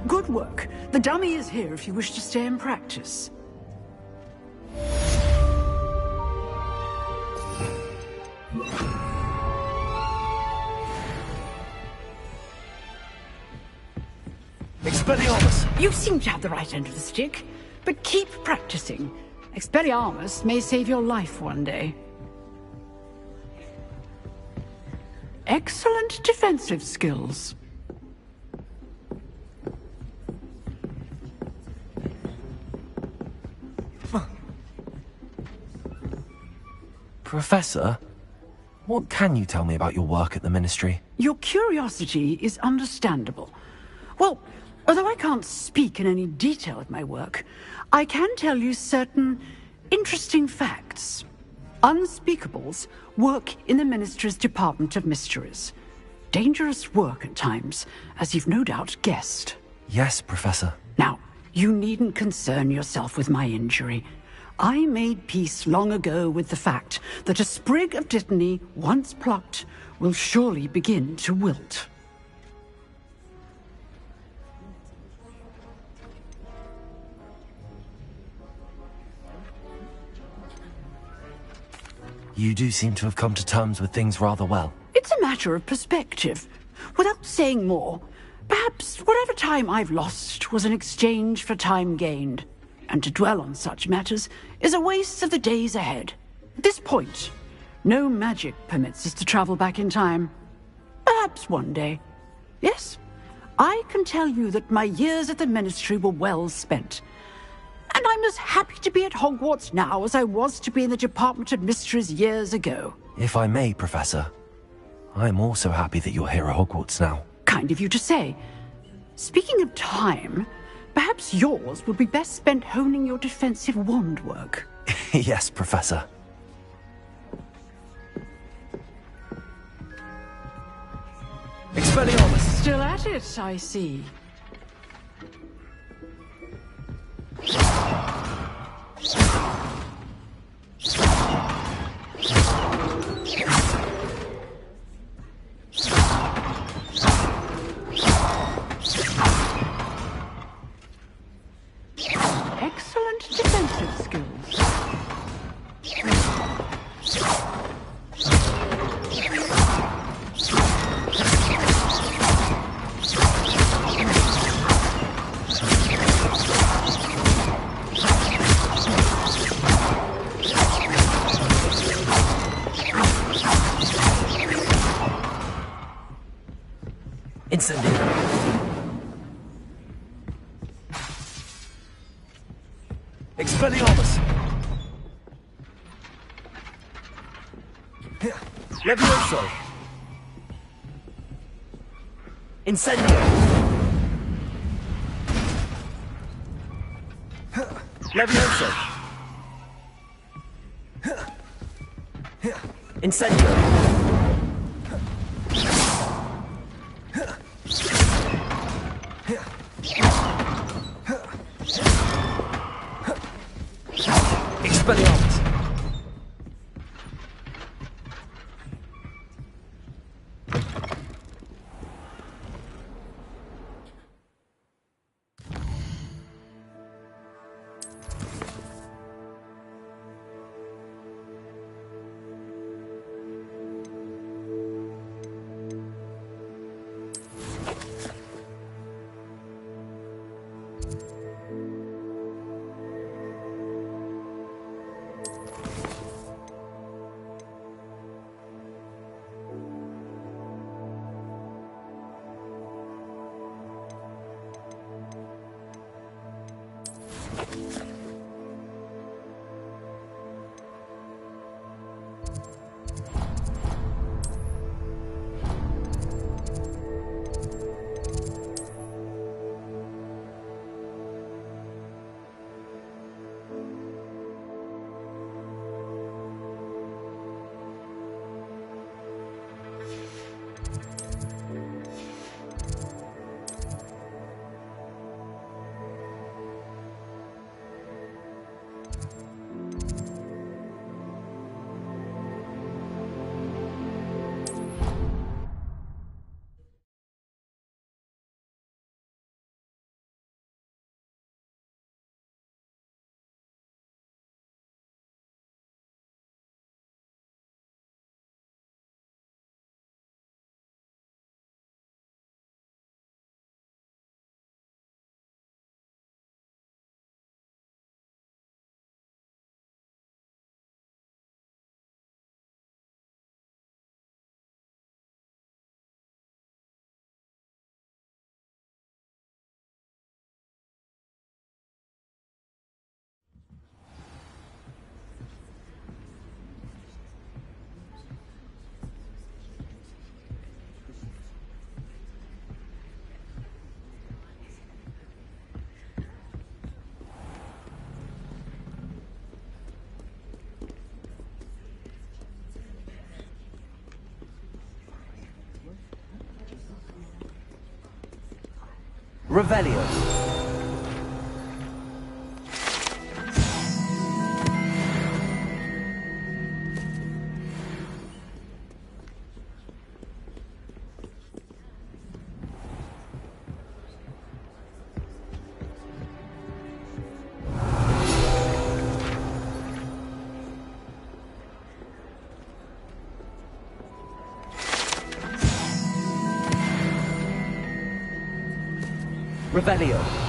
Good work. The dummy is here if you wish to stay and practice.
Expelliarmus!
You seem to have the right end of the stick, but keep practicing. Expelliarmus may save your life one day. Excellent defensive skills.
Professor, what can you tell me about your work at the Ministry?
Your curiosity is understandable. Well, although I can't speak in any detail of my work, I can tell you certain interesting facts. Unspeakables work in the Ministry's Department of Mysteries. Dangerous work at times, as you've no doubt guessed.
Yes, Professor.
Now, you needn't concern yourself with my injury. I made peace long ago with the fact that a sprig of dittany, once plucked, will surely begin to wilt.
You do seem to have come to terms with things rather well.
It's a matter of perspective. Without saying more, perhaps whatever time I've lost was an exchange for time gained. And to dwell on such matters is a waste of the days ahead. At this point, no magic permits us to travel back in time. Perhaps one day. Yes, I can tell you that my years at the Ministry were well spent. And I'm as happy to be at Hogwarts now as I was to be in the Department of Mysteries years ago.
If I may, Professor, I'm also happy that you're here at Hogwarts now.
Kind of you to say. Speaking of time, perhaps yours would be best spent honing your defensive wand work.
Yes, Professor.
Expelliarmus! Still at it, I see. Excellent defensive skills.
Incendiary. Expelliarmus! Levioso! Incendio! Levioso! Incendio! Expelliarmus! Revelio. Revelio.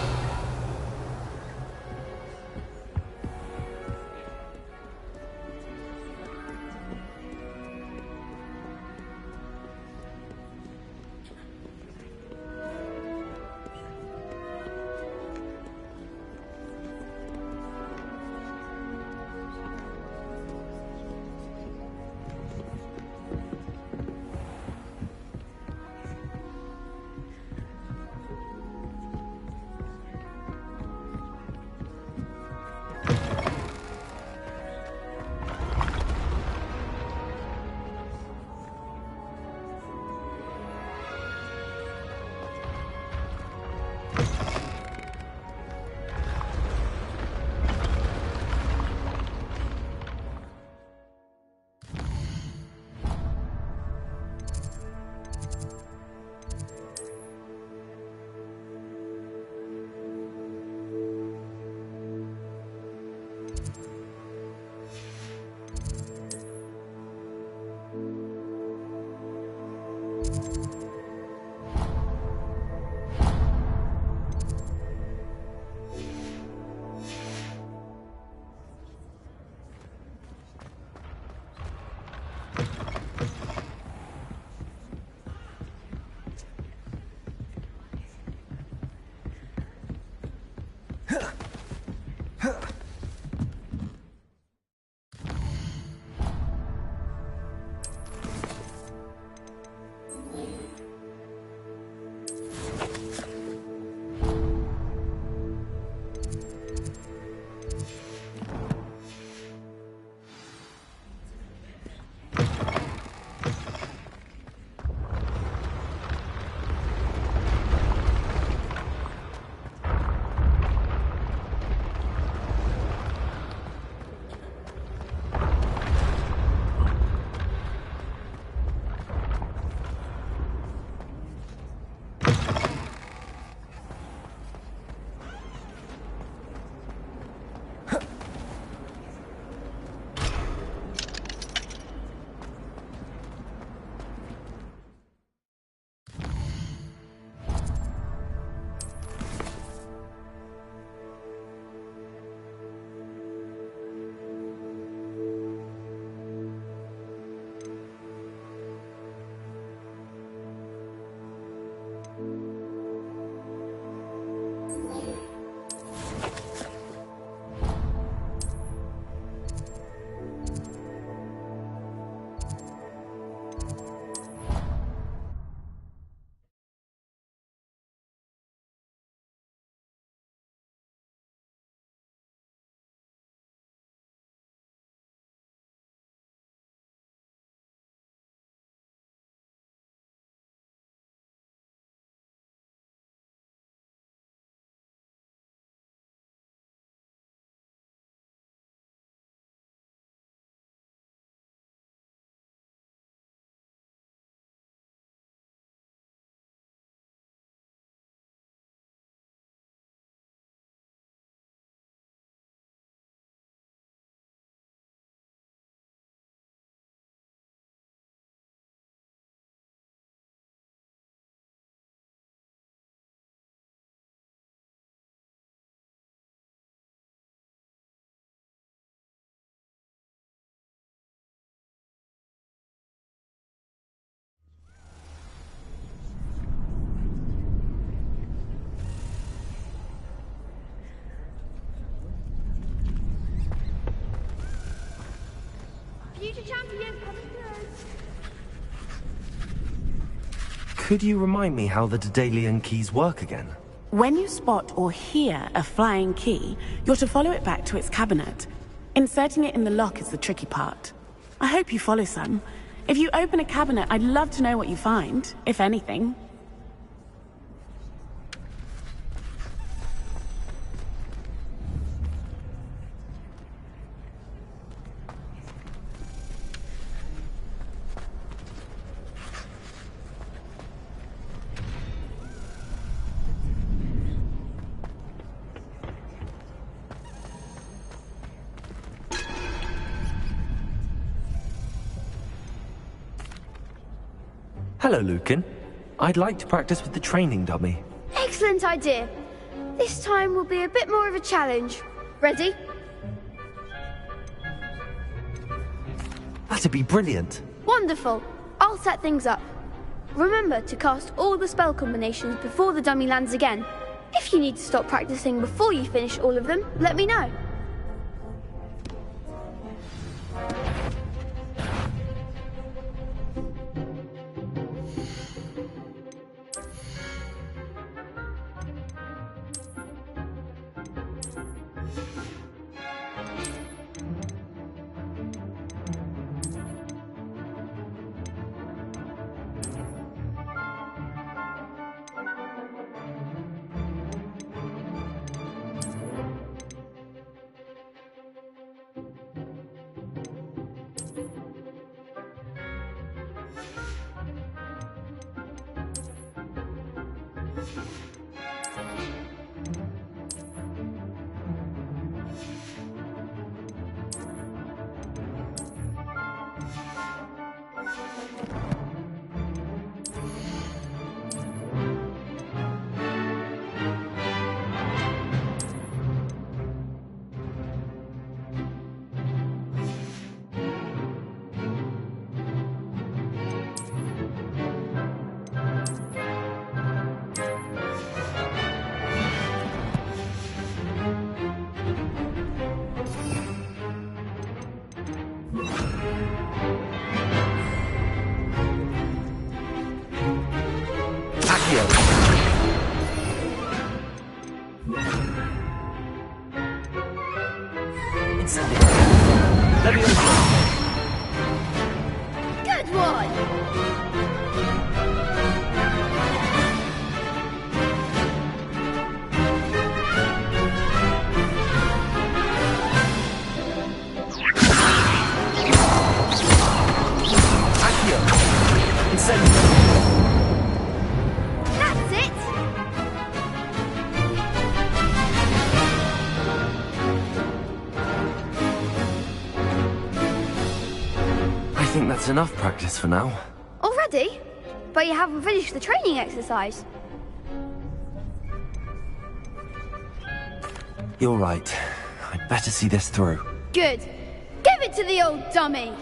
Future champion coming through.
Could you remind me how the Daedalian keys work again?
When you spot or hear a flying key, you're to follow it back to its cabinet. Inserting it in the lock is the tricky part. I hope you follow some. If you open a cabinet, I'd love to know what you find, if anything.
Hello, Lucan. I'd like to practice with the training dummy.
Excellent idea. This time will be a bit more of a challenge. Ready?
That'd be brilliant.
Wonderful. I'll set things up. Remember to cast all the spell combinations before the dummy lands again. If you need to stop practicing before you finish all of them, let me know. Good one! That's it!
I think that's enough practice for now.
Already? But you haven't finished the training exercise.
You're right. I'd better see this through.
Good. Give it to the old dummy!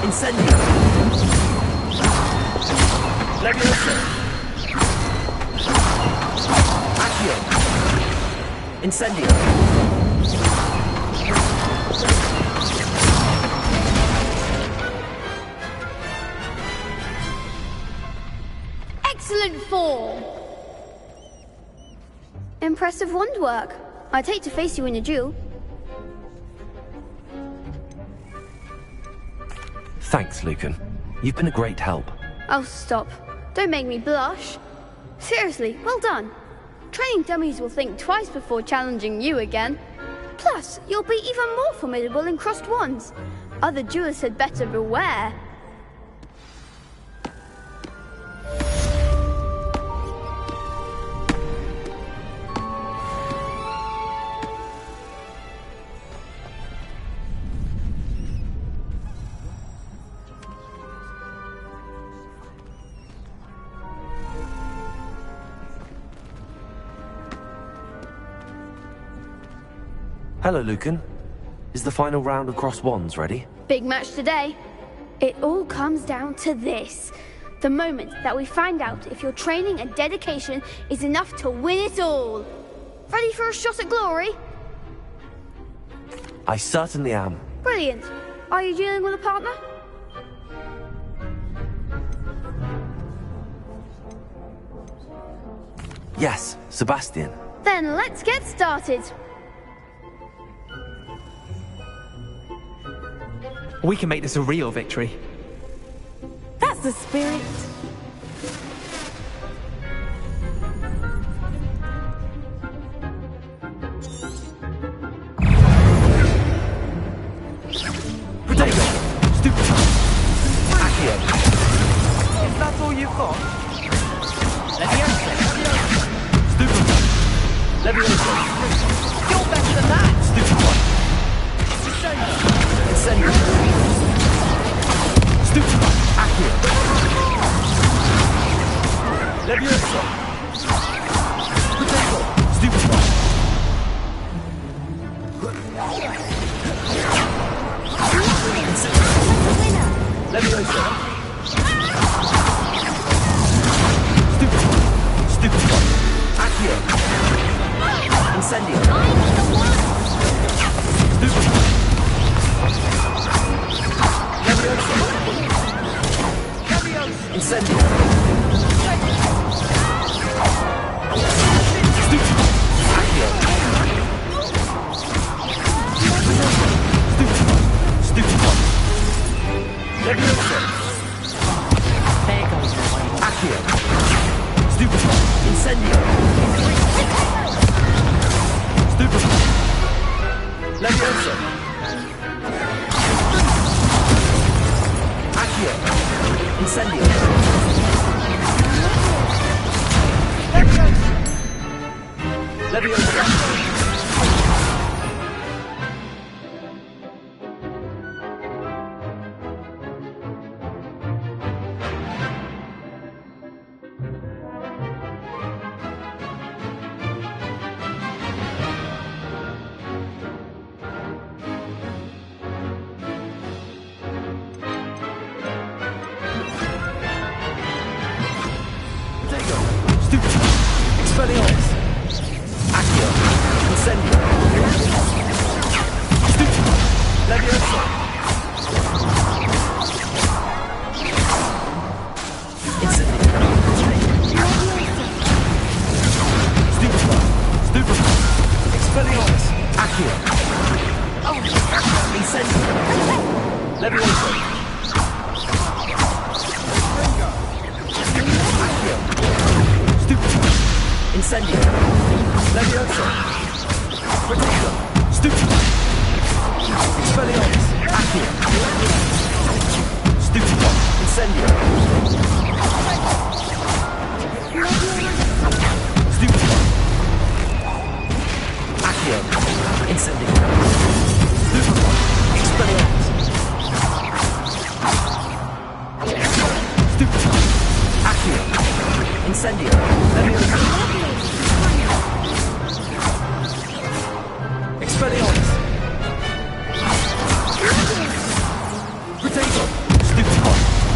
Incendio!
Leviosa!
Accio! Incendio!
Excellent form! Impressive wand work. I'd hate to face you in a duel.
Thanks, Lucan. You've been a great help.
Oh, stop. Don't make me blush. Seriously, well done. Training dummies will think twice before challenging you again. Plus, you'll be even more formidable in crossed wands. Other duelists had better beware.
Hello, Lucan. Is the final round of cross wands ready?
Big match today. It all comes down to this. The moment that we find out if your training and dedication is enough to win it all. Ready for a shot at glory?
I certainly am.
Brilliant. Are you dealing with a partner?
Yes, Sebastian.
Then let's get started.
We can make this a real victory.
That's the spirit.
Potato! Stupid time! Accio!
Is that all you've got?
Leviosa!
Stupid time!
Leviosa! You're better than that!
Stupid one!
Incendio. Stupefy. Accio. Levioso. Potato. Stupefy. Levioso. Stupefy. Stupefy. Accio. Incendio. Stupefy. Levioso. Incendio. Stupefy. Accio. Stupefy. Levioso. Accio. Stupefy. Incendio. Stupefy.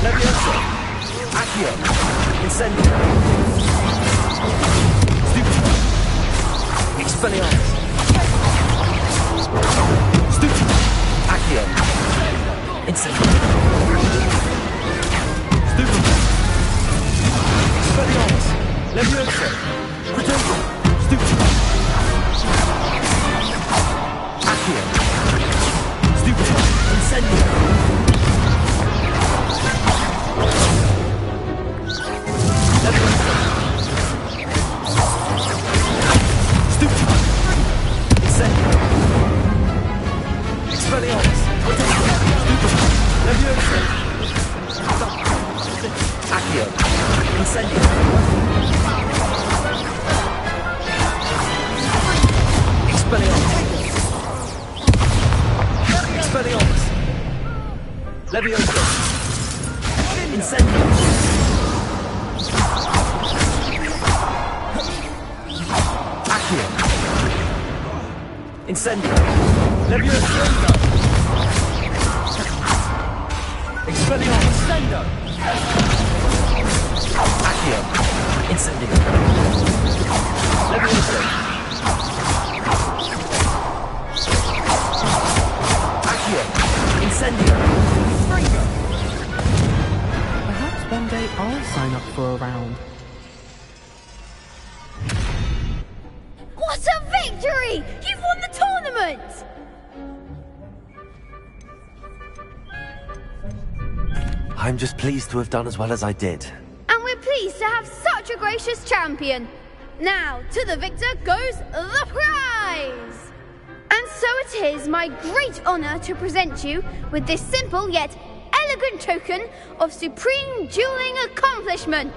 Levioso. Accio. Incendio. Levioso. Incendio. Levioso. Expelliarmus. Accio. Incendio. Levioso. Accio. Incendio.
Perhaps one day I'll sign up for a round.
What a victory! You've won the tournament!
I'm just pleased to have done as well as I did.
And we're pleased to have such a gracious champion. Now, to the victor goes the prize! And so it is my great honor to present you with this simple yet elegant token of supreme dueling accomplishment.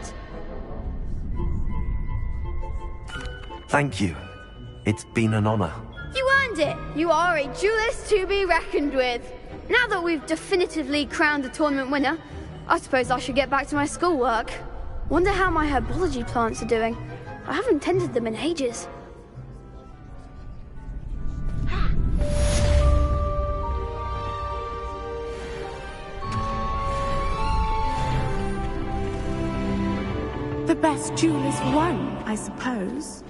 Thank you. It's been an honor.
You earned found it! You are a duelist to be reckoned with. Now that we've definitively crowned the tournament winner, I suppose I should get back to my schoolwork. Wonder how my herbology plants are doing. I haven't tended them in ages.
The best duelist won, I suppose.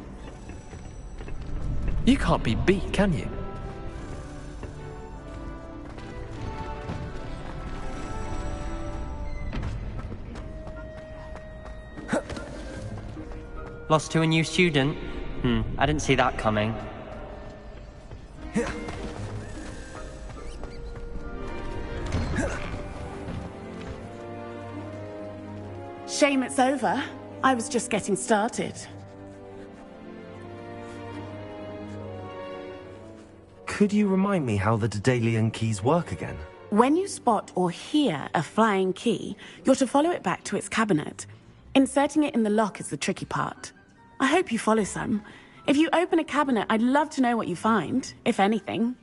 You can't be beat, can you?
Lost to a new student? I didn't see that coming.
Shame it's over. I was just getting started.
Could you remind me how the Daedalian keys work again?
When you spot or hear a flying key, you're to follow it back to its cabinet. Inserting it in the lock is the tricky part. I hope you follow some. If you open a cabinet, I'd love to know what you find, if anything.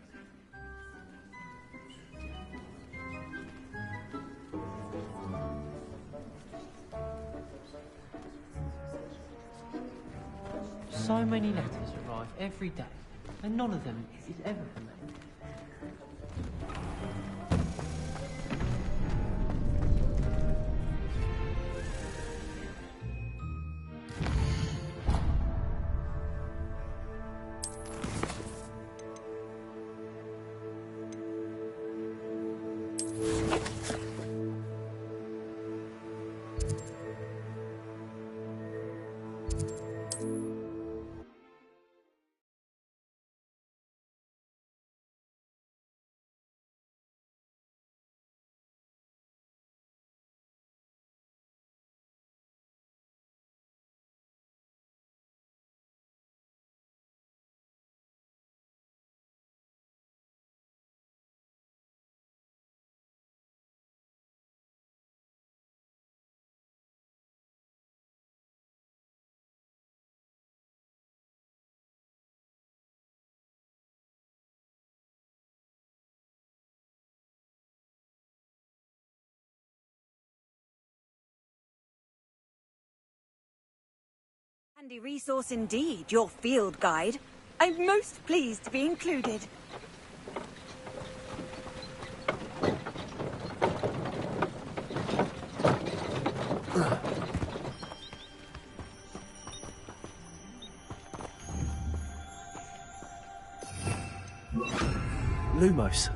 So many letters arrive every day, and none of them is ever for me.
Handy resource indeed, your field guide. I'm most pleased to be included.
Lumos.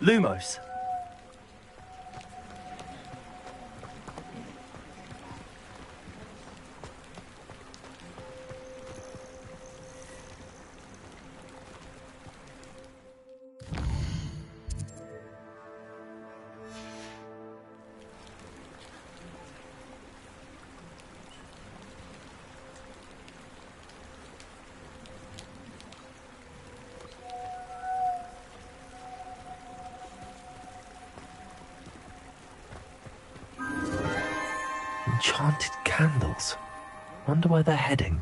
Lumos.
Enchanted candles. Wonder where they're heading.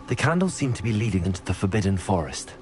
The candles seem to be leading into the Forbidden Forest.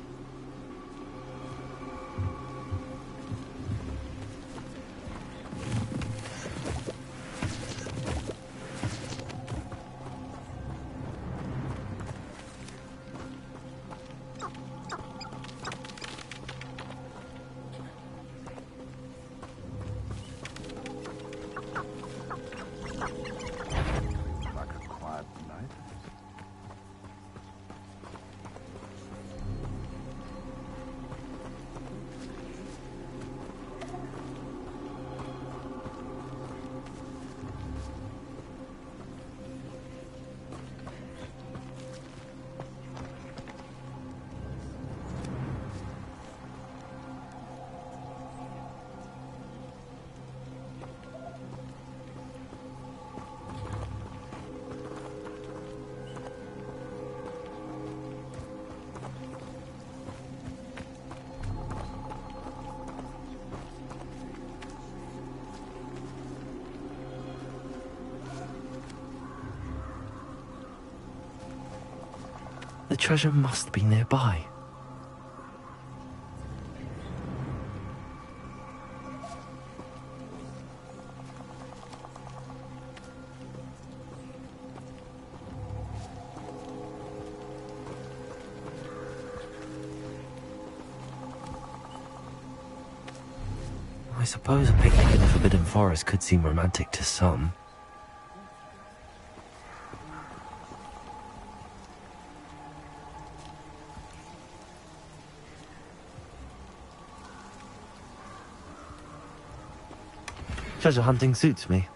The treasure must be nearby. I suppose a picnic in the Forbidden Forest could seem romantic to some. Treasure hunting suits me.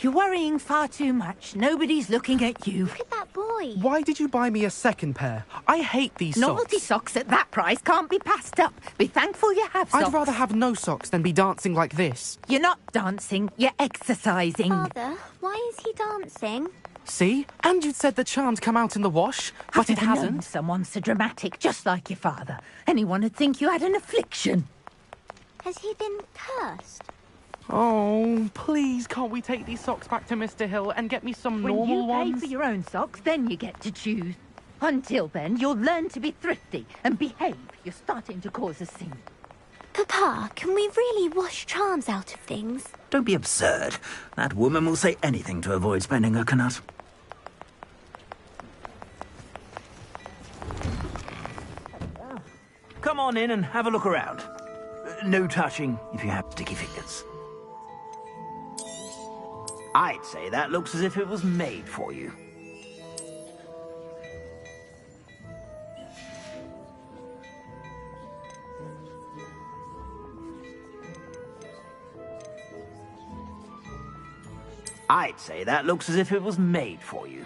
You're worrying far too much. Nobody's looking at you.
Look at that boy.
Why did you buy me a second pair? I hate these
Novelty
socks.
socks at that price can't be passed up. Be thankful you have socks.
I'd rather have no socks than be dancing like this.
You're not dancing, you're exercising.
Father, why is he dancing?
See? And you'd said the charm's come out in the wash, but it
I've never known
hasn't.
someone so dramatic, just like your father. Anyone would think you had an affliction.
Has he been cursed?
Oh, please, can't we take these socks back to Mr. Hill and get me some
When
normal
you pay
ones?
for your own socks, then you get to choose. Until then, you'll learn to be thrifty and behave. You're starting to cause a scene.
Papa, can we really wash charms out of things?
Don't be absurd. That woman will say anything to avoid spending her canut. Come on in and have a look around. No touching if you have sticky fingers. I'd say that looks as if it was made for you. I'd say that looks as if it was made for you.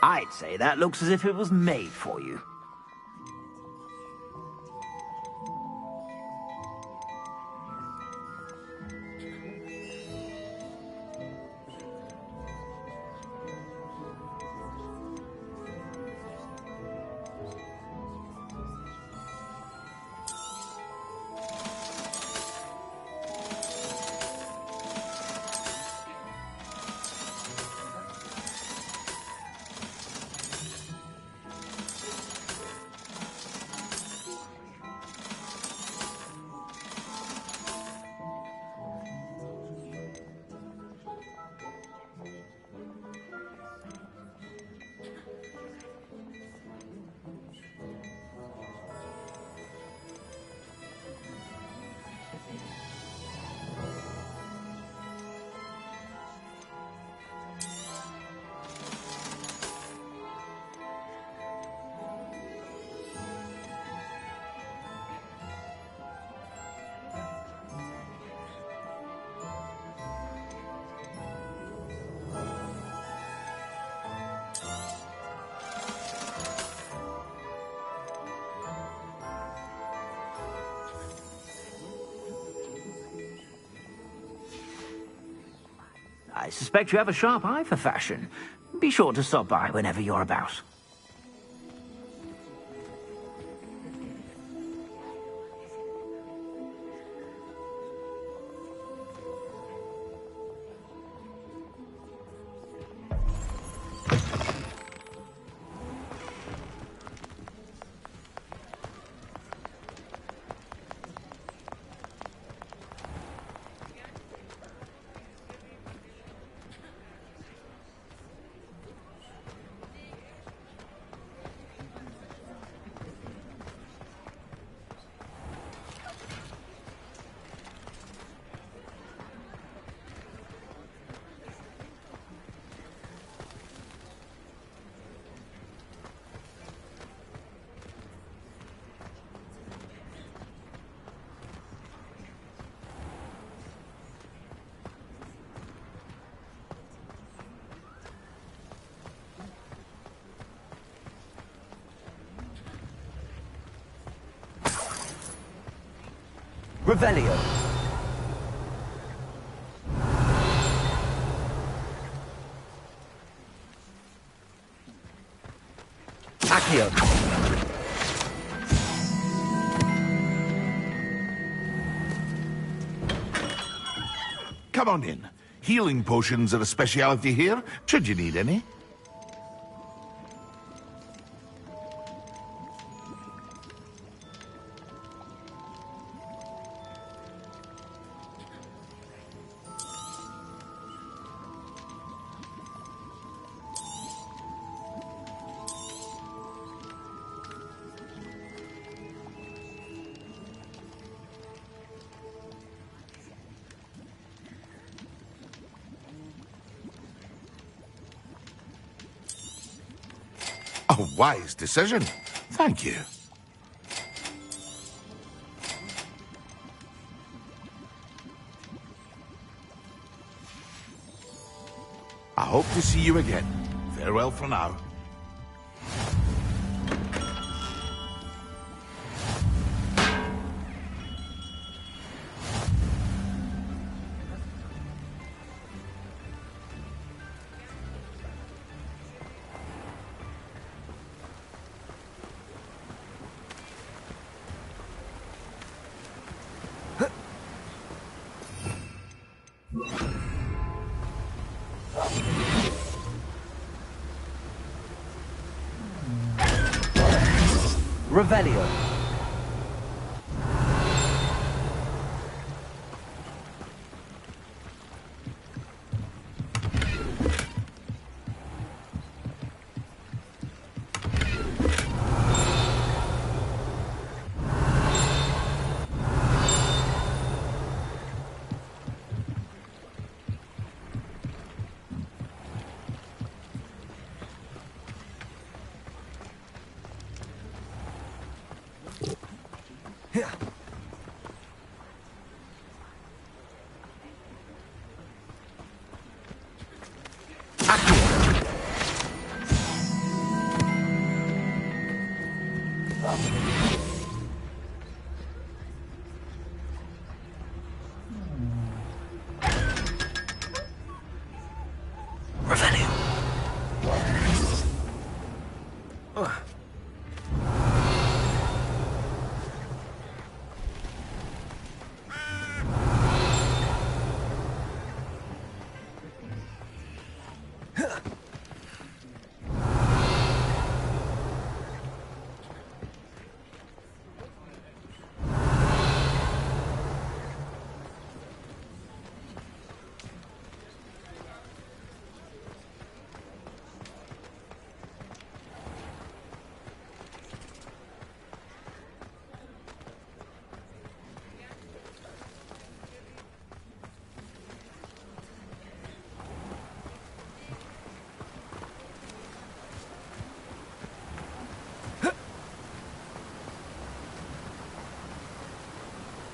I'd say that looks as if it was made for you. I suspect you have a sharp eye for fashion. Be sure to stop by whenever you're about.
Revelio. Accio.
Come on in. Healing potions are a speciality here, should you need any. A wise decision. Thank you. I hope to see you again. Farewell for now.
Revelio.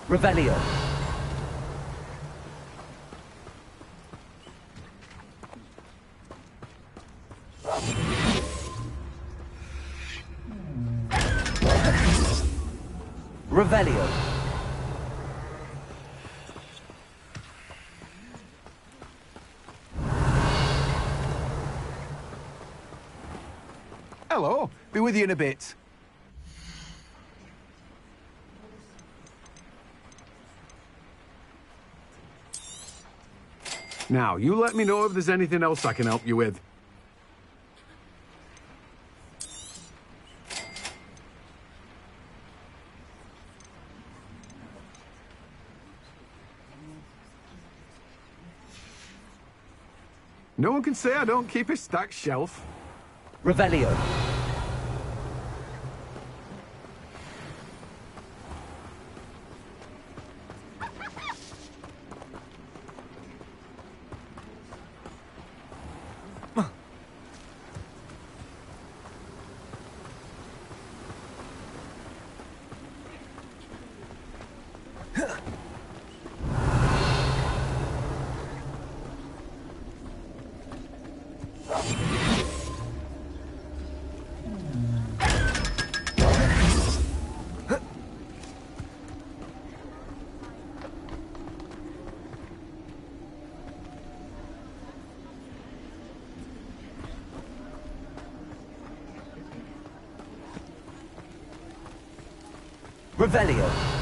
Revelio. Revelio.
Hello. Be with you in a bit. Now, you let me know if there's anything else I can help you with. No one can say I don't keep a stacked shelf.
Revelio. Revelio.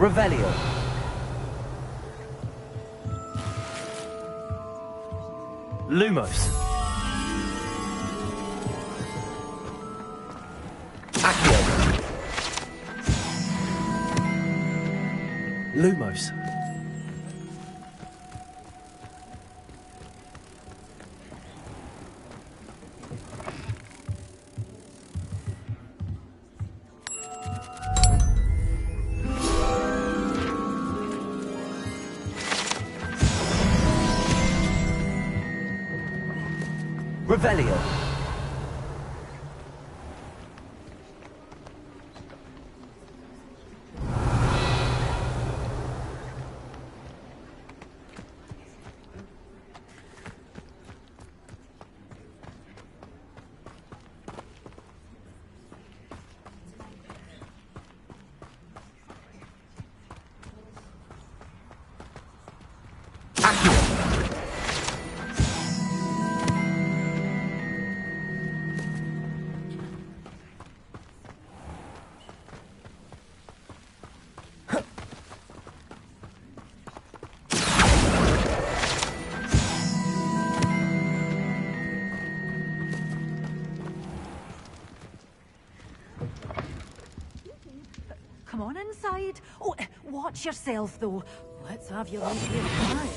Revelio. Lumos. Accio. Lumos. Revelio.
Come on inside. Oh, watch yourself, though. Let's have you right here now.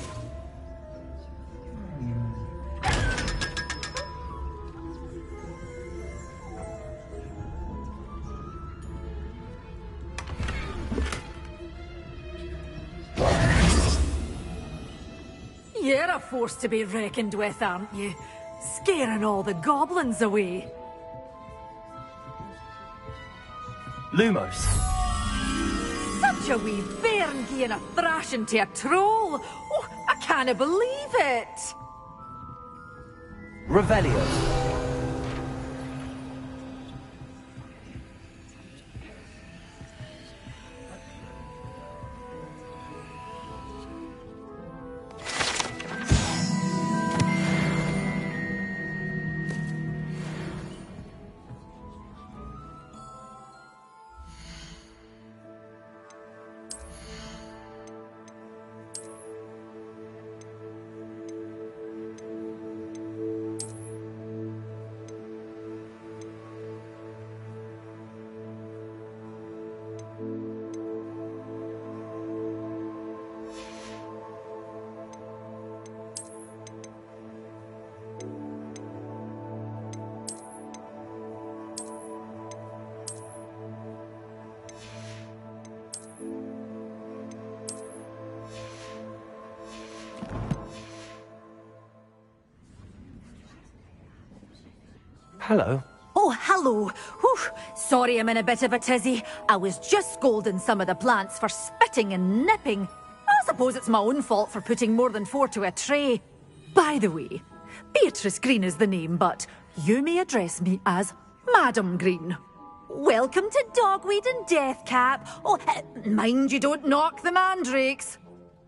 You're a force to be reckoned with, aren't you? Scaring all the goblins away.
Lumos.
Such a wee bairn giving a thrashing to a troll. Oh, I can't believe it.
Revelio. Hello.
Oh, hello. Whew. Sorry I'm in a bit of a tizzy. I was just scolding some of the plants for spitting and nipping. I suppose it's my own fault for putting more than 4 to a tray. By the way, Beatrice Green is the name, but you may address me as Madam Green. Welcome to Dogweed and Deathcap. Oh, mind you don't knock the mandrakes.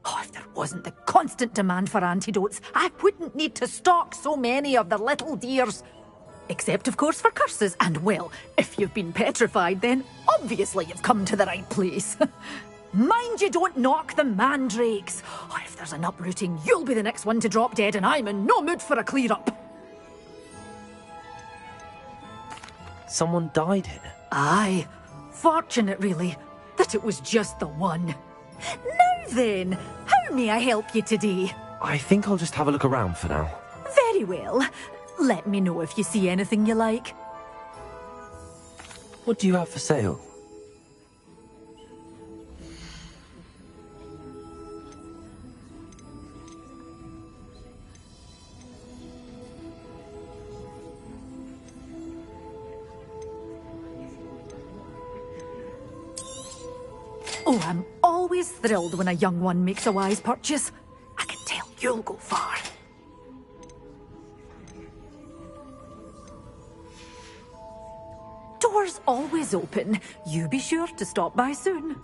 Oh, if there wasn't the constant demand for antidotes, I wouldn't need to stock so many of the little dears. Except, of course, for curses. And, well, if you've been petrified, then obviously you've come to the right place. Mind you don't knock the mandrakes. Oh, if there's an uprooting, you'll be the next one to drop dead, and I'm in no mood for a clear-up.
Someone died here.
Aye. Fortunate, really, that it was just the one. Now then, how may I help you today?
I think I'll just have a look around for now.
Very well. Let me know if you see anything you like.
What do you have for sale?
Oh, I'm always thrilled when a young one makes a wise purchase. I can tell you'll go far. Doors always open. You be sure to stop by soon.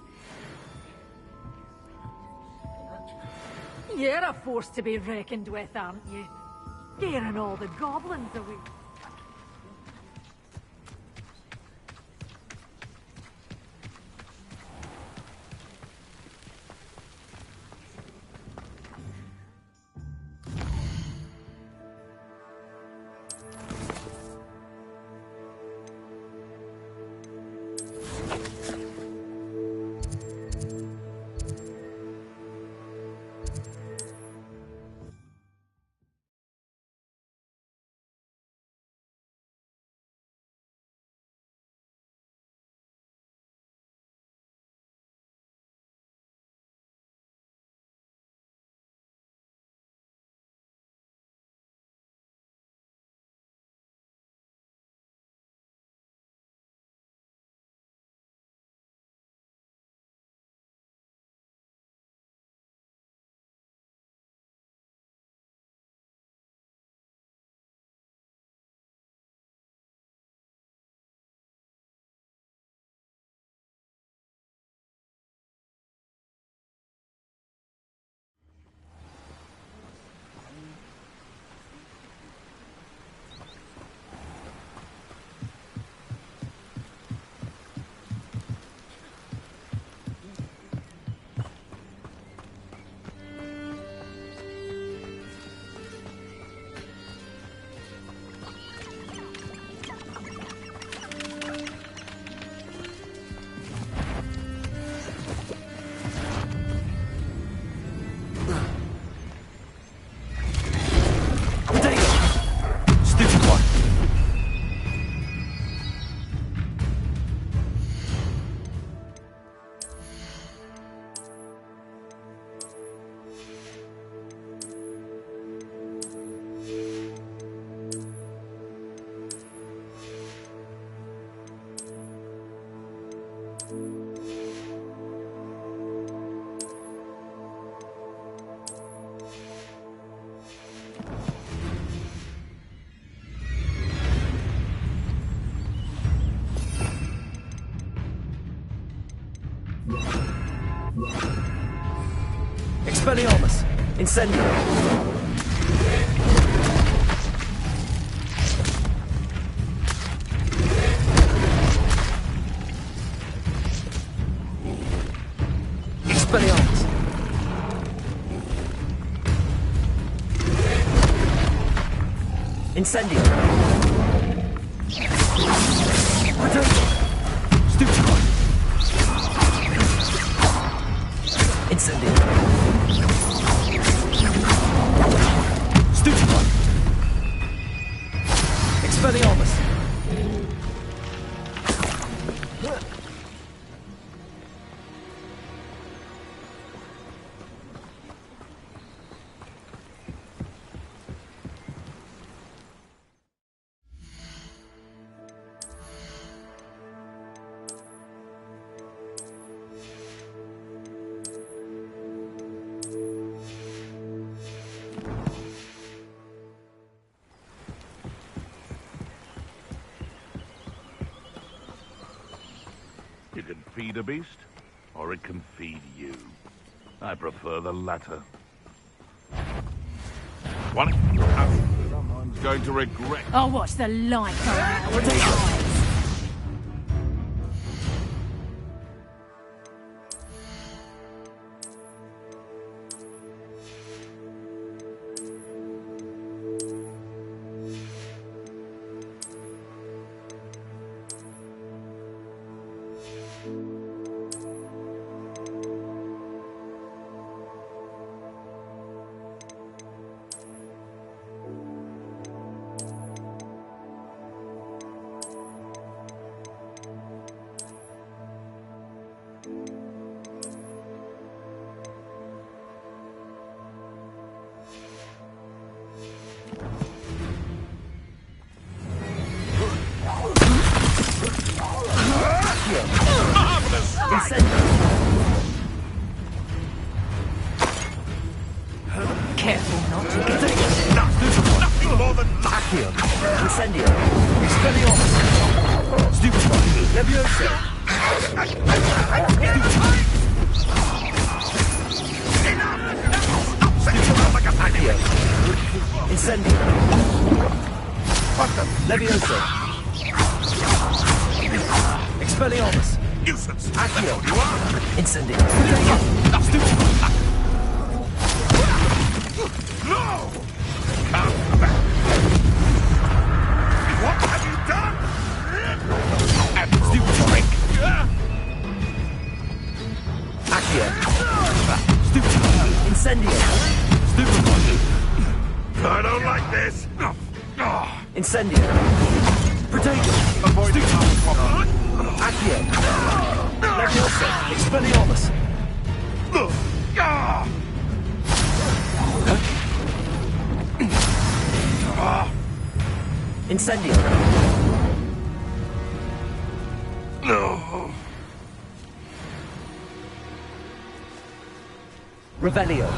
You're a force to be reckoned with, aren't you? Scaring all the goblins away.
Expelliarmus! Incendio! Expelliarmus! Incendio! Potato! Stupefy! Incendio! Stupefy! Expelliarmus!
You can feed a beast, or it can feed you. I prefer the latter. Someone's going to regret.
I'll watch the light go out of your eyes.
Careful not to get it. Nothing more than Accio. Incendio. Expelliarmus. Stupefy. Leviosa. Accio. Incendio. Leviosa. Expelliarmus.
Nuisance.
Accio. Incendio.
Stupefy. No! Come back! What have you done? Stupid trick!
Accio. Stupid. Incendio. Stupid.
I don't like this!
Incendio. Potato.
Avoid it.
Accio. Leviosa. Expelliarmus. Incendio.
No.
Revelio.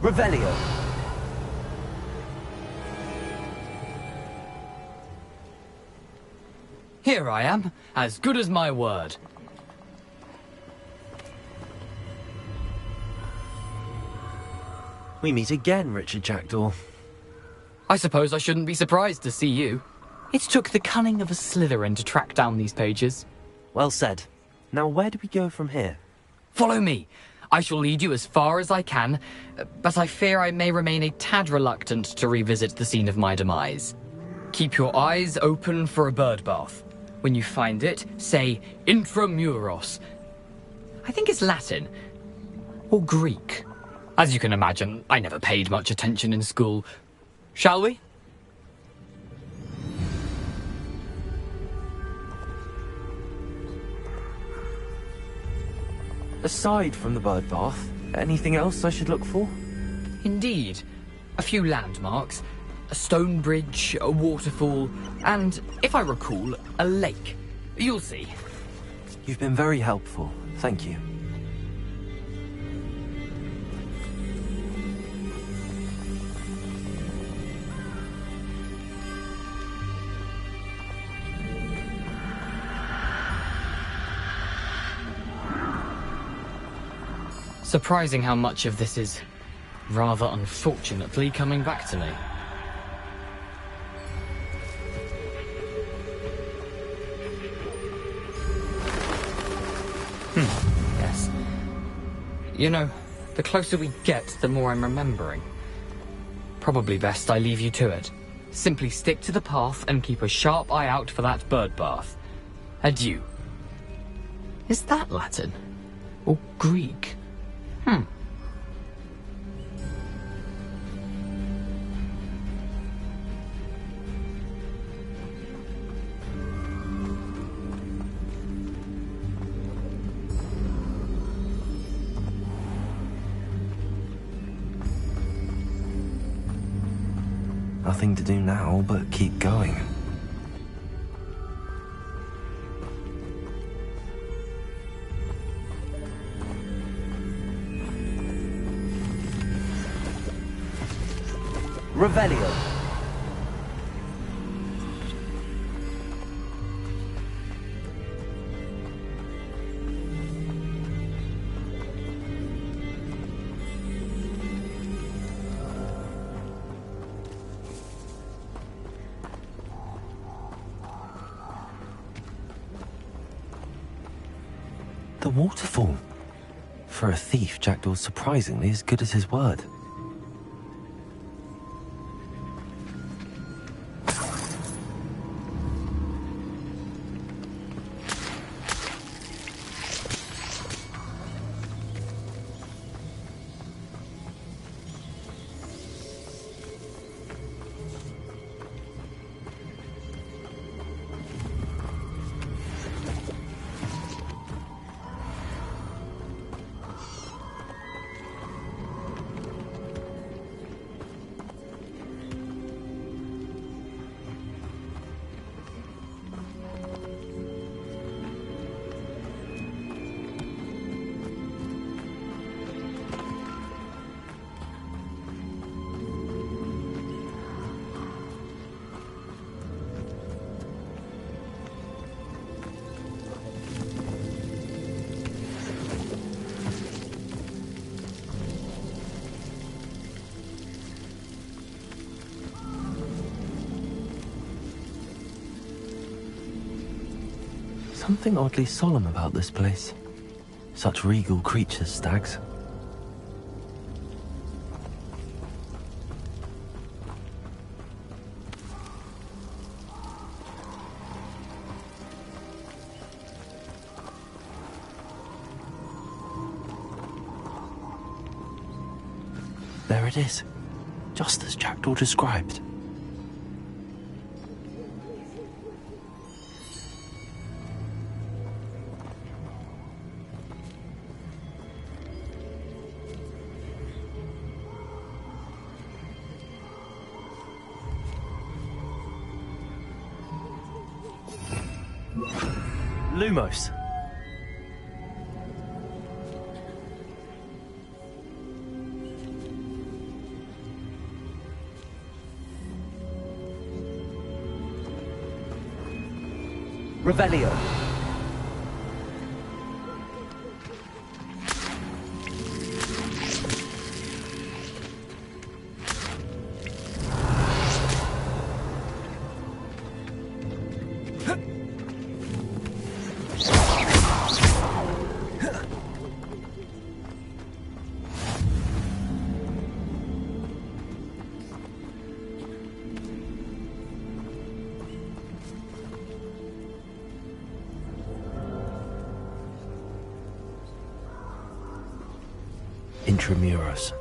Revelio.
Here I am, as good as my word.
We meet again, Richard Jackdaw.
I suppose I shouldn't be surprised to see you. It took the cunning of a Slytherin to track down these pages.
Well said. Now where do we go from here?
Follow me. I shall lead you as far as I can, but I fear I may remain a tad reluctant to revisit the scene of my demise. Keep your eyes open for a bird bath. When you find it, say intramuros. I think it's Latin. Or Greek. As you can imagine, I never paid much attention in school. Shall we?
Aside from the bird bath, anything else I should look for?
Indeed. A few landmarks. A stone bridge, a waterfall, and, if I recall, a lake. You'll see.
You've been very helpful. Thank you.
Surprising how much of this is, rather unfortunately, coming back to me. Yes. You know, the closer we get, the more I'm remembering. Probably best I leave you to it. Simply stick to the path and keep a sharp eye out for that bird bath. Adieu. Is that Latin? Or Greek?
Nothing to do now but keep going. Revelio. The waterfall. For a thief, Jackdaw's surprisingly as good as his word. Something oddly solemn about this place. Such regal creatures, stags. There it is, just as Jackdaw described. Lumos. Revelio. Intramuros.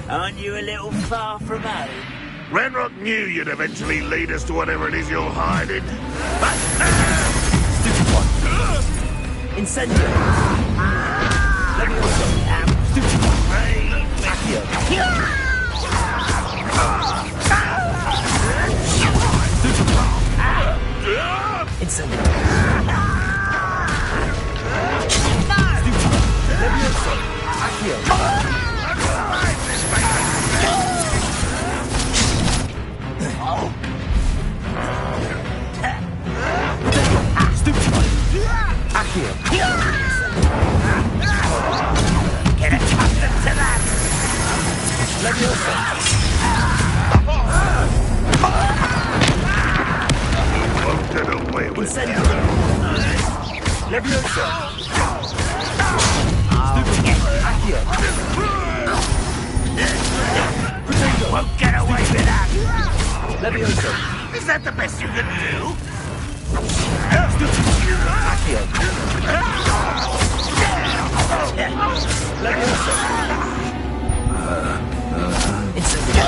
Aren't you a little far from home?
Renrock knew you'd eventually lead us to whatever it is you're hiding.
Stupid one. Incendio. Levioso. Stupid one. Accio. Stupid one. Incendio. Stupid one. Levioso. Accio. Stupid one. Accio. Get accustomed to that. Leviosa.
You won't get away with that.
Leviosa. Stupid one. Accio. Won't get away with that. Leviosa.
Is that the best you can do?
Accio. Leviosa. Incendio.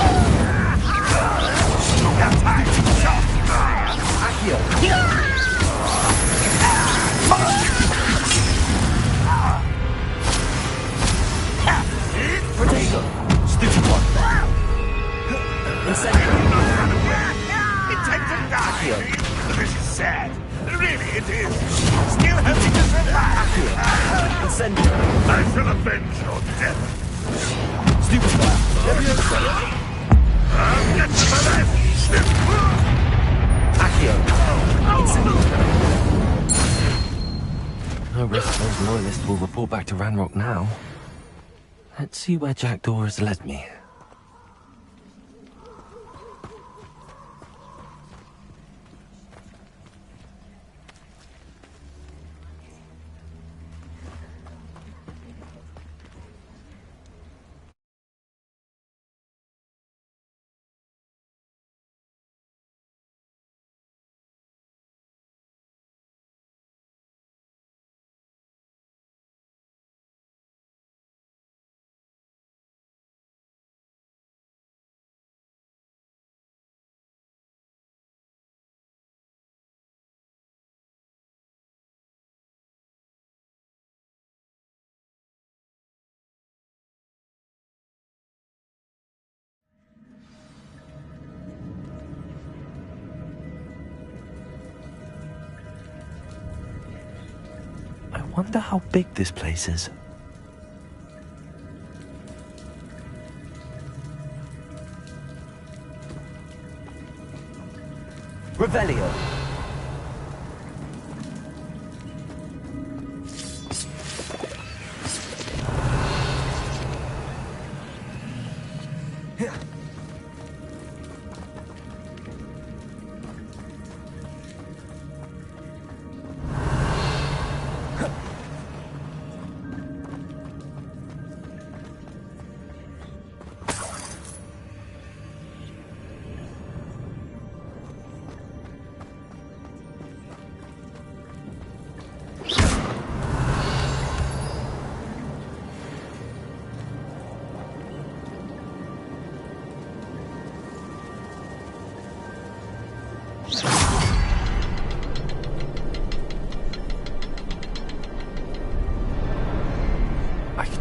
Accio. Protego. Stupid one. Incendio.
Intend to die. This is sad. Really, it is. Still hoping to survive.
Incendio.
I shall avenge your death.
Stupid one. Leviosa.
I'll get to the left.
Accio. Incendio.
No risk those loyalists will report back to Ranrock now. Let's see where Jackdaw has led me. I wonder how big this place is.
Revelio.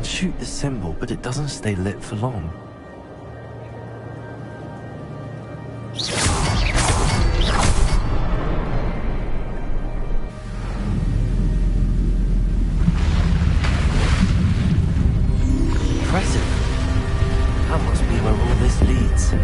Shoot the symbol, but it doesn't stay lit for long. Impressive. That must be where all this leads.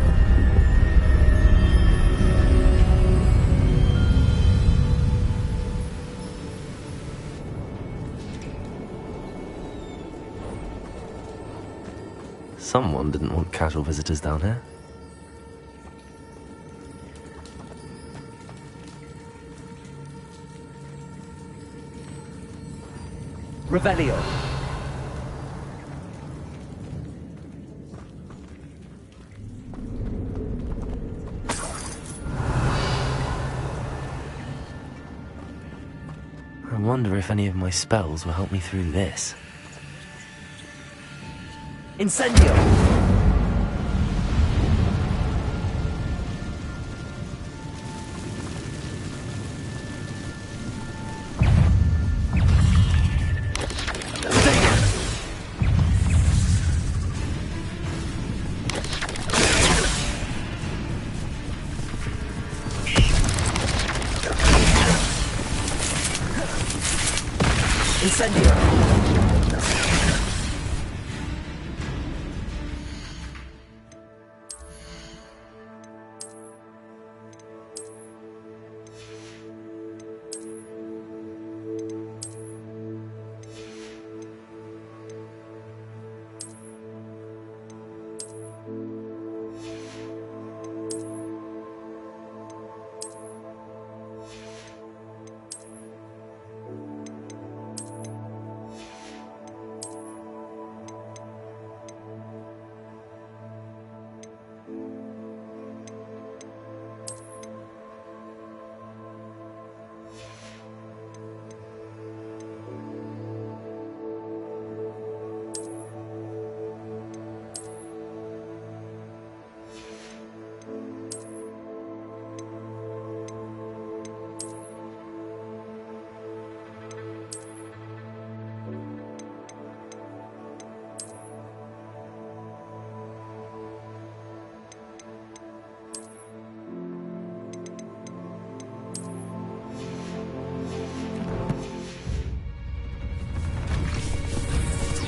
Someone didn't want casual visitors down here.
Revelio.
wonder if any of my spells will help me through this.
Incendio!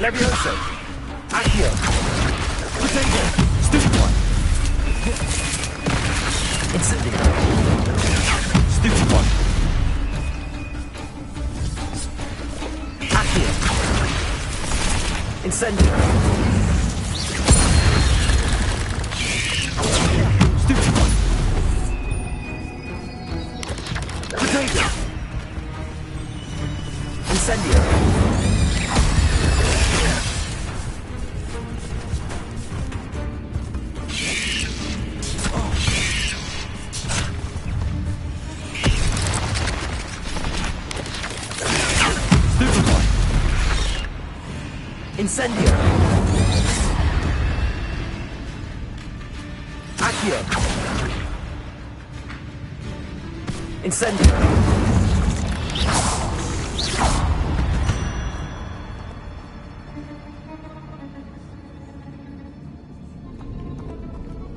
Levioso! Accio! Potato! Stupid one! Incendio! Stupid one! Accio! Incendio! Stupid one! Potato! Incendio! Incendio! Accio! Incendio!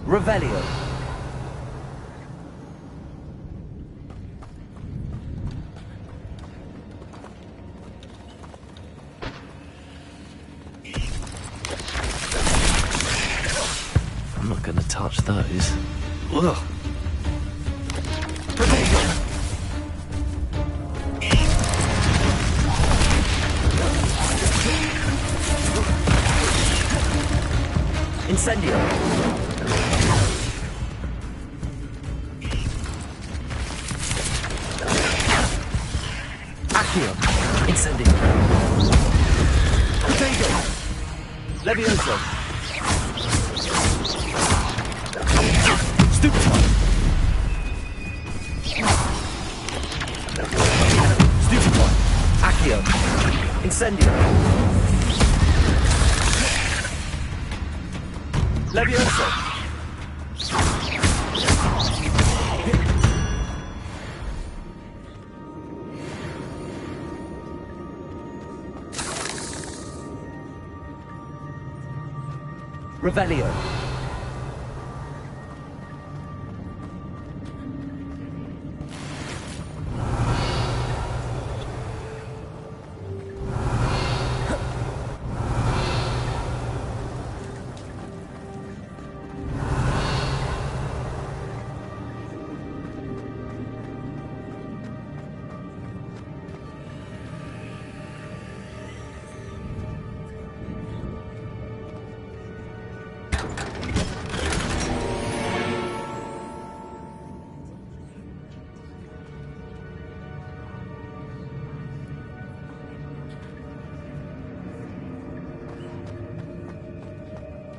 Revelio!
I'm not gonna touch those. Ugh.
Potato!
Incendio!
Accio! Incendio! Potato! Levioso! Stupid one! Stupid one!
Accio! Incendio!
Levioso!
Revelio!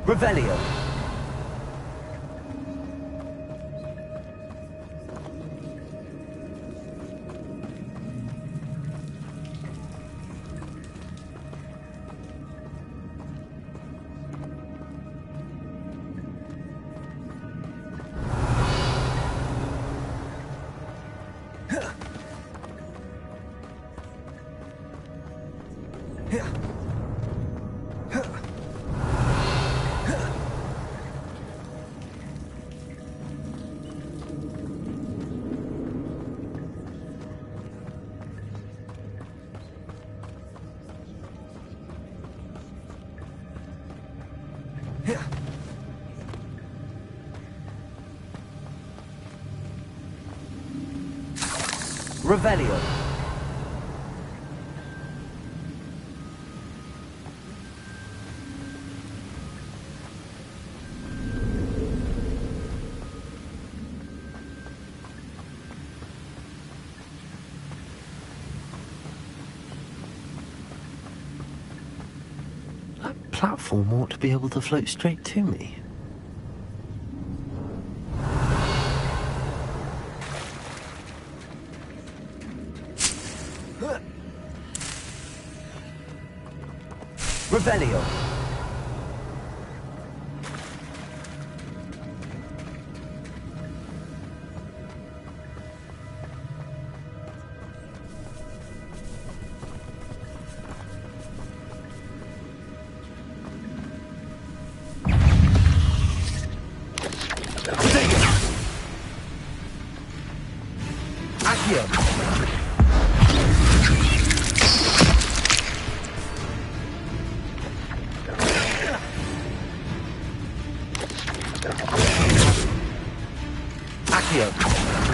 Revelio!
Revelio. That platform ought to be able to float straight to me. Revelio.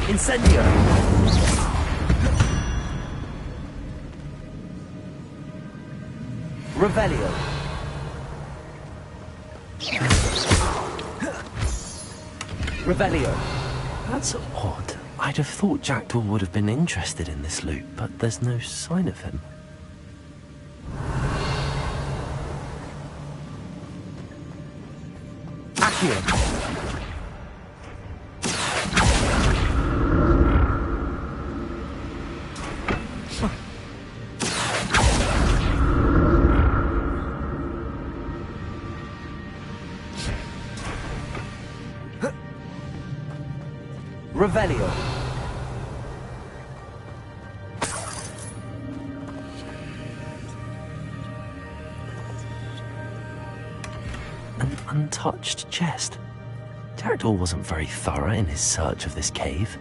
Incendio! Revelio. Revelio. That's odd. I'd have thought Jackdaw would have been interested in this loot, but there's no sign of him. Accio. Revelio. An untouched chest. Jackdaw wasn't very thorough in his search of this cave.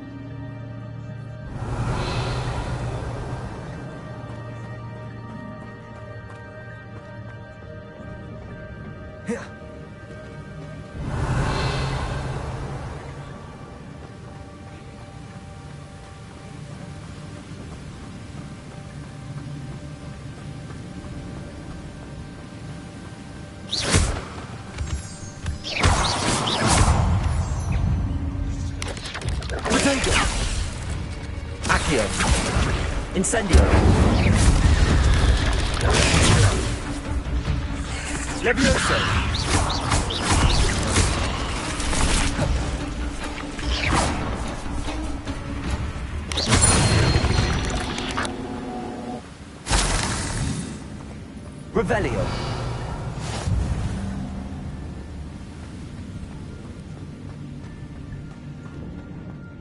Incendio. Levioso. Revelio.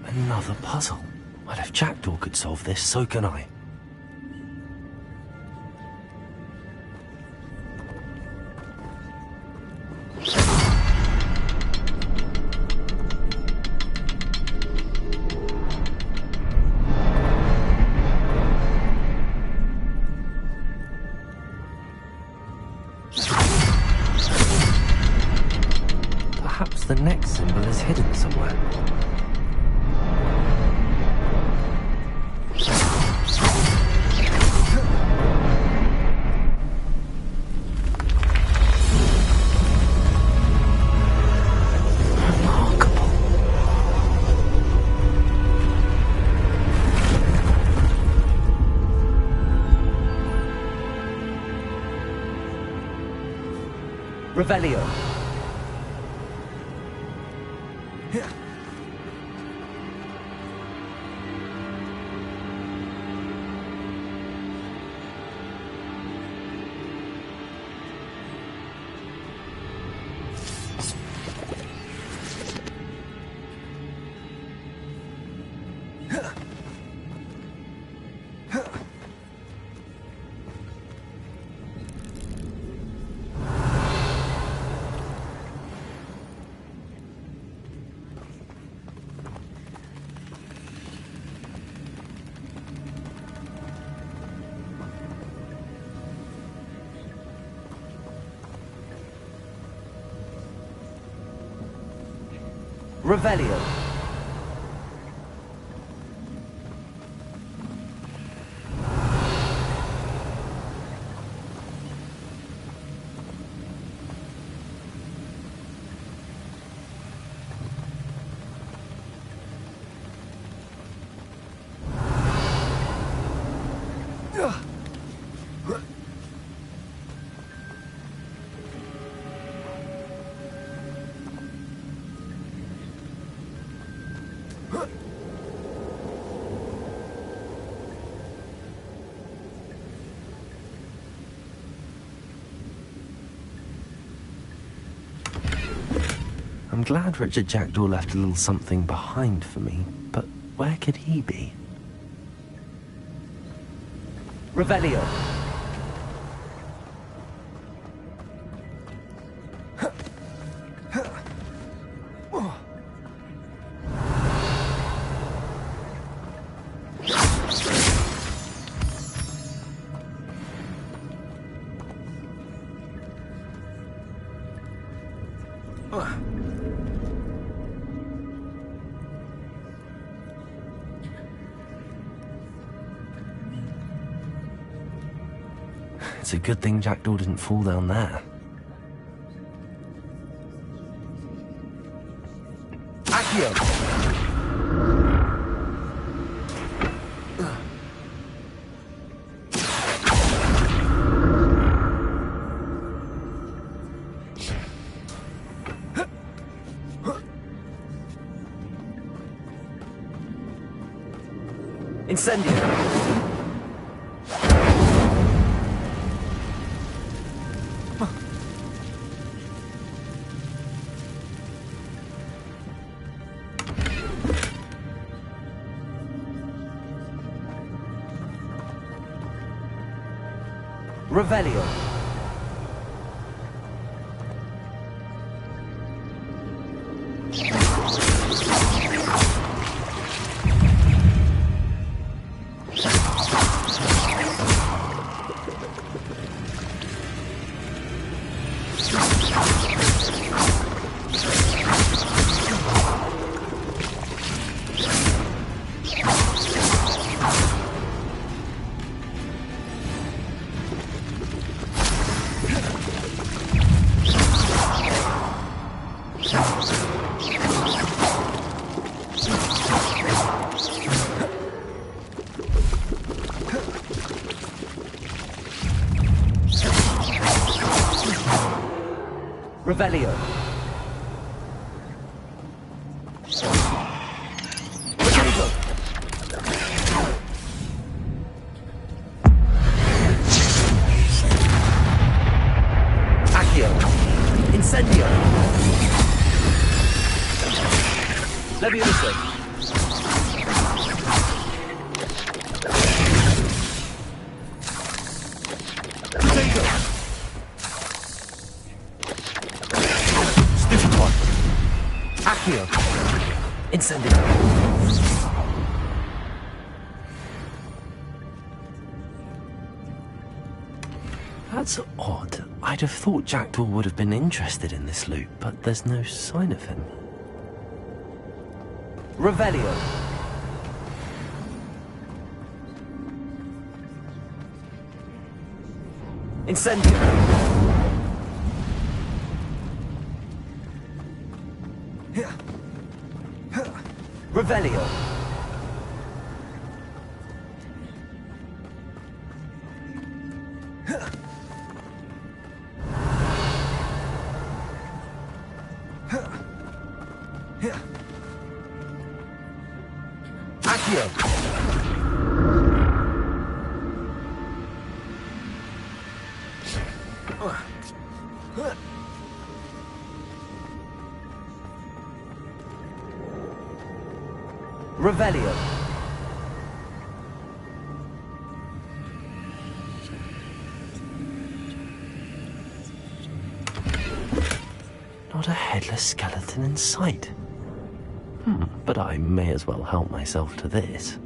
Another puzzle. Well, if Jackdaw could solve this, so can I. Perhaps the next symbol is hidden somewhere. Revelio. Revelio. I'm glad Richard Jackdaw left a little something behind for me, but where could he be? Revelio. It's a good thing Jackdaw didn't fall down there. Accio! Incendio! Revelio. Revelio. Accio. Incendio. Leviosa. Accio. Incendio. That's odd. I'd have thought Jackdaw would have been interested in this loot, but there's no sign of him. Revelio. Incendio. Revelio. Accio. Revelio. Not a headless skeleton in sight. But I may as well help myself to this.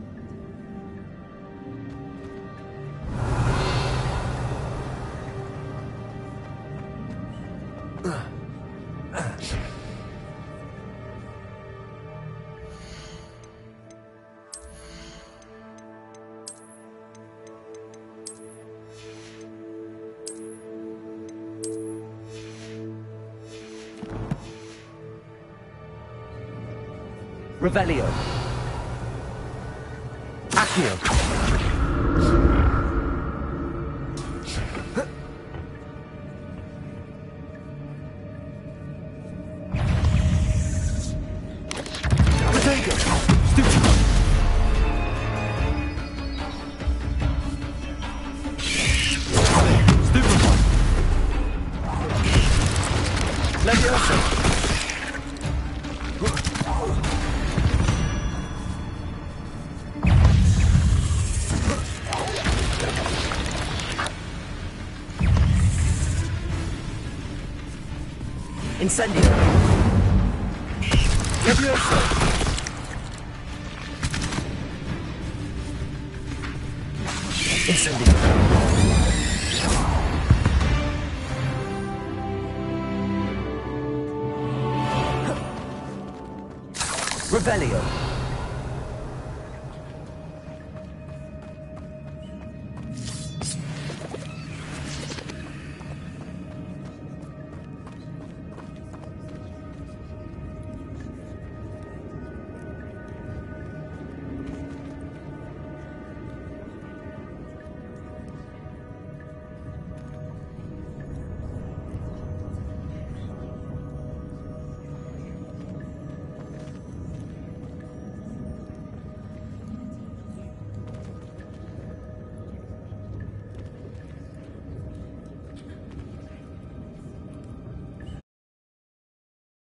Revelio. Accio. Potato.
Incendio. Levioso. Incendio. Revelio.